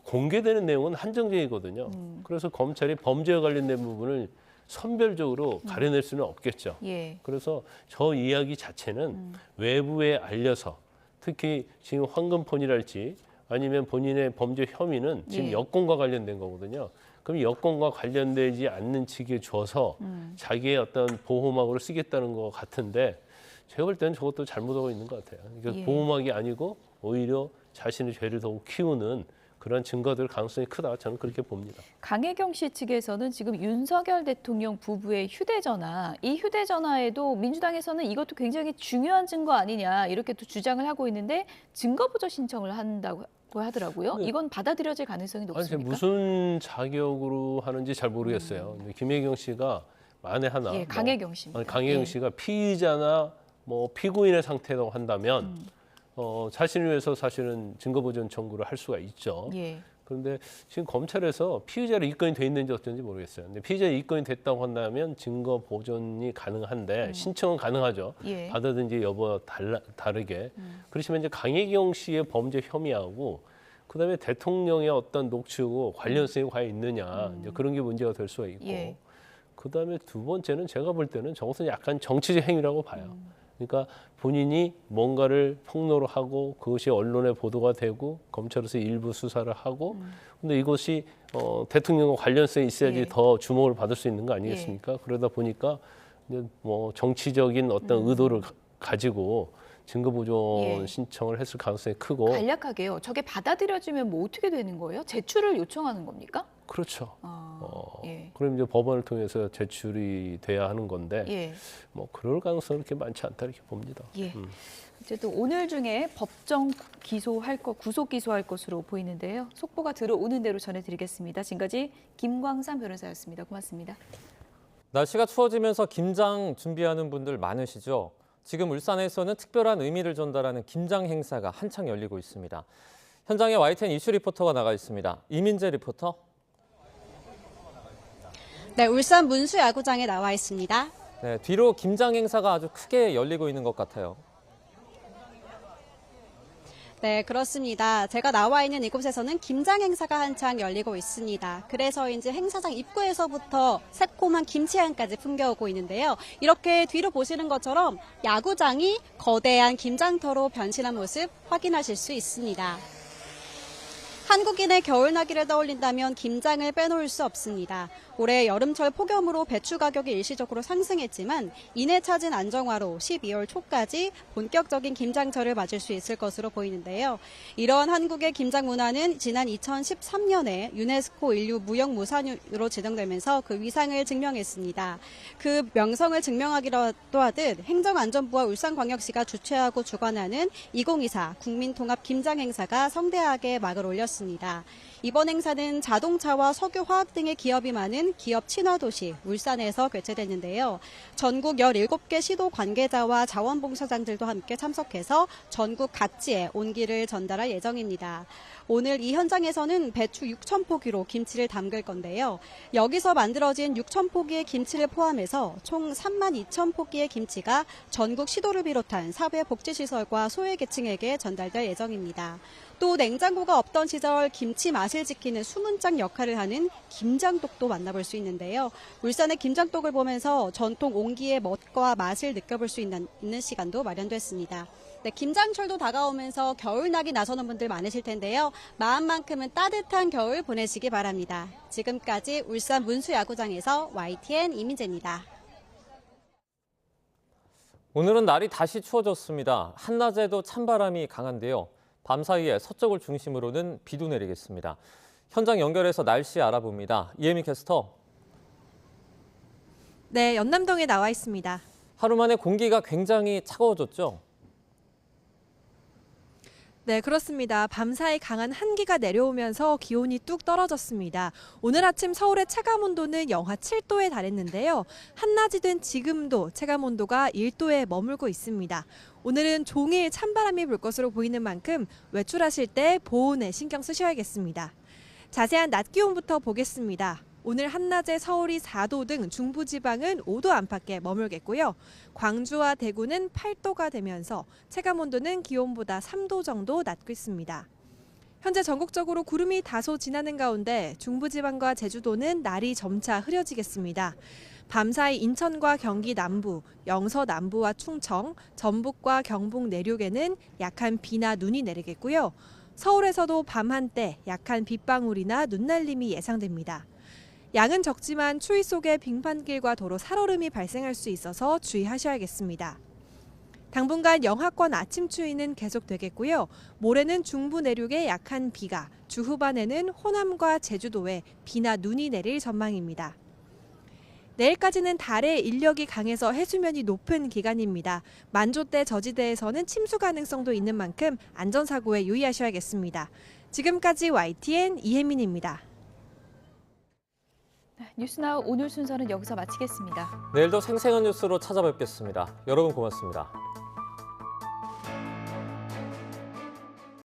공개되는 내용은 한정적이거든요. 그래서 검찰이 범죄와 관련된 부분을 선별적으로 가려낼 수는 없겠죠. 예. 그래서 저 이야기 자체는 외부에 알려서 특히 지금 황금폰이랄지 아니면 본인의 범죄 혐의는 지금 예. 여권과 관련된 거거든요. 그럼 여권과 관련되지 않는 측에 줘서 자기의 어떤 보호막으로 쓰겠다는 것 같은데 제가 볼 때는 저것도 잘못하고 있는 것 같아요. 그러니까 예. 보호막이 아니고 오히려 자신의 죄를 더욱 키우는 그런 증거들 가능성이 크다. 저는 그렇게 봅니다. 강혜경 씨 측에서는 지금 윤석열 대통령 부부의 휴대전화, 이 휴대전화에도 민주당에서는 이것도 굉장히 중요한 증거 아니냐 이렇게 또 주장을 하고 있는데 증거부조 신청을 한다고 하더라고요. 네. 이건 받아들여질 가능성이 아니, 높습니까? 무슨 자격으로 하는지 잘 모르겠어요. 근데 김혜경 씨가 만에 하나, 예, 강혜경 씨입니다. 강혜경 예. 씨가 피의자나 뭐 피고인의 상태라고 한다면 자신을 위해서 사실은 증거보전 청구를 할 수가 있죠. 예. 그런데 지금 검찰에서 피의자로 입건이 돼 있는지 어떤지 모르겠어요. 근데 피의자 입건이 됐다고 한다면 증거 보존이 가능한데 신청은 가능하죠. 예. 받아든지 여부와 다르게. 그렇지만 이제 강혜경 씨의 범죄 혐의하고 그다음에 대통령의 어떤 녹취하고 관련성이 과연 있느냐 이제 그런 게 문제가 될 수가 있고 예. 그다음에 두 번째는 제가 볼 때는 저것은 약간 정치적 행위라고 봐요. 그러니까 본인이 뭔가를 폭로를 하고 그것이 언론에 보도가 되고 검찰에서 일부 수사를 하고 근데 이것이 대통령과 관련성이 있어야지 예. 더 주목을 받을 수 있는 거 아니겠습니까? 그러다 보니까 이제 뭐 정치적인 어떤 의도를 가지고 증거보존 예. 신청을 했을 가능성이 크고 간략하게요. 저게 받아들여지면 뭐 어떻게 되는 거예요? 제출을 요청하는 겁니까? 그렇죠. 예. 그럼 이제 법원을 통해서 제출이 돼야 하는 건데 예. 뭐 그럴 가능성은 그렇게 많지 않다 이렇게 봅니다. 예. 어쨌든 오늘 중에 법정 기소할 것, 구속 기소할 것으로 보이는데요. 속보가 들어오는 대로 전해드리겠습니다. 지금까지 김광삼 변호사였습니다. 고맙습니다. 날씨가 추워지면서 김장 준비하는 분들 많으시죠? 지금 울산에서는 특별한 의미를 전달하는 김장 행사가 한창 열리고 있습니다. 현장에 YTN 이슈 리포터가 나가 있습니다. 이민재 리포터. 네, 울산 문수 야구장에 나와 있습니다. 네, 뒤로 김장 행사가 아주 크게 열리고 있는 것 같아요. 네, 그렇습니다. 제가 나와 있는 이곳에서는 김장 행사가 한창 열리고 있습니다. 그래서 이제 행사장 입구에서부터 새콤한 김치향까지 풍겨오고 있는데요. 이렇게 뒤로 보시는 것처럼 야구장이 거대한 김장터로 변신한 모습 확인하실 수 있습니다. 한국인의 겨울나기를 떠올린다면 김장을 빼놓을 수 없습니다. 올해 여름철 폭염으로 배추 가격이 일시적으로 상승했지만 이내 찾은 안정화로 12월 초까지 본격적인 김장철을 맞을 수 있을 것으로 보이는데요. 이러한 한국의 김장 문화는 지난 2013년에 유네스코 인류 무형무산으로 지정되면서 그 위상을 증명했습니다. 그 명성을 증명하기라도 하듯 행정안전부와 울산광역시가 주최하고 주관하는 2024 국민통합 김장 행사가 성대하게 막을 올렸습니다. 이번 행사는 자동차와 석유화학 등의 기업이 많은 기업 친화도시 울산에서 개최됐는데요. 전국 17개 시도 관계자와 자원봉사장들도 함께 참석해서 전국 각지에 온기를 전달할 예정입니다. 오늘 이 현장에서는 배추 6,000포기로 김치를 담글 건데요. 여기서 만들어진 6,000포기의 김치를 포함해서 총 32,000포기의 김치가 전국 시도를 비롯한 사회복지시설과 소외계층에게 전달될 예정입니다. 또 냉장고가 없던 시절 김치 맛을 지키는 수문장 역할을 하는 김장독도 만나볼 수 있는데요. 울산의 김장독을 보면서 전통 온기의 멋과 맛을 느껴볼 수 있는 시간도 마련됐습니다. 네, 김장철도 다가오면서 겨울나기 나서는 분들 많으실 텐데요. 마음만큼은 따뜻한 겨울 보내시기 바랍니다. 지금까지 울산 문수야구장에서 YTN 이민재입니다. 오늘은 날이 다시 추워졌습니다. 한낮에도 찬바람이 강한데요. 밤사이에 서쪽을 중심으로는 비도 내리겠습니다. 현장 연결해서 날씨 알아봅니다. 이혜미 캐스터. 네, 연남동에 나와 있습니다. 하루 만에 공기가 굉장히 차가워졌죠? 네, 그렇습니다. 밤사이 강한 한기가 내려오면서 기온이 뚝 떨어졌습니다. 오늘 아침 서울의 체감온도는 영하 7도에 달했는데요. 한낮이 된 지금도 체감온도가 1도에 머물고 있습니다. 오늘은 종일 찬바람이 불 것으로 보이는 만큼 외출하실 때 보온에 신경 쓰셔야겠습니다. 자세한 낮 기온부터 보겠습니다. 오늘 한낮에 서울이 4도 등 중부지방은 5도 안팎에 머물겠고요. 광주와 대구는 8도가 되면서 체감온도는 기온보다 3도 정도 낮겠습니다. 현재 전국적으로 구름이 다소 지나는 가운데 중부지방과 제주도는 날이 점차 흐려지겠습니다. 밤사이 인천과 경기 남부, 영서 남부와 충청, 전북과 경북 내륙에는 약한 비나 눈이 내리겠고요. 서울에서도 밤 한때 약한 빗방울이나 눈날림이 예상됩니다. 양은 적지만 추위 속에 빙판길과 도로 살얼음이 발생할 수 있어서 주의하셔야겠습니다. 당분간 영하권 아침 추위는 계속되겠고요. 모레는 중부 내륙에 약한 비가, 주 후반에는 호남과 제주도에 비나 눈이 내릴 전망입니다. 내일까지는 달의 인력이 강해서 해수면이 높은 기간입니다. 만조대 저지대에서는 침수 가능성도 있는 만큼 안전사고에 유의하셔야겠습니다. 지금까지 YTN 이혜민입니다. 뉴스나우 오늘 순서는 여기서 마치겠습니다. 내일도 생생한 뉴스로 찾아뵙겠습니다. 여러분 고맙습니다.